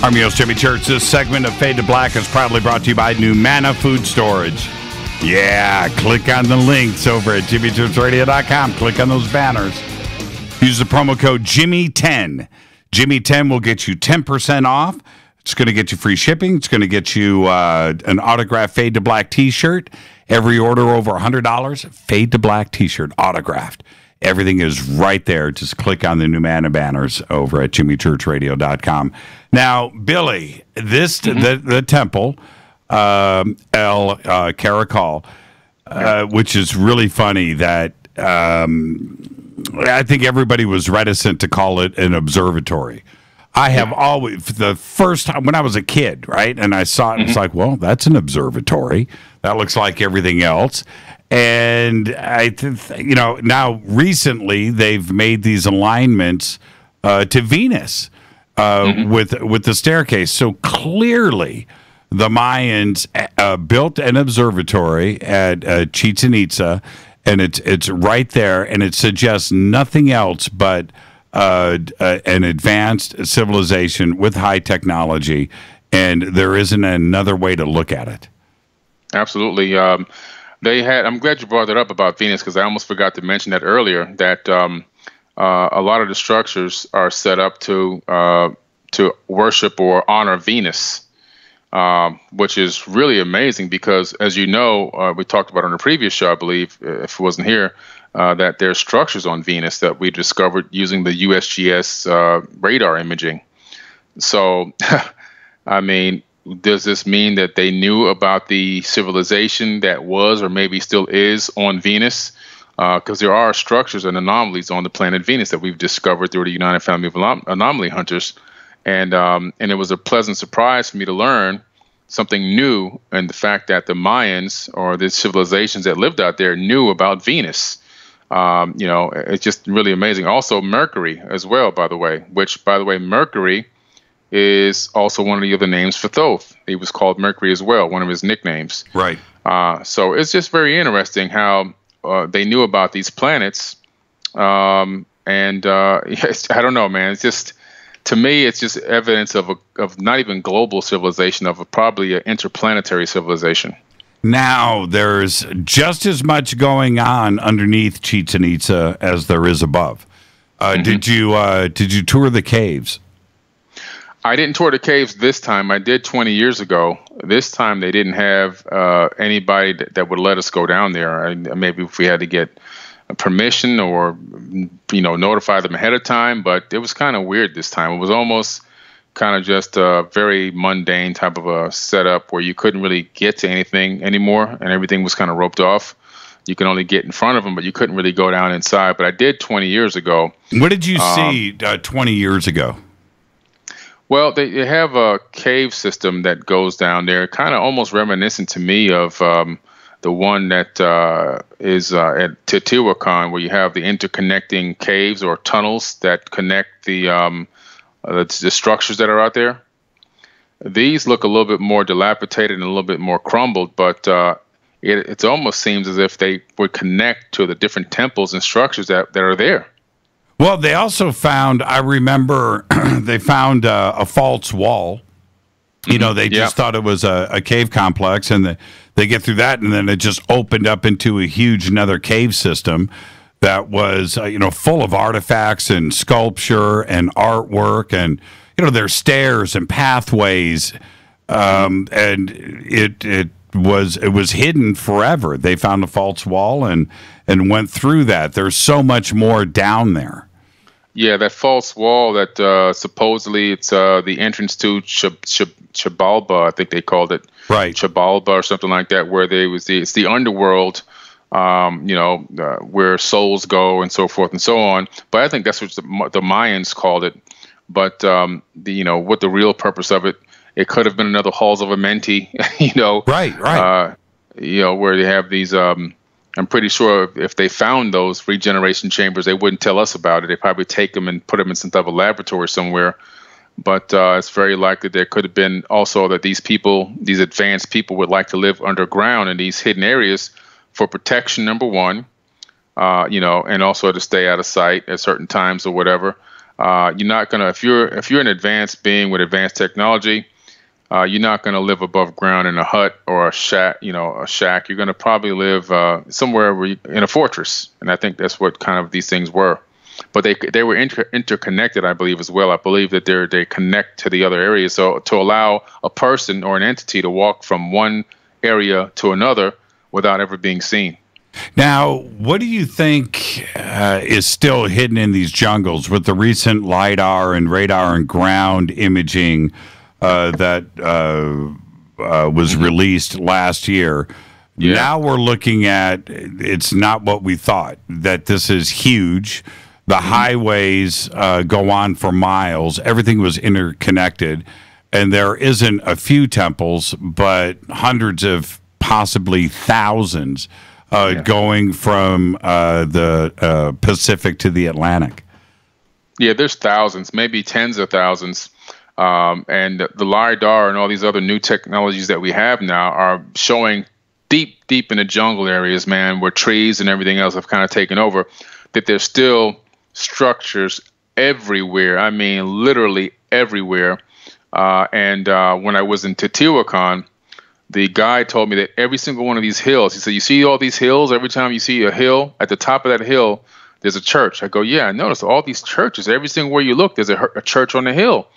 I'm your host, Jimmy Church. This segment of Fade to Black is proudly brought to you by Numana Food Storage. Yeah, click on the links over at jimmychurchradio.com. Click on those banners. Use the promo code Jimmy10. Jimmy10 will get you 10% off. It's going to get you free shipping. It's going to get you an autographed Fade to Black t-shirt. Every order over $100, Fade to Black t-shirt, autographed. Everything is right there. Just click on the Numana banners over at jimmychurchradio.com. Now, Billy, this the temple, El Caracol, which is really funny that I think everybody was reticent to call it an observatory. I have always, the first time when I was a kid, right, and I saw it, it's like, well, that's an observatory. That looks like everything else. And now recently they've made these alignments to Venus with the staircase. So clearly, the Mayans built an observatory at Chichen Itza, and it's right there, and it suggests nothing else but an advanced civilization with high technology, and there isn't another way to look at it. Absolutely. They had. I'm glad you brought that up about Venus, because I almost forgot to mention that earlier. That a lot of the structures are set up to worship or honor Venus, which is really amazing. Because, as you know, we talked about on a previous show, I believe, if it wasn't here, that there's structures on Venus that we discovered using the USGS radar imaging. So, I mean, does this mean that they knew about the civilization that was or maybe still is on Venus? Because there are structures and anomalies on the planet Venus that we've discovered through the United Family of Anomaly Hunters. And it was a pleasant surprise for me to learn something new, and the fact that the Mayans, or the civilizations that lived out there, knew about Venus. It's just really amazing. Also, Mercury as well, by the way, Mercury is also one of the other names for Thoth. He was called Mercury as well, one of his nicknames. Right. So it's just very interesting how they knew about these planets. I don't know, man. It's just, to me, it's just evidence of not even global civilization, of probably an interplanetary civilization. Now, there's just as much going on underneath Chichen Itza as there is above. Did you tour the caves? I didn't tour the caves this time. I did 20 years ago. This time they didn't have anybody that would let us go down there. Maybe if we had to get permission or notify them ahead of time, but it was kind of weird this time. It was almost kind of just a very mundane type of a setup where you couldn't really get to anything anymore, and everything was kind of roped off. You can only get in front of them, but you couldn't really go down inside. But I did 20 years ago. What did you see 20 years ago? Well, they have a cave system that goes down there, kind of almost reminiscent to me of the one that is at Teotihuacan, where you have the interconnecting caves or tunnels that connect the structures that are out there. These look a little bit more dilapidated and a little bit more crumbled, but it almost seems as if they would connect to the different temples and structures that are there. Well, they also found, I remember, they found a false wall. They just thought it was a cave complex, and they get through that, and then it just opened up into a huge another cave system that was, full of artifacts and sculpture and artwork, and, there's stairs and pathways, and it was hidden forever. They found a false wall and went through that. There's so much more down there. Yeah, that false wall that supposedly it's the entrance to Xibalba, I think they called it. Right. Xibalba or something like that, where it's the underworld, where souls go and so forth and so on. But I think that's what the Mayans called it, But what the real purpose of it could have been another Halls of Amenti, Right. Where they have these. I'm pretty sure if they found those regeneration chambers, they wouldn't tell us about it. They'd probably take them and put them in some type of laboratory somewhere. But it's very likely there could have been also that these advanced people would like to live underground in these hidden areas for protection, number one, and also to stay out of sight at certain times or whatever. You're not going to, if you're an advanced being with advanced technology, you're not going to live above ground in a hut or a shack. You're going to probably live somewhere in a fortress. And I think that's what kind of these things were. But they were interconnected, I believe, as well. I believe that they connect to the other areas. So to allow a person or an entity to walk from one area to another without ever being seen. Now, what do you think is still hidden in these jungles with the recent LiDAR and radar and ground imaging that was released last year? Yeah. Now we're looking at, it's not what we thought, that this is huge. The highways go on for miles. Everything was interconnected. And there isn't a few temples, but hundreds of possibly thousands going from the Pacific to the Atlantic. Yeah, there's thousands, maybe tens of thousands. And the LiDAR and all these other new technologies that we have now are showing deep in the jungle areas, man, where trees and everything else have kind of taken over, that there's still structures everywhere. I mean, literally everywhere. And when I was in Teotihuacan, the guide told me that every single one of these hills, he said, you see all these hills? Every time you see a hill, at the top of that hill, there's a church. I go, yeah, I noticed all these churches. Every single where you look, there's a church on the hill.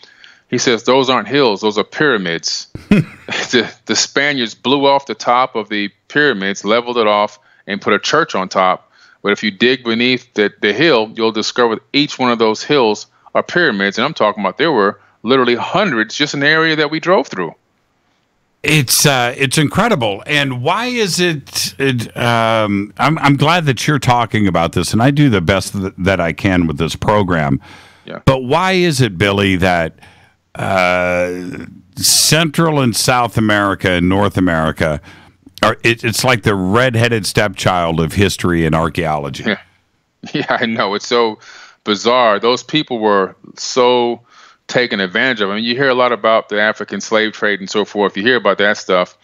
He says, those aren't hills, those are pyramids. The Spaniards blew off the top of the pyramids, leveled it off, and put a church on top. But if you dig beneath the hill, you'll discover that each one of those hills are pyramids. And I'm talking about there were literally hundreds just in the area that we drove through. It's incredible. And why is it I'm glad that you're talking about this, and I do the best that I can with this program. Yeah. But why is it, Billy, that Central and South America and North America it's like the redheaded stepchild of history and archaeology? Yeah, I know. It's so bizarre. Those people were so taken advantage of. I mean, you hear a lot about the African slave trade and so forth. You hear about that stuff,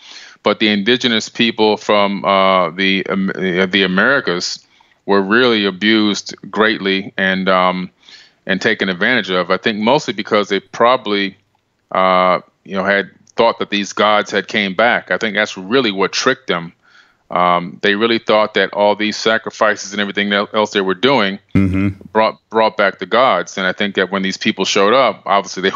but the indigenous people from the Americas were really abused greatly and taken advantage of. I think mostly because they probably had thought that these gods had came back. I think that's really what tricked them. They really thought that all these sacrifices and everything else they were doing brought back the gods. And I think that when these people showed up, obviously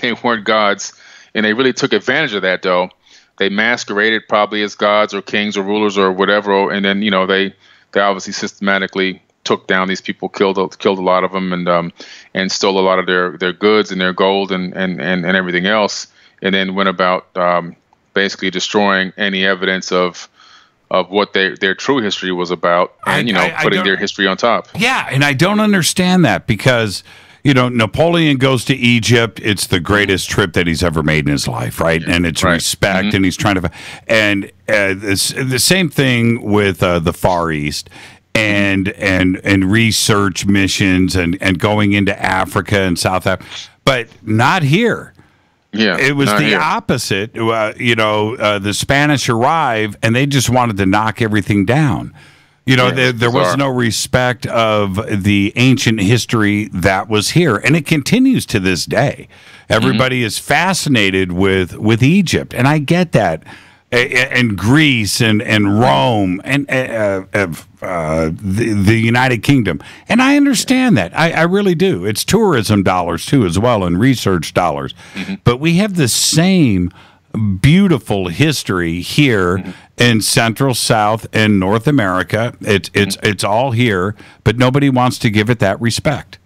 they weren't gods, and they really took advantage of that. Though they masqueraded probably as gods or kings or rulers or whatever, and then they obviously systematically took down these people, killed a lot of them, and stole a lot of their goods and their gold and everything else, and then went about basically destroying any evidence of what their true history was about, and putting their history on top. Yeah, and I don't understand that because Napoleon goes to Egypt. It's the greatest trip that he's ever made in his life, right? And it's respect, and he's trying to, and the same thing with the Far East. And research missions and going into Africa and South Africa, but not here. Yeah, it was the opposite. The Spanish arrived and they just wanted to knock everything down. There was no respect of the ancient history that was here, and it continues to this day. Everybody is fascinated with Egypt, and I get that. And Greece and Rome and the United Kingdom. And I understand that. I really do. It's tourism dollars, too, as well, and research dollars. But we have the same beautiful history here in Central, South, and North America. It's all here, but nobody wants to give it that respect.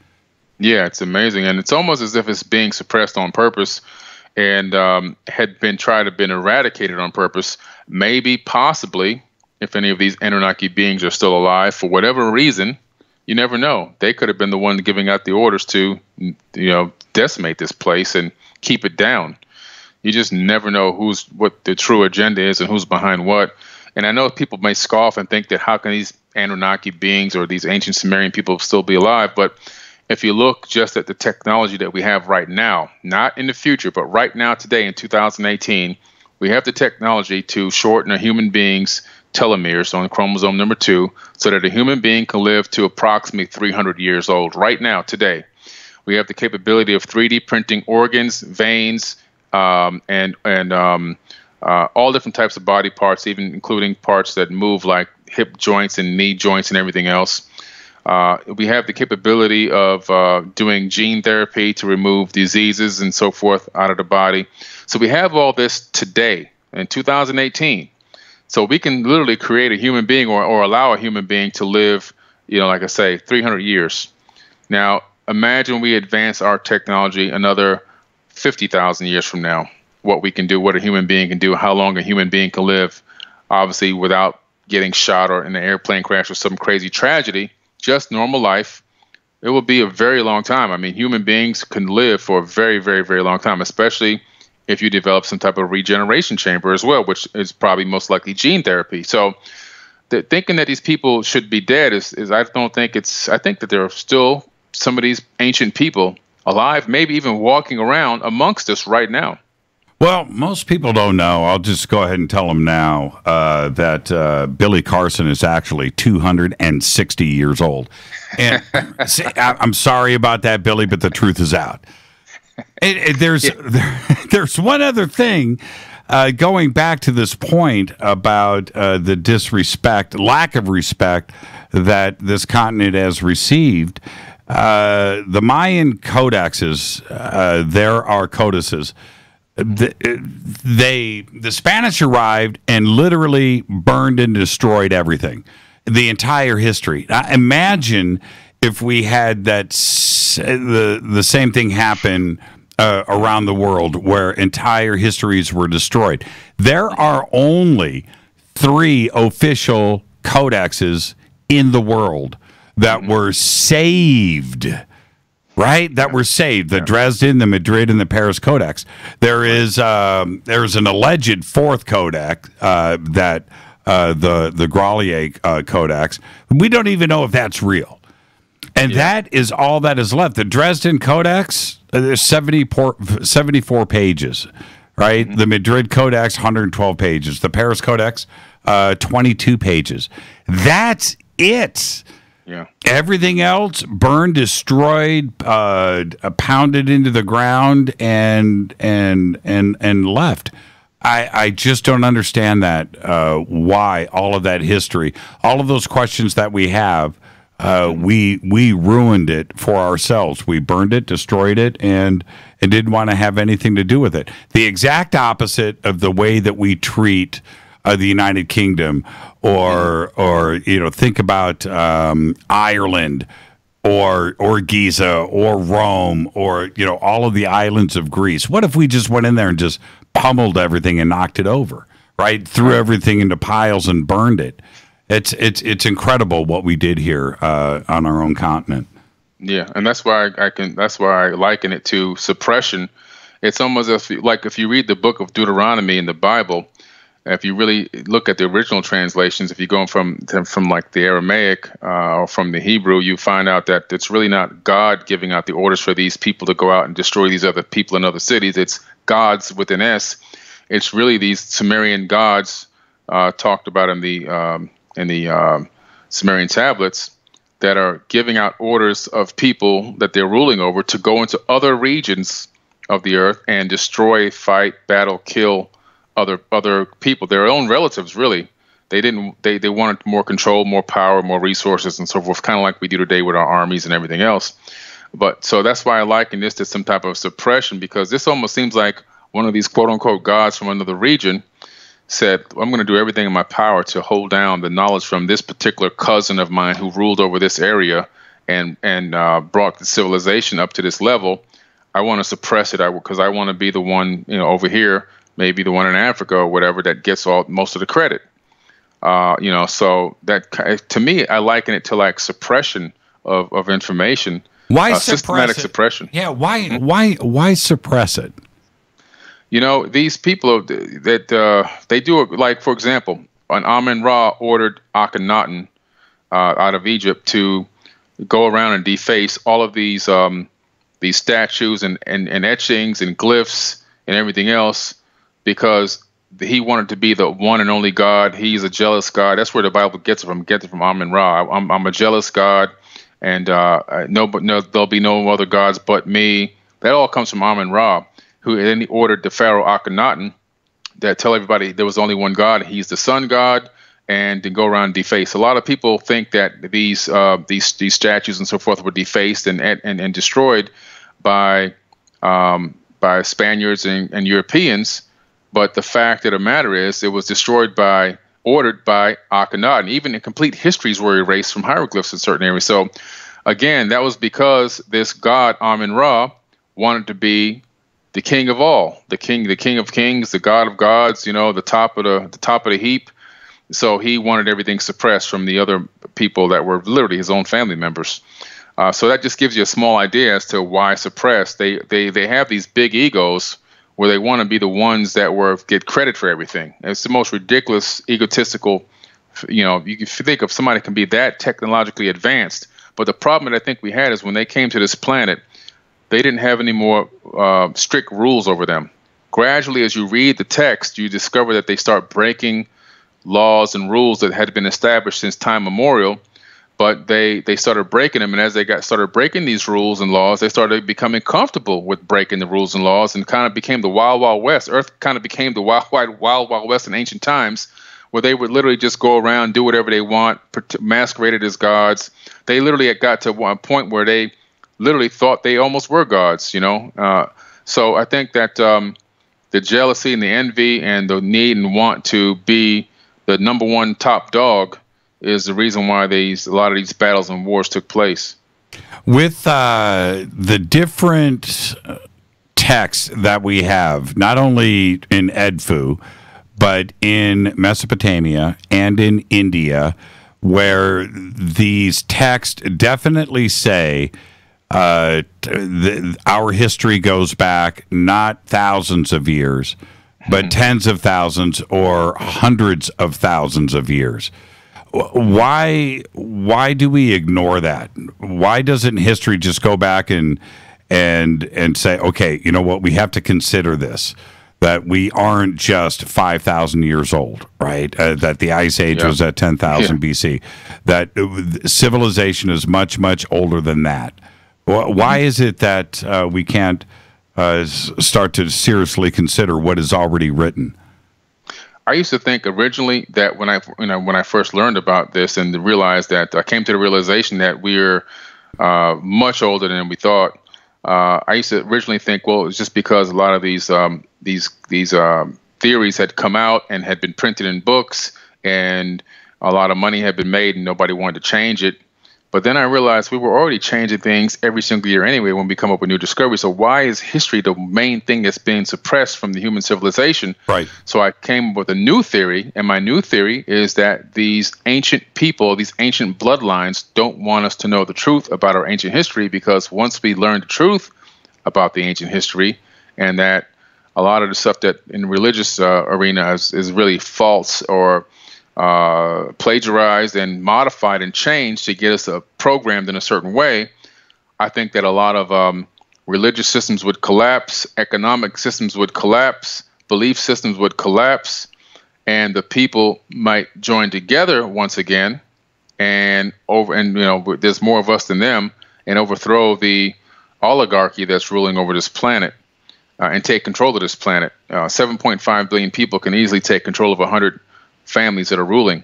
Yeah, it's amazing. And it's almost as if it's being suppressed on purpose. And had been eradicated on purpose. Maybe, possibly, if any of these Anunnaki beings are still alive, for whatever reason, You never know. They could have been the one giving out the orders to, decimate this place and keep it down. You just never know what the true agenda is and who's behind what. And I know people may scoff and think that how can these Anunnaki beings or these ancient Sumerian people still be alive? But if you look just at the technology that we have right now, not in the future, but right now today in 2018, we have the technology to shorten a human being's telomeres on chromosome number 2 so that a human being can live to approximately 300 years old right now today. We have the capability of 3D printing organs, veins, and all different types of body parts, even including parts that move like hip joints and knee joints and everything else. We have the capability of doing gene therapy to remove diseases and so forth out of the body. So we have all this today in 2018. So we can literally create a human being or allow a human being to live, like I say, 300 years. Now, imagine we advance our technology another 50,000 years from now, what we can do, what a human being can do, how long a human being can live, obviously without getting shot or in an airplane crash or some crazy tragedy, just normal life. It will be a very long time. I mean, human beings can live for a very, very, very long time, especially if you develop some type of regeneration chamber as well, which is probably most likely gene therapy. So thinking that these people should be dead is I think that there are still some of these ancient people alive, maybe even walking around amongst us right now. Well, most people don't know. I'll just go ahead and tell them now that Billy Carson is actually 260 years old. And I'm sorry about that, Billy, but the truth is out. There's one other thing going back to this point about the disrespect, lack of respect that this continent has received. The Mayan codexes, there are codices. The Spanish arrived and literally burned and destroyed everything, the entire history. Imagine if we had the same thing happen around the world, where entire histories were destroyed. There are only 3 official codexes in the world that were saved. Right? That were saved. The Dresden, the Madrid, and the Paris Codex. There's an alleged 4th codex, the Grolier Codex. We don't even know if that's real. And that is all that is left. The Dresden Codex, there's 74 pages, right? Mm-hmm. The Madrid Codex, 112 pages. The Paris Codex, 22 pages. That's it. Yeah. Everything else burned, destroyed, pounded into the ground, and left. I just don't understand that. Why all of that history, all of those questions that we have, we ruined it for ourselves. We burned it, destroyed it, and didn't want to have anything to do with it. The exact opposite of the way that we treat the United Kingdom, or think about Ireland, or Giza, or Rome, or all of the islands of Greece. What if we just went in there and just pummeled everything and knocked it over, right? Threw everything into piles and burned it. It's incredible what we did here on our own continent. Yeah, and that's why I liken it to suppression. It's almost if you read the book of Deuteronomy in the Bible. If you really look at the original translations, if you go from like the Aramaic or from the Hebrew, you find out that it's really not God giving out the orders for these people to go out and destroy these other people in other cities. It's gods with an S. It's really these Sumerian gods talked about in the Sumerian tablets that are giving out orders of people that they're ruling over to go into other regions of the earth and destroy, fight, battle, kill other people, their own relatives. Really, they wanted more control, more power, more resources, and so forth, kind of like we do today with our armies and everything else. But so that's why I liken this to some type of suppression, because this almost seems like one of these quote unquote gods from another region said, I'm going to do everything in my power to hold down the knowledge from this particular cousin of mine who ruled over this area and brought the civilization up to this level. I want to suppress it because I want to be the one, over here, maybe the one in Africa or whatever, that gets most of the credit. So that, to me, I liken it to like suppression of information. Why systematic suppression? Yeah, why suppress it? These people that they do it, like, for example, when Amun-Ra ordered Akhenaten out of Egypt to go around and deface all of these statues and etchings and glyphs and everything else, because he wanted to be the one and only God. He's a jealous God. That's where the Bible gets it from. Gets it from Amun-Ra. I'm a jealous God, and there'll be no other gods but me. That all comes from Amun-Ra, who then he ordered the Pharaoh Akhenaten that tell everybody there was only one God. He's the sun god, and to go around and deface. A lot of people think that these statues and so forth were defaced and destroyed by Spaniards and Europeans. But the fact of the matter is, it was ordered by Akhenaten. Even the complete histories were erased from hieroglyphs in certain areas. So, again, that was because this god Amun-Ra wanted to be the king of all, the king of kings, the god of gods. The top of the heap. So he wanted everything suppressed from the other people that were literally his own family members. So that just gives you a small idea as to why suppressed. They have these big egos where they want to be the ones that get credit for everything. It's the most ridiculous, egotistical. You can think of somebody can be that technologically advanced, but the problem that I think we had is when they came to this planet, they didn't have any more strict rules over them. Gradually, as you read the text, you discover that they start breaking laws and rules that had been established since time memorial, but they started breaking them. And as they started breaking these rules and laws, they started becoming comfortable with breaking the rules and laws, and kind of became the Wild Wild West. Earth kind of became the Wild Wild West in ancient times, where they would literally just go around, do whatever they want, masqueraded as gods. They literally got to one point where they literally thought they almost were gods, So I think that the jealousy and the envy and the need and want to be the number one top dog is the reason why a lot of these battles and wars took place. With the different texts that we have, not only in Edfu, but in Mesopotamia and in India, where these texts definitely say our history goes back not thousands of years, but tens of thousands or hundreds of thousands of years. Why do we ignore that? Why doesn't history just go back and say, okay, you know what, we have to consider this, that we aren't just 5,000 years old, right? That the Ice Age was at 10,000 BC, that civilization is much, much older than that. Why is it that we can't start to seriously consider what is already written? I used to think originally that when I first learned about this and realized that I came to the realization that we're much older than we thought. I used to originally think, well, it's just because a lot of these theories had come out and had been printed in books, and a lot of money had been made, and nobody wanted to change it. But then I realized we were already changing things every single year anyway when we come up with new discoveries. So why is history the main thing that's being suppressed from the human civilization? Right. So I came up with a new theory, and my new theory is that these ancient people, these ancient bloodlines, don't want us to know the truth about our ancient history, because once we learn the truth about the ancient history, and that a lot of the stuff that in the religious arena is really false or plagiarized and modified and changed to get us programmed in a certain way, I think that a lot of religious systems would collapse, economic systems would collapse, belief systems would collapse, and the people might join together once again, and there's more of us than them, and overthrow the oligarchy that's ruling over this planet and take control of this planet. 7.5 billion people can easily take control of 100 families that are ruling.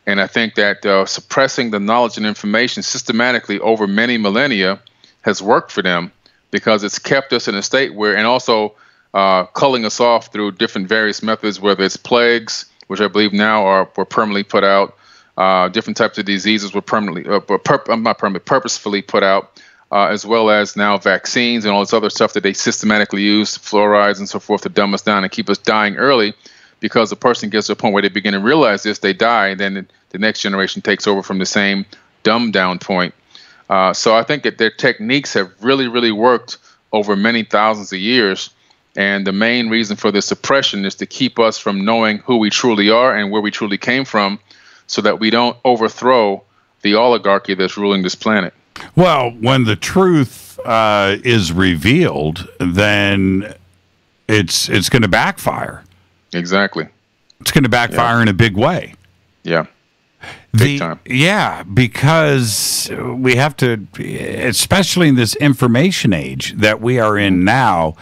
And I think that suppressing the knowledge and information systematically over many millennia has worked for them, because it's kept us in a state where, and also culling us off through different various methods, whether it's plagues, which I believe now were permanently put out, different types of diseases were purposefully put out, as well as now vaccines and all this other stuff that they systematically use, fluorides and so forth, to dumb us down and keep us dying early. Because the person gets to a point where they begin to realize this, they die, and then the next generation takes over from the same dumbed down point. So I think that their techniques have really, really worked over many thousands of years. And the main reason for the suppression is to keep us from knowing who we truly are and where we truly came from, so that we don't overthrow the oligarchy that's ruling this planet. Well, when the truth is revealed, then it's going to backfire. Exactly. It's going to backfire in a big way. Yeah. Big time. Yeah, because we have to, especially in this information age that we are in now,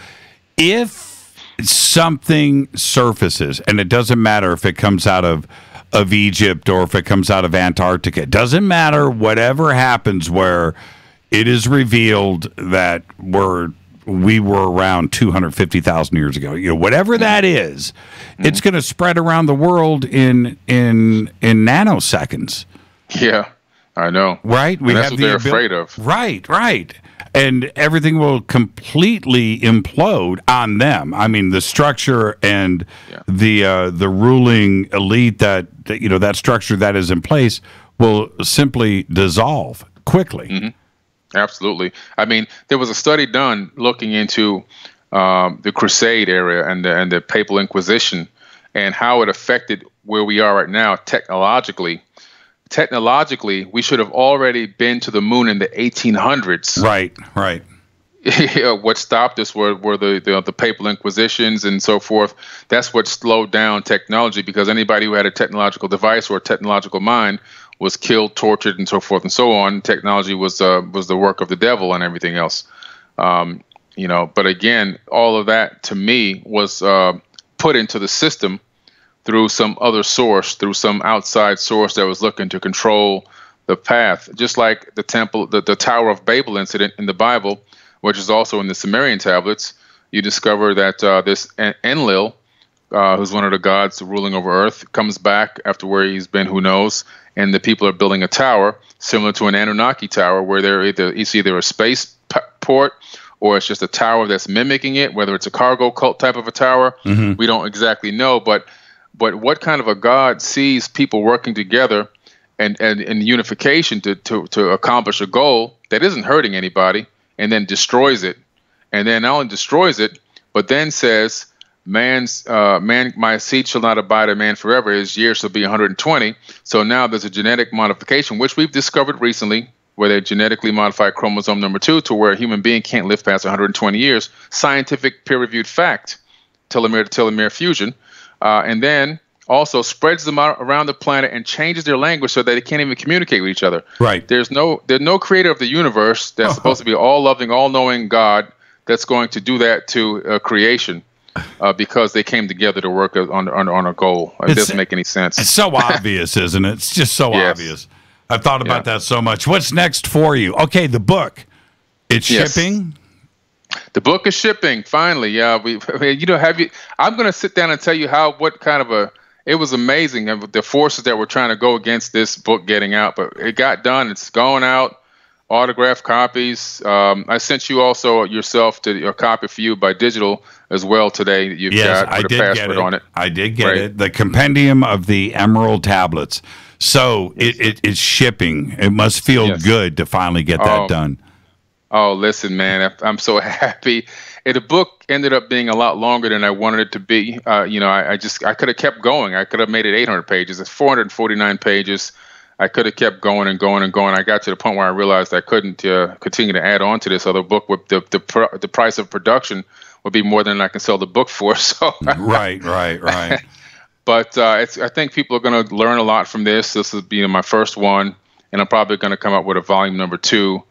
if something surfaces, and it doesn't matter if it comes out of Egypt or if it comes out of Antarctica, it doesn't matter, whatever happens where it is revealed that we were around 250,000 years ago, whatever that is, it's going to spread around the world in nanoseconds. Yeah, I know. Right? That's what they're afraid of. Right. And everything will completely implode on them. I mean, the structure and the ruling elite that structure that is in place will simply dissolve quickly. Mm-hmm. Absolutely. I mean, there was a study done looking into the Crusade area and the Papal Inquisition and how it affected where we are right now technologically. Technologically, we should have already been to the moon in the 1800s. Right. What stopped us were the Papal Inquisitions and so forth. That's what slowed down technology, because anybody who had a technological device or a technological mind was killed, tortured, and so forth and so on. Technology was the work of the devil and everything else. But again, all of that to me was put into the system through some other source, through some outside source that was looking to control the path. Just like the Tower of Babel incident in the Bible, which is also in the Sumerian tablets, you discover that this Enlil, who's one of the gods ruling over Earth, comes back after where he's been, who knows, and the people are building a tower similar to an Anunnaki tower, where it's either a space port or it's just a tower that's mimicking it, whether it's a cargo cult type of a tower. Mm-hmm. We don't exactly know, but what kind of a God sees people working together and unification to accomplish a goal that isn't hurting anybody, and then destroys it, and then not only destroys it, but then says, man, my seed shall not abide a man forever. His years shall be 120. So now there's a genetic modification, which we've discovered recently, where they genetically modify chromosome number 2 to where a human being can't live past 120 years. Scientific peer-reviewed fact, telomere to telomere fusion, and then also spreads them out around the planet and changes their language so that they can't even communicate with each other. Right. There's no creator of the universe that's supposed to be all-loving, all-knowing God that's going to do that to creation. Because they came together to work on a goal. It doesn't make any sense. It's so obvious, isn't it? It's just so obvious. I've thought about that so much. What's next for you? Okay, the book. It's shipping? The book is shipping, finally. Yeah, I'm going to sit down and tell you it was amazing, the forces that were trying to go against this book getting out, but it got done. It's going out. Autographed copies. I sent you also yourself a copy for you by digital as well today. You've got with a password on it. I did get it. The Compendium of the Emerald Tablets. So it's shipping. It must feel good to finally get that done. Oh, listen, man, I'm so happy. The book ended up being a lot longer than I wanted it to be. I could have kept going. I could have made it 800 pages. It's 449 pages. I could have kept going and going and going. I got to the point where I realized I couldn't continue to add on to this other book. With the price of production would be more than I can sell the book for. So right. But I think people are going to learn a lot from this. This will be my first one, and I'm probably going to come up with a volume number 2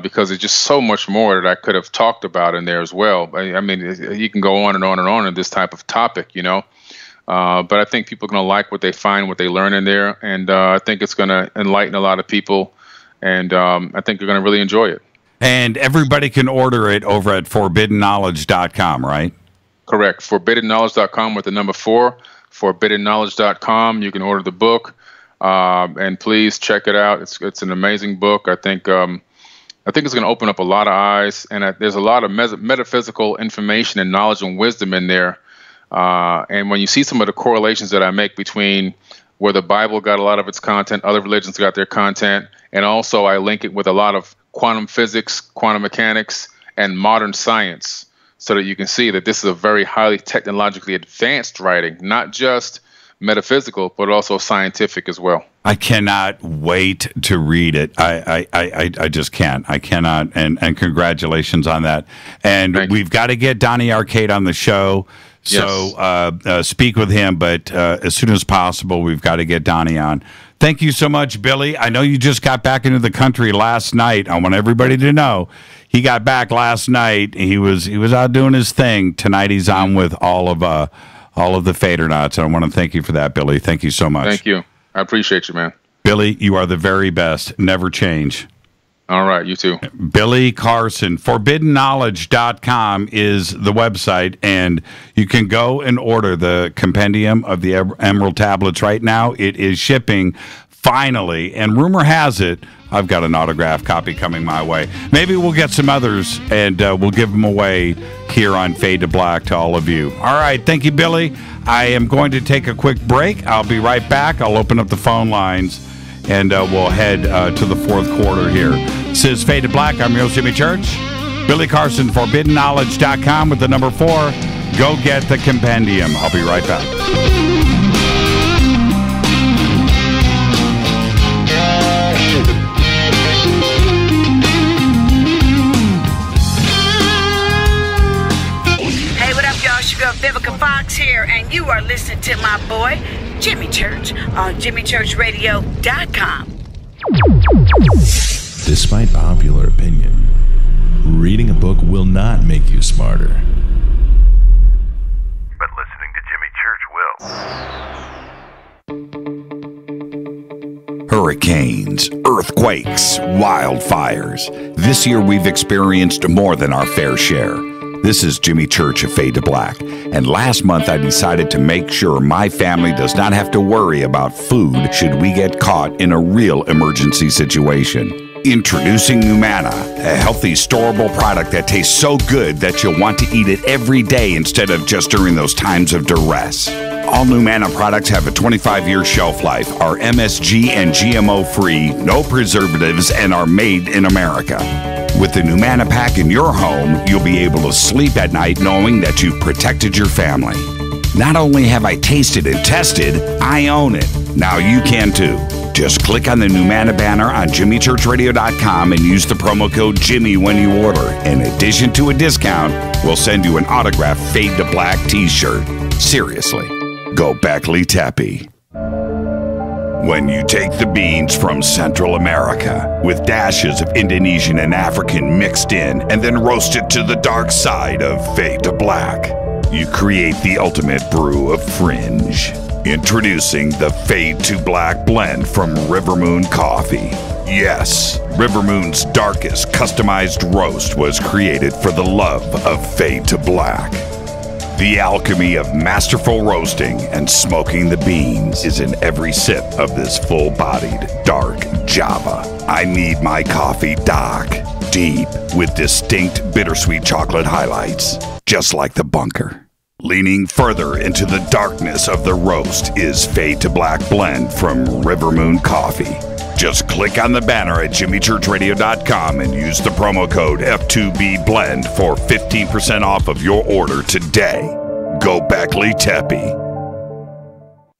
because there's just so much more that I could have talked about in there as well. I mean, you can go on and on and on in this type of topic, But I think people are going to like what they find, what they learn in there. And I think it's going to enlighten a lot of people. And I think you're going to really enjoy it. And everybody can order it over at forbiddenknowledge.com, right? Correct. Forbiddenknowledge.com with the number 4. Forbiddenknowledge.com. You can order the book. And please check it out. It's an amazing book. I think it's going to open up a lot of eyes. And there's a lot of metaphysical information and knowledge and wisdom in there. And when you see some of the correlations that I make between where the Bible got a lot of its content, other religions got their content, and also I link it with a lot of quantum physics, quantum mechanics, and modern science, so that you can see that this is a very highly technologically advanced writing, not just metaphysical, but also scientific as well. I cannot wait to read it. I just can't. I cannot. And congratulations on that. And we've got to get Donnie Arcade on the show. So speak with him, but as soon as possible, we've got to get Donnie on. Thank you so much, Billy. I know you just got back into the country last night. I want everybody to know he got back last night. He was out doing his thing. Tonight he's on with all of the Fadernauts. And I want to thank you for that, Billy. Thank you so much. Thank you. I appreciate you, man. Billy, you are the very best. Never change. All right, you too. Billy Carson. ForbiddenKnowledge.com is the website, and you can go and order the compendium of the Emerald Tablets right now. It is shipping finally, and rumor has it, I've got an autographed copy coming my way. Maybe we'll get some others, and we'll give them away here on Fade to Black to all of you. All right, thank you, Billy. I am going to take a quick break. I'll be right back. I'll open up the phone lines, and we'll head to the fourth quarter here. This is Fade to Black. I'm your host, Jimmy Church. Billy Carson, ForbiddenKnowledge.com with the number 4. Go get the compendium. I'll be right back. Vivica Fox here, and you are listening to my boy, Jimmy Church, on JimmyChurchRadio.com. Despite popular opinion, reading a book will not make you smarter. But listening to Jimmy Church will. Hurricanes, earthquakes, wildfires. This year we've experienced more than our fair share. This is Jimmy Church of Fade to Black, and last month I decided to make sure my family does not have to worry about food should we get caught in a real emergency situation. Introducing Numana, a healthy, storable product that tastes so good that you'll want to eat it every day instead of just during those times of duress. All Numana products have a 25-year shelf life, are MSG and GMO-free, no preservatives, and are made in America. With the Numana pack in your home, you'll be able to sleep at night knowing that you've protected your family. Not only have I tasted and tested, I own it. Now you can too. Just click on the Numana banner on JimmyChurchRadio.com and use the promo code Jimmy when you order. In addition to a discount, we'll send you an autographed Fade to Black t-shirt. Seriously, go Beckley Teppy. When you take the beans from Central America with dashes of Indonesian and African mixed in and then roast it to the dark side of Fade to Black, you create the ultimate brew of fringe. Introducing the Fade to Black blend from Rivermoon Coffee. Yes, Rivermoon's darkest customized roast was created for the love of Fade to Black. The alchemy of masterful roasting and smoking the beans is in every sip of this full-bodied, dark Java. I need my coffee dark, deep, with distinct bittersweet chocolate highlights, just like the bunker. Leaning further into the darkness of the roast is Fade to Black blend from Rivermoon Coffee. Just click on the banner at JimmyChurchRadio.com and use the promo code F2BBLEND for 15% off of your order today. Go Beckley Teppy.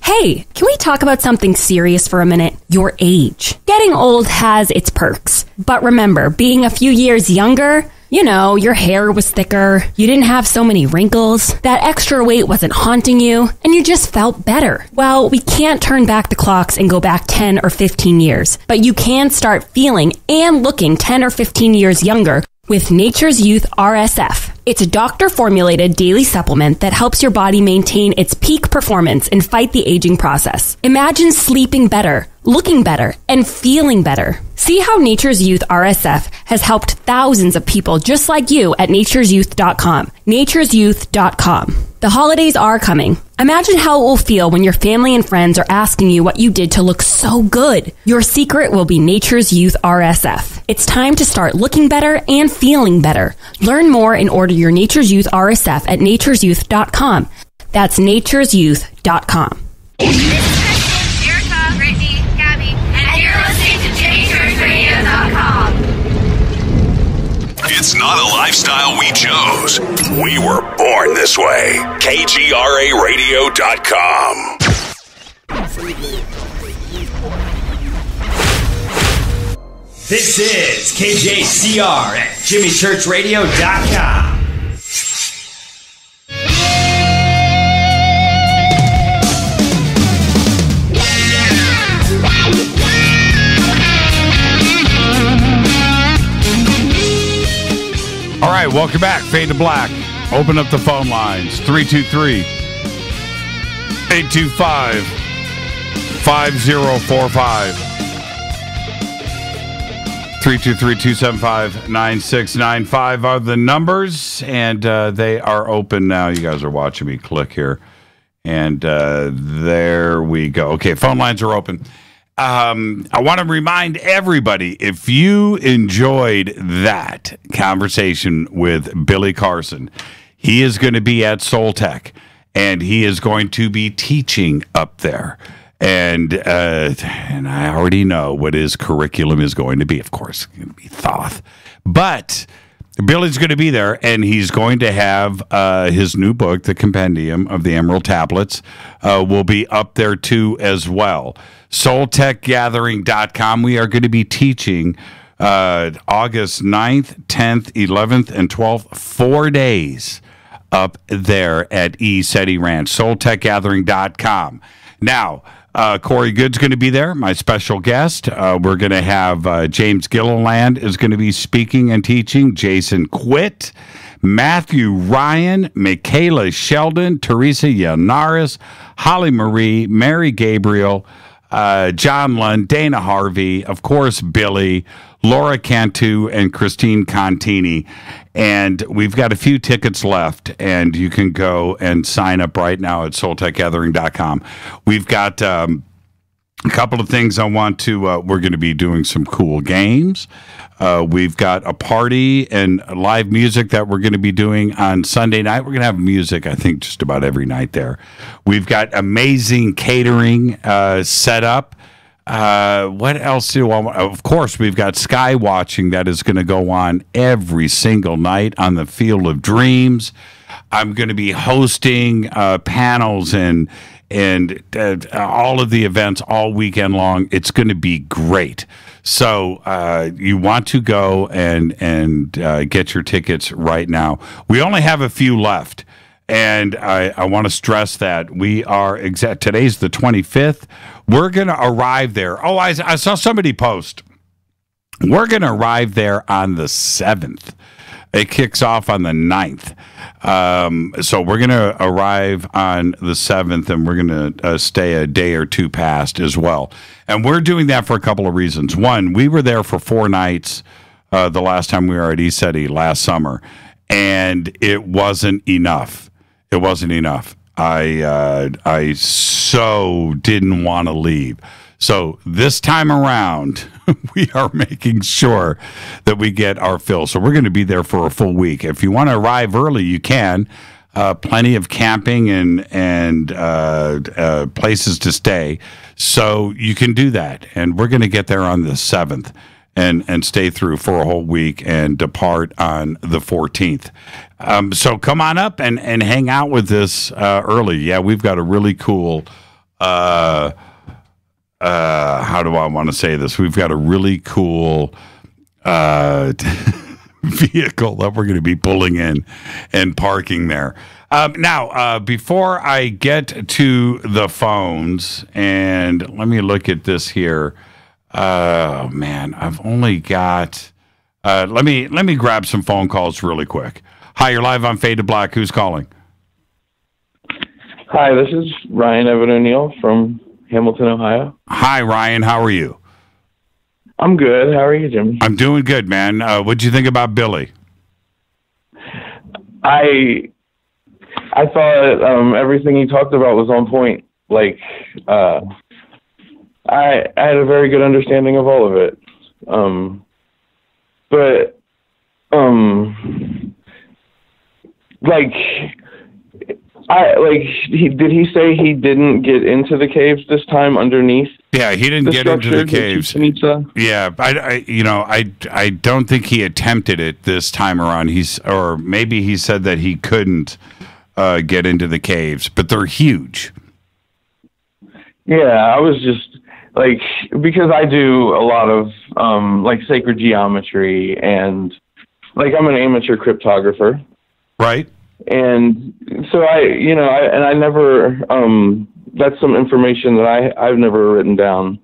Hey, can we talk about something serious for a minute? Your age. Getting old has its perks. But remember, being a few years younger, you know, your hair was thicker, you didn't have so many wrinkles, that extra weight wasn't haunting you, and you just felt better. Well, we can't turn back the clocks and go back 10 or 15 years, but you can start feeling and looking 10 or 15 years younger with Nature's Youth RSF. It's a doctor-formulated daily supplement that helps your body maintain its peak performance and fight the aging process. Imagine sleeping better, looking better, and feeling better. See how Nature's Youth RSF has helped thousands of people just like you at nature'syouth.com. nature'syouth.com. The holidays are coming. Imagine how it will feel when your family and friends are asking you what you did to look so good. Your secret will be Nature's Youth RSF. It's time to start looking better and feeling better. Learn more and order your Nature's Youth RSF at nature'syouth.com. That's nature'syouth.com. This is Kristen. You're It's not a lifestyle we chose. We were born this way. KGRARadio.com. This is KJCR at JimmyChurchRadio.com. All right, welcome back. Fade to Black. Open up the phone lines. 323-825-5045. 323-275-9695 are the numbers, and they are open now. You guys are watching me click here. And there we go. Okay, phone lines are open. I want to remind everybody, if you enjoyed that conversation with Billy Carson, he is going to be at Soul Tech, and he is going to be teaching up there. And I already know what his curriculum is going to be. Of course, it's going to be Thoth. But Billy's going to be there, and he's going to have his new book, The Compendium of the Emerald Tablets, will be up there too as well. SoulTechGathering.com. We are going to be teaching August 9th, 10th, 11th, and 12th, 4 days up there at ESETI Ranch. SoulTechGathering.com. Now, Corey Good's going to be there, my special guest. We're going to have James Gilliland is going to be speaking and teaching. Jason Quitt, Matthew Ryan, Michaela Sheldon, Teresa Yanaris, Holly Marie, Mary Gabriel, John Lund, Dana Harvey, of course, Billy, Laura Cantu, and Christine Contini. And we've got a few tickets left, and you can go and sign up right now at SoulTechGathering.com. We've got a couple of things I want to, we're going to be doing some cool games. We've got a party and live music that we're going to be doing on Sunday night. We're going to have music, I think, just about every night there. We've got amazing catering set up. What else do I want? Of course, we've got sky watching that is going to go on every single night on the Field of Dreams. I'm going to be hosting panels and all of the events all weekend long. It's going to be great. So you want to go and get your tickets right now. We only have a few left. And I want to stress that we are today's the 25th. We're going to arrive there. Oh, I saw somebody post. We're going to arrive there on the 7th. It kicks off on the 9th. So we're going to arrive on the 7th, and we're going to stay a day or two past as well. And we're doing that for a couple of reasons. One, we were there for 4 nights the last time we were at ESETI last summer, and it wasn't enough. It wasn't enough. I so didn't want to leave. So this time around, we are making sure that we get our fill. So we're going to be there for a full week. If you want to arrive early, you can. Plenty of camping and places to stay. So you can do that. And we're going to get there on the 7th. And stay through for a whole week and depart on the 14th. So come on up and hang out with us early. Yeah, we've got a really cool, how do I want to say this? We've got a really cool vehicle that we're going to be pulling in and parking there. Now, before I get to the phones, and let me look at this here. Oh man, I've only got. Let me grab some phone calls really quick. Hi, you're live on Fade to Black. Who's calling? Hi, this is Ryan Evan O'Neill from Hamilton, Ohio. Hi, Ryan. How are you? I'm good. How are you, Jim? I'm doing good, man. What'd you think about Billy? I thought everything he talked about was on point. Like, I had a very good understanding of all of it. Like, Did he say he didn't get into the caves this time underneath? Yeah, he didn't get into the caves. Yeah, I don't think he attempted it this time around. Or maybe he said that he couldn't get into the caves, but they're huge. Yeah, I was just because I do a lot of sacred geometry, and I'm an amateur cryptographer. Right. And so I never, that's some information that I've never written down,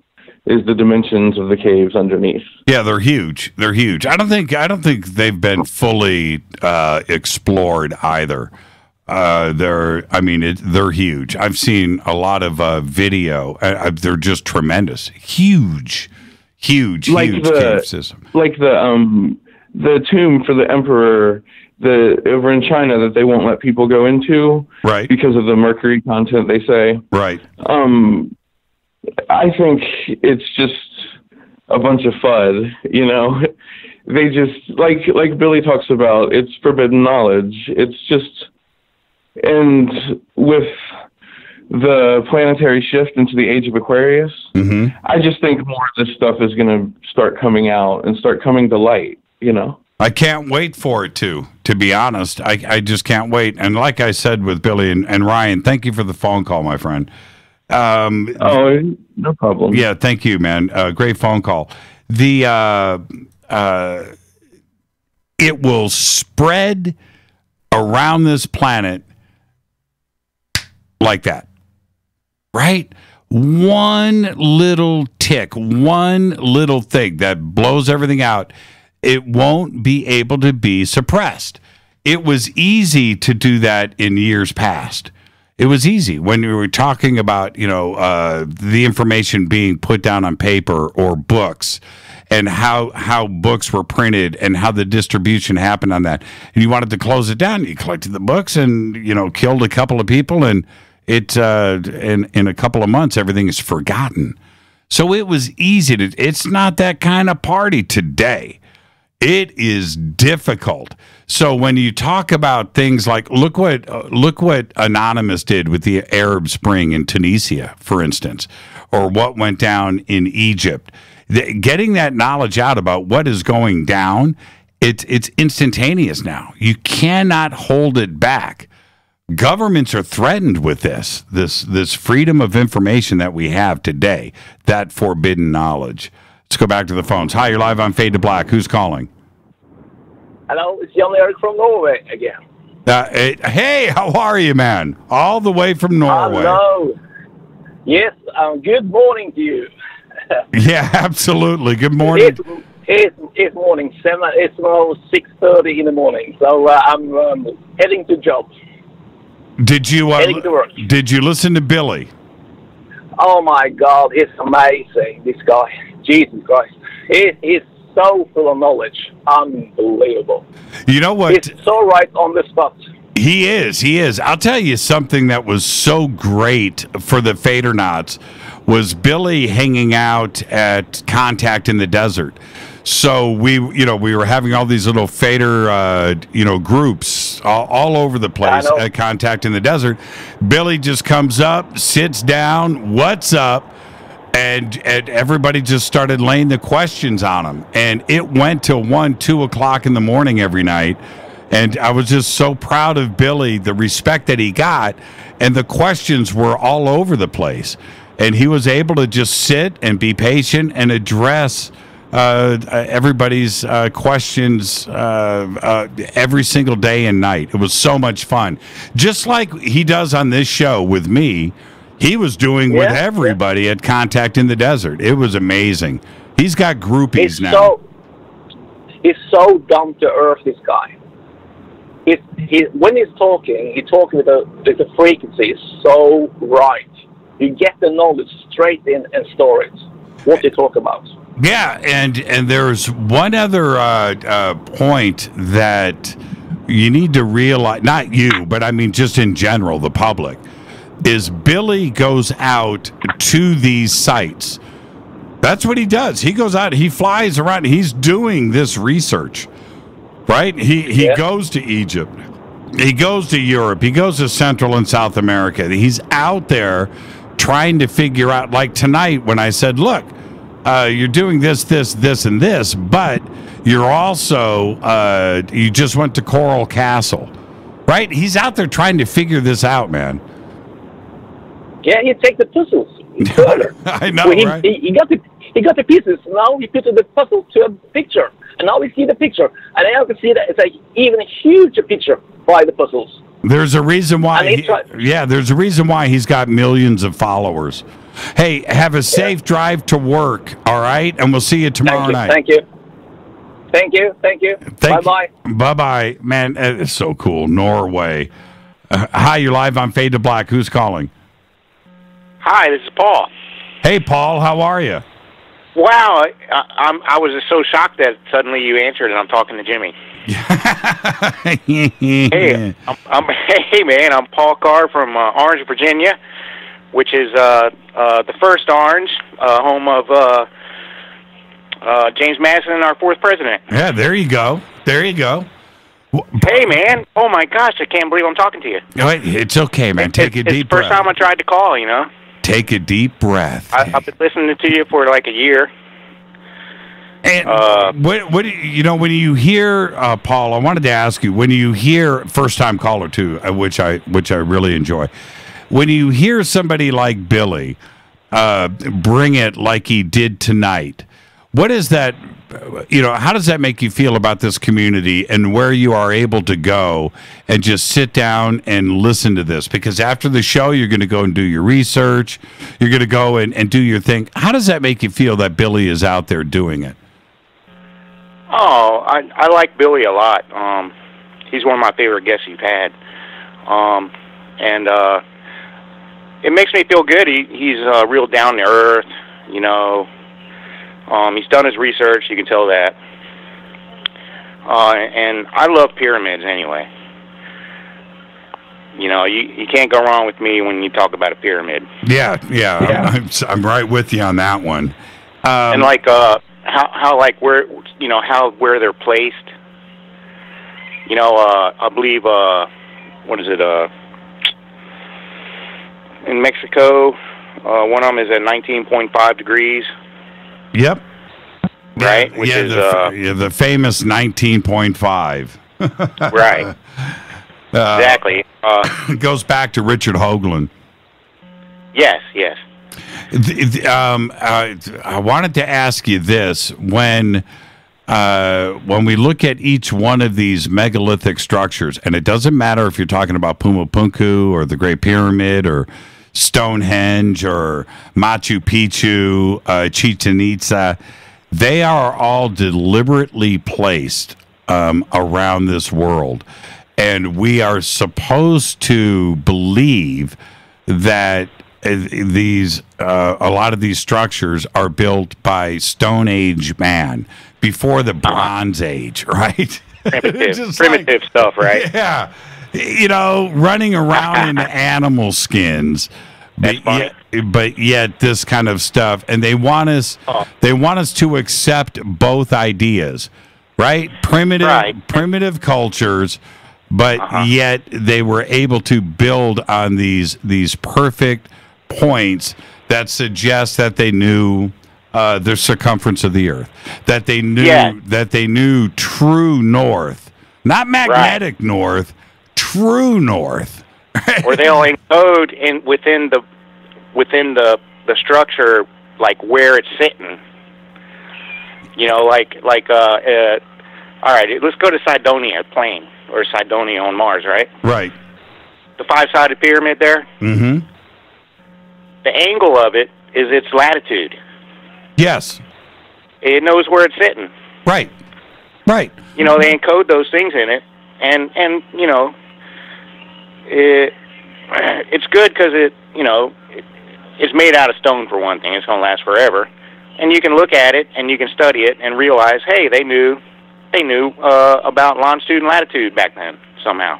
is the dimensions of the caves underneath. Yeah, they're huge. They're huge. I don't think they've been fully explored either. They're huge. I've seen a lot of video. They're just tremendous. Huge cave system. Like the tomb for the emperor over in China that they won't let people go into, right? Because of the mercury content, they say. Right. I think it's just a bunch of FUD, They just like Billy talks about, it's forbidden knowledge. It's just, and with the planetary shift into the age of Aquarius, I just think more of this stuff is going to start coming out and start coming to light, I can't wait for it to be honest. I just can't wait. And like I said with Billy and Ryan, thank you for the phone call, my friend. No problem. Yeah, thank you, man. Great phone call. It will spread around this planet like that, right? One little tick, one little thing that blows everything out, it won't be able to be suppressed. It was easy to do that in years past. It was easy when we were talking about, the information being put down on paper or books, and how books were printed and how the distribution happened on that. And you wanted to close it down. You collected the books and, killed a couple of people, and it in a couple of months, everything is forgotten. So it was easy to. It's not that kind of party today. It is difficult. So when you talk about things like look what Anonymous did with the Arab Spring in Tunisia, for instance, or what went down in Egypt, getting that knowledge out about what is going down, it's instantaneous now. You cannot hold it back. Governments are threatened with this freedom of information that we have today, that forbidden knowledge. Let's go back to the phones. Hi, you're live on Fade to Black. Who's calling? Hello, it's Jan Erik from Norway again. Hey, how are you, man? All the way from Norway. Hello. Yes, good morning to you. Yeah, absolutely. Good morning. It's morning. It's now 6:30 in the morning, so I'm heading to job. Did you heading to work. Did you listen to Billy? Oh my God, it's amazing. This guy, Jesus Christ, he's so full of knowledge. Unbelievable. You know what? He's so right on the spot. He is. I'll tell you something that was so great for the Fadernauts was Billy hanging out at Contact in the Desert. So we were having all these little Fader, groups all over the place at Contact in the Desert. Billy just comes up, sits down, what's up? And everybody just started laying the questions on him. And it went till 1, 2 o'clock in the morning every night. And I was just so proud of Billy, the respect that he got. And the questions were all over the place. And he was able to just sit and be patient and address everybody's questions every single day and night. It was so much fun. Just like he does on this show with me, he was doing with everybody at Contact in the Desert. It was amazing. He's got groupies now. He's so down to earth, this guy. When he's talking with the frequency so right. You get the knowledge straight in and store it. What they talk about. Yeah, and there's one other point that you need to realize, not you, but I mean just in general, the public, is Billy goes out to these sites. That's what he does. He goes out, he flies around, he's doing this research, right? He goes to Egypt. He goes to Europe. He goes to Central and South America. He's out there trying to figure out, like tonight when I said, look, you're doing this, and this, but you're also, you just went to Coral Castle, right? He's out there trying to figure this out, man. Yeah, he take the puzzles. I know, right? He got the pieces. Now he put the puzzle to a picture, and now we see the picture, and now we can see that it's even a huge picture by the puzzles. There's a reason why. There's a reason why he's got millions of followers. Hey, have a safe drive to work, all right? And we'll see you tomorrow night. Thank you. Bye-bye. Bye-bye. Man, it's so cool. Norway. Hi, you're live on Fade to Black. Who's calling? Hi, this is Paul. Hey, Paul. How are you? Wow, I was just so shocked that suddenly you answered and I'm talking to Jimmy. Hey, I'm Paul Carr from Orange, Virginia, which is the first Orange, home of James Madison, our fourth president. Yeah, there you go. Hey, man. Oh, my gosh, I can't believe I'm talking to you. It's okay, man. Take a deep breath. It's the first time I tried to call, you know. Take a deep breath. I've been listening to you for like a year. And when you hear Paul, I wanted to ask you, when you hear first-time caller too, which I really enjoy, when you hear somebody like Billy bring it like he did tonight, what is that? How does that make you feel about this community and where you are able to go and just sit down and listen to this? Because after the show, you're going to go and do your research. You're going to go and do your thing. How does that make you feel that Billy is out there doing it? Oh, I like Billy a lot. He's one of my favorite guests you've had. And it makes me feel good. He's real down to earth, you know. He's done his research, you can tell that. And I love pyramids anyway. You know, you can't go wrong with me when you talk about a pyramid. Yeah. I'm right with you on that one. And like how like where they're placed. You know, I believe what is it? In Mexico, one of them is at 19.5 degrees. Yep. Right? Which is the famous 19.5. Right. Exactly. It goes back to Richard Hoagland. Yes. I wanted to ask you this: when we look at each one of these megalithic structures, and it doesn't matter if you're talking about Pumapunku or the Great Pyramid or Stonehenge or Machu Picchu, Chichen Itza, they are all deliberately placed around this world. And we are supposed to believe that a lot of these structures are built by Stone Age man before the Bronze Age, right? Primitive stuff, right? Yeah. You know, running around in animal skins, but yet this kind of stuff, and they want us to accept both ideas, right? Primitive cultures, but yet they were able to build on these perfect points that suggest that they knew the circumference of the earth, that they knew true north, not magnetic north. True north, or they'll encode within the structure, like where it's sitting. You know, like all right, let's go to Cydonia Plain or Cydonia on Mars, right? Right. The 5-sided pyramid there. Mm-hmm. The angle of it is its latitude. Yes. It knows where it's sitting. Right. You know, they encode those things in it, and you know. It's good because it's made out of stone for one thing. It's going to last forever, and you can look at it and you can study it and realize, hey, they knew about longitude and latitude back then somehow.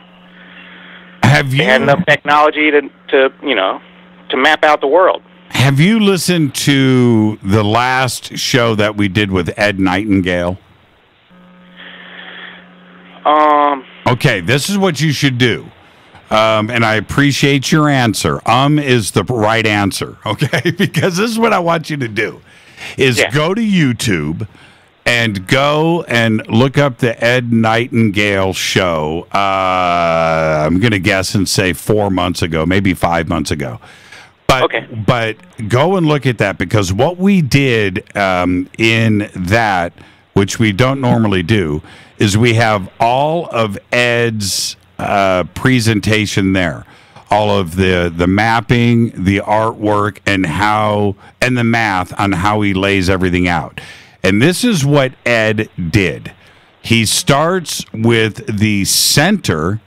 They had enough technology to map out the world. Have you listened to the last show that we did with Ed Nightingale? Oh Okay, this is what you should do. And I appreciate your answer. Is the right answer, okay? Because this is what I want you to do, is go to YouTube and go and look up the Ed Nightingale show. I'm going to guess and say 4 months ago, maybe 5 months ago. But go and look at that, because what we did in that, which we don't normally do, is we have all of Ed's presentation there, all of the mapping, the artwork, and the math on how he lays everything out. And this is what Ed did. He starts with the center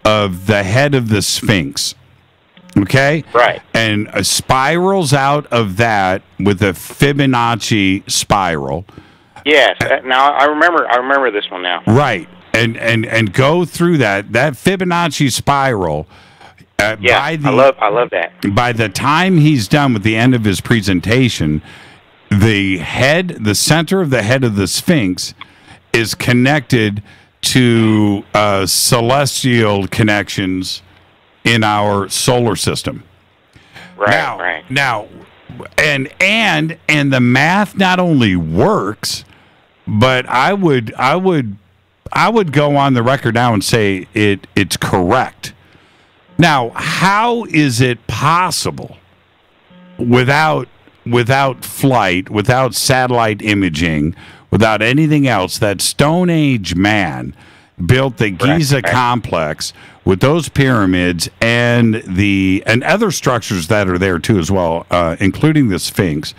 of the head of the Sphinx. Okay? Right. And spirals out of that with a Fibonacci spiral. Yes. Now I remember this one now. Right. And go through that Fibonacci spiral. I love that. By the time he's done with the end of his presentation, the center of the head of the Sphinx is connected to celestial connections in our solar system. Right. Now, and the math not only works, but I would go on the record now and say it's correct. Now, how is it possible without flight, without satellite imaging, without anything else, that Stone Age man built the Giza complex with those pyramids and other structures that are there too as well, including the Sphinx,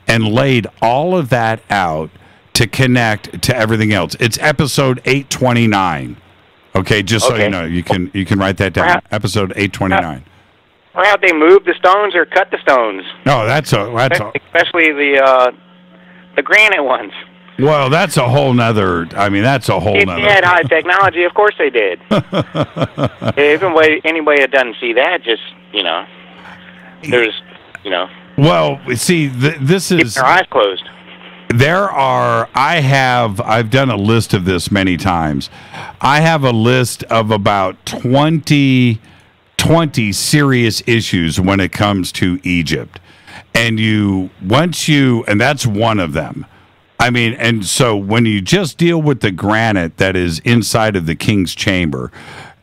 and laid all of that out to connect to everything else? It's episode 829. Okay, just so you know, you can write that down. Episode 829. Or how'd they move the stones or cut the stones? No, especially the granite ones. Well, that's a whole nother. I mean, that's a whole nother. If they had high technology, of course they did. If anybody that doesn't see that, just there's Well, see, this is keep their eyes closed. I've done a list of this many times. I have a list of about 20 serious issues when it comes to Egypt. And that's one of them. I mean, and so when you just deal with the granite that is inside of the king's chamber,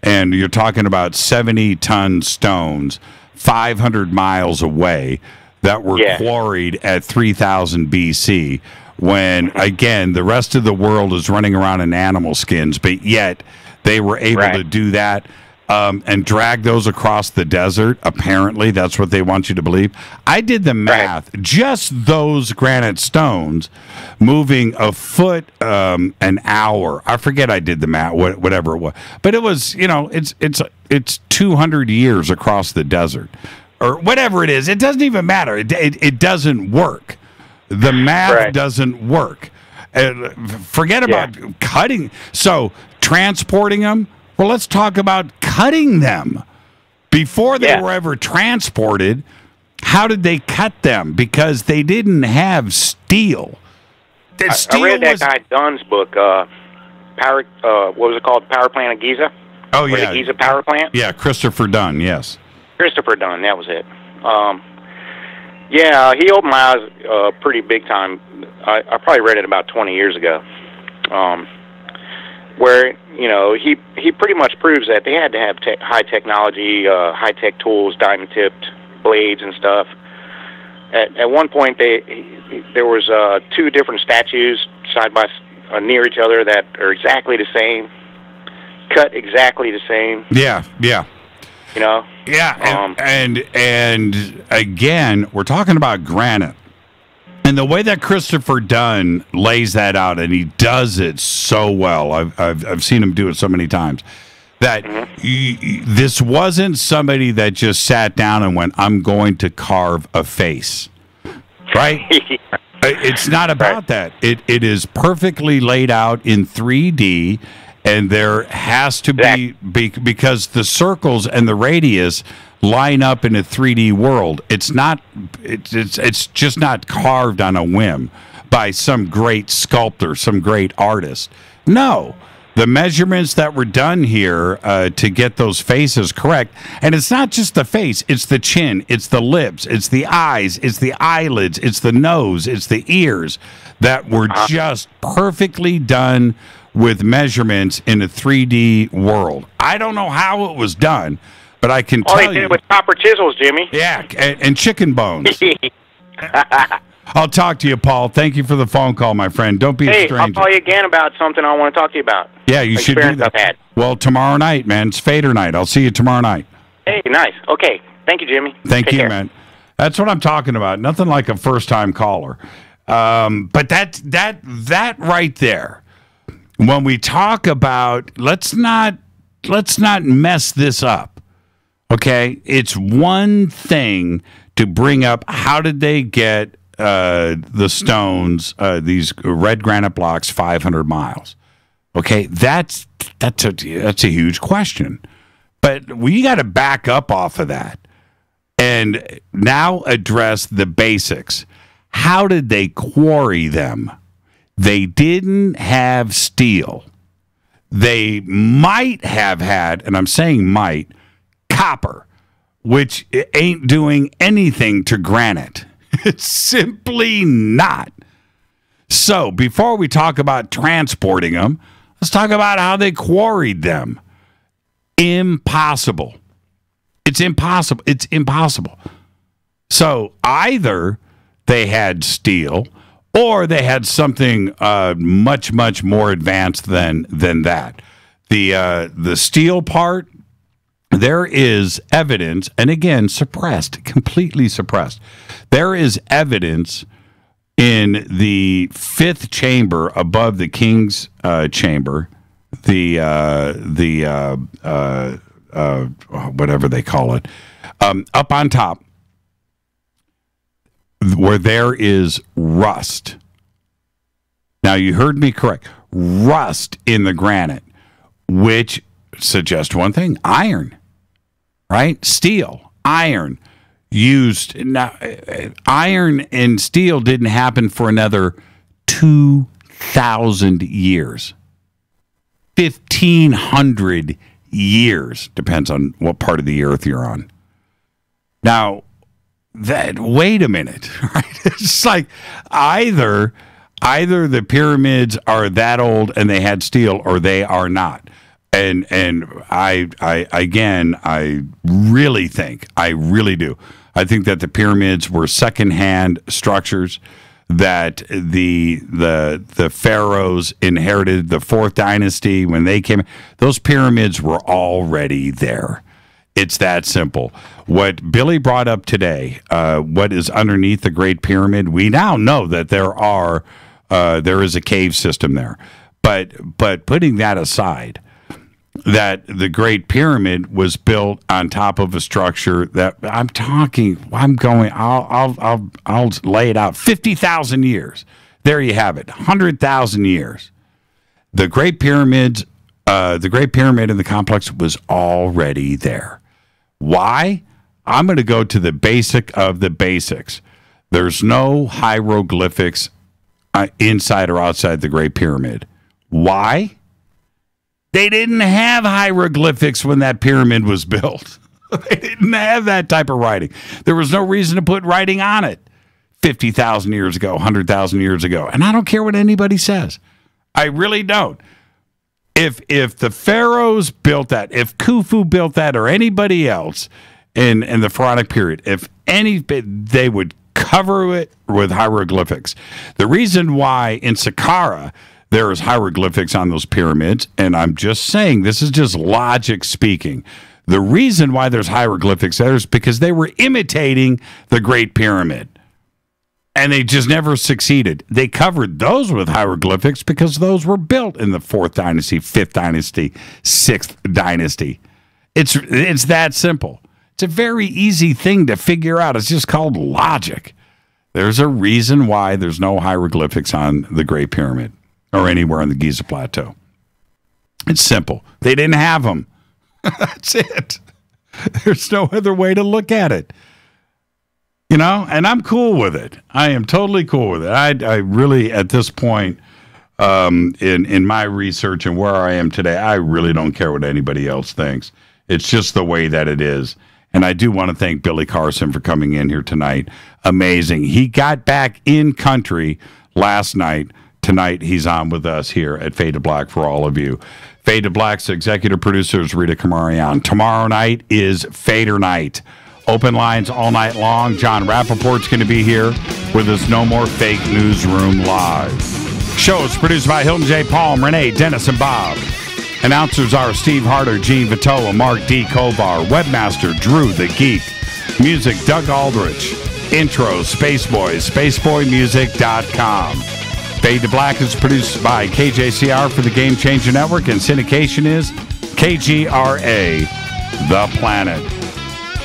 and you're talking about 70-ton stones 500 miles away that were quarried at 3000 BC, when, again, the rest of the world is running around in animal skins, but yet they were able to do that and drag those across the desert. Apparently, that's what they want you to believe. I did the math. Just those granite stones moving a foot an hour. I forget I did the math, whatever it was. But it was, it's 200 years across the desert. Or whatever it is. It doesn't even matter. It doesn't work. The math doesn't work. Forget about cutting. So, transporting them. Well, let's talk about cutting them. Before they were ever transported, how did they cut them? Because they didn't have steel. I read that guy Dunn's book, what was it called? Power Plant of Giza? Oh, yeah. The Giza Power Plant? Yeah, Christopher Dunn, yes. Christopher Dunn, that was it. He opened my eyes pretty big time. I probably read it about 20 years ago. Where he pretty much proves that they had to have high technology, high-tech tools, diamond-tipped blades and stuff. At one point, there was 2 different statues side by near each other that are exactly the same, cut exactly the same. Yeah. Yeah, and again, we're talking about granite. And the way that Christopher Dunn lays that out, and he does it so well, I've seen him do it so many times, that this wasn't somebody that just sat down and went, I'm going to carve a face, right? It's not about that. It is perfectly laid out in 3D, and there has to be because the circles and the radius line up in a 3D world. It's not. It's just not carved on a whim by some great sculptor, some great artist. No, the measurements that were done here to get those faces correct, and it's not just the face, it's the chin, it's the lips, it's the eyes, it's the eyelids, it's the nose, it's the ears that were just perfectly done with measurements in a 3D world. I don't know how it was done, but I can tell you. They did it with copper chisels, Jimmy. Yeah, and chicken bones. I'll talk to you, Paul. Thank you for the phone call, my friend. Don't be a stranger. I'll call you again about something I want to talk to you about. Yeah, you should do that. I've had. Well, tomorrow night, man. It's Fader night. I'll see you tomorrow night. Hey, nice. Okay. Thank you, Jimmy. Thank you, care. man. That's what I'm talking about. Nothing like a first-time caller. But that right there, when we talk about, let's not mess this up, okay? It's one thing to bring up how did they get the stones, these red granite blocks, 500 miles. Okay, that's a huge question. But we got to back up off of that and now address the basics. How did they quarry them? They didn't have steel. They might have had, and I'm saying might, copper, which ain't doing anything to granite. It's simply not. So before we talk about transporting them, let's talk about how they quarried them. Impossible. It's impossible. It's impossible. So either they had steel or they had something much, much more advanced than that. The steel part, there is evidence, and again, suppressed, completely suppressed. There is evidence in the fifth chamber above the king's chamber, whatever they call it, up on top, where there is rust. Now, you heard me correct. Rust in the granite, which suggests one thing: iron. Right? Steel, iron used. Now, iron and steel didn't happen for another 2,000 years. 1,500 years. Depends on what part of the earth you're on. Now, wait a minute. Right? It's like either the pyramids are that old and they had steel, or they are not. And I really do. I think that the pyramids were secondhand structures that the pharaohs inherited, the fourth dynasty when they came. Those pyramids were already there. It's that simple. What Billy brought up today, what is underneath the Great Pyramid, we now know that there is a cave system there. But putting that aside, that the Great Pyramid was built on top of a structure that I'll lay it out. 50,000 years. There you have it. 100,000 years. The Great Pyramid and the complex was already there. Why? I'm going to go to the basic of the basics. There's no hieroglyphics inside or outside the Great Pyramid. Why? They didn't have hieroglyphics when that pyramid was built. They didn't have that type of writing. There was no reason to put writing on it 50,000 years ago, 100,000 years ago. And I don't care what anybody says. I really don't. If the pharaohs built that, if Khufu built that, or anybody else in the pharaonic period, they would cover it with hieroglyphics. The reason why in Saqqara there is hieroglyphics on those pyramids, and I'm just saying, this is just logic speaking. The reason why there's hieroglyphics there is because they were imitating the Great Pyramid, and they just never succeeded. They covered those with hieroglyphics because those were built in the 4th dynasty, 5th dynasty, 6th dynasty. It's that simple. It's a very easy thing to figure out. It's just called logic. There's a reason why there's no hieroglyphics on the Great Pyramid or anywhere on the Giza Plateau. It's simple. They didn't have them. That's it. There's no other way to look at it. You know, and I'm cool with it. I am totally cool with it. I really, at this point, in my research and where I am today, I really don't care what anybody else thinks. It's just the way that it is. And I do want to thank Billy Carson for coming in here tonight. Amazing. He got back in country last night. Tonight, he's on with us here at Fade to Black for all of you. Fade to Black's executive producer is Rita Kamarian. Tomorrow night is Fader Night. Open lines all night long. John Rappaport's going to be here with us. No More Fake Newsroom Live. Show is produced by Hilton J. Palm, Renee, Dennis, and Bob. Announcers are Steve Harder, Gene Vitola, Mark D. Kovar, Webmaster Drew the Geek, Music Doug Aldrich, Intro Spaceboys, SpaceboyMusic.com. Fade to Black is produced by KJCR for the Game Changer Network, and syndication is KGRA, The Planet.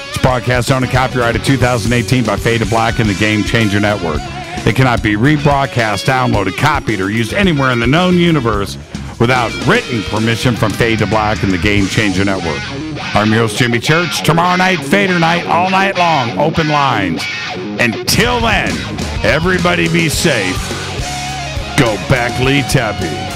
This broadcast owned and copyrighted 2018 by Fade to Black and the Game Changer Network. It cannot be rebroadcast, downloaded, copied, or used anywhere in the known universe without written permission from Fade to Black and the Game Changer Network. I'm your host, Jimmy Church. Tomorrow night, Fader Night, all night long, open lines. Until then, everybody be safe. Go back, Lee Tappy.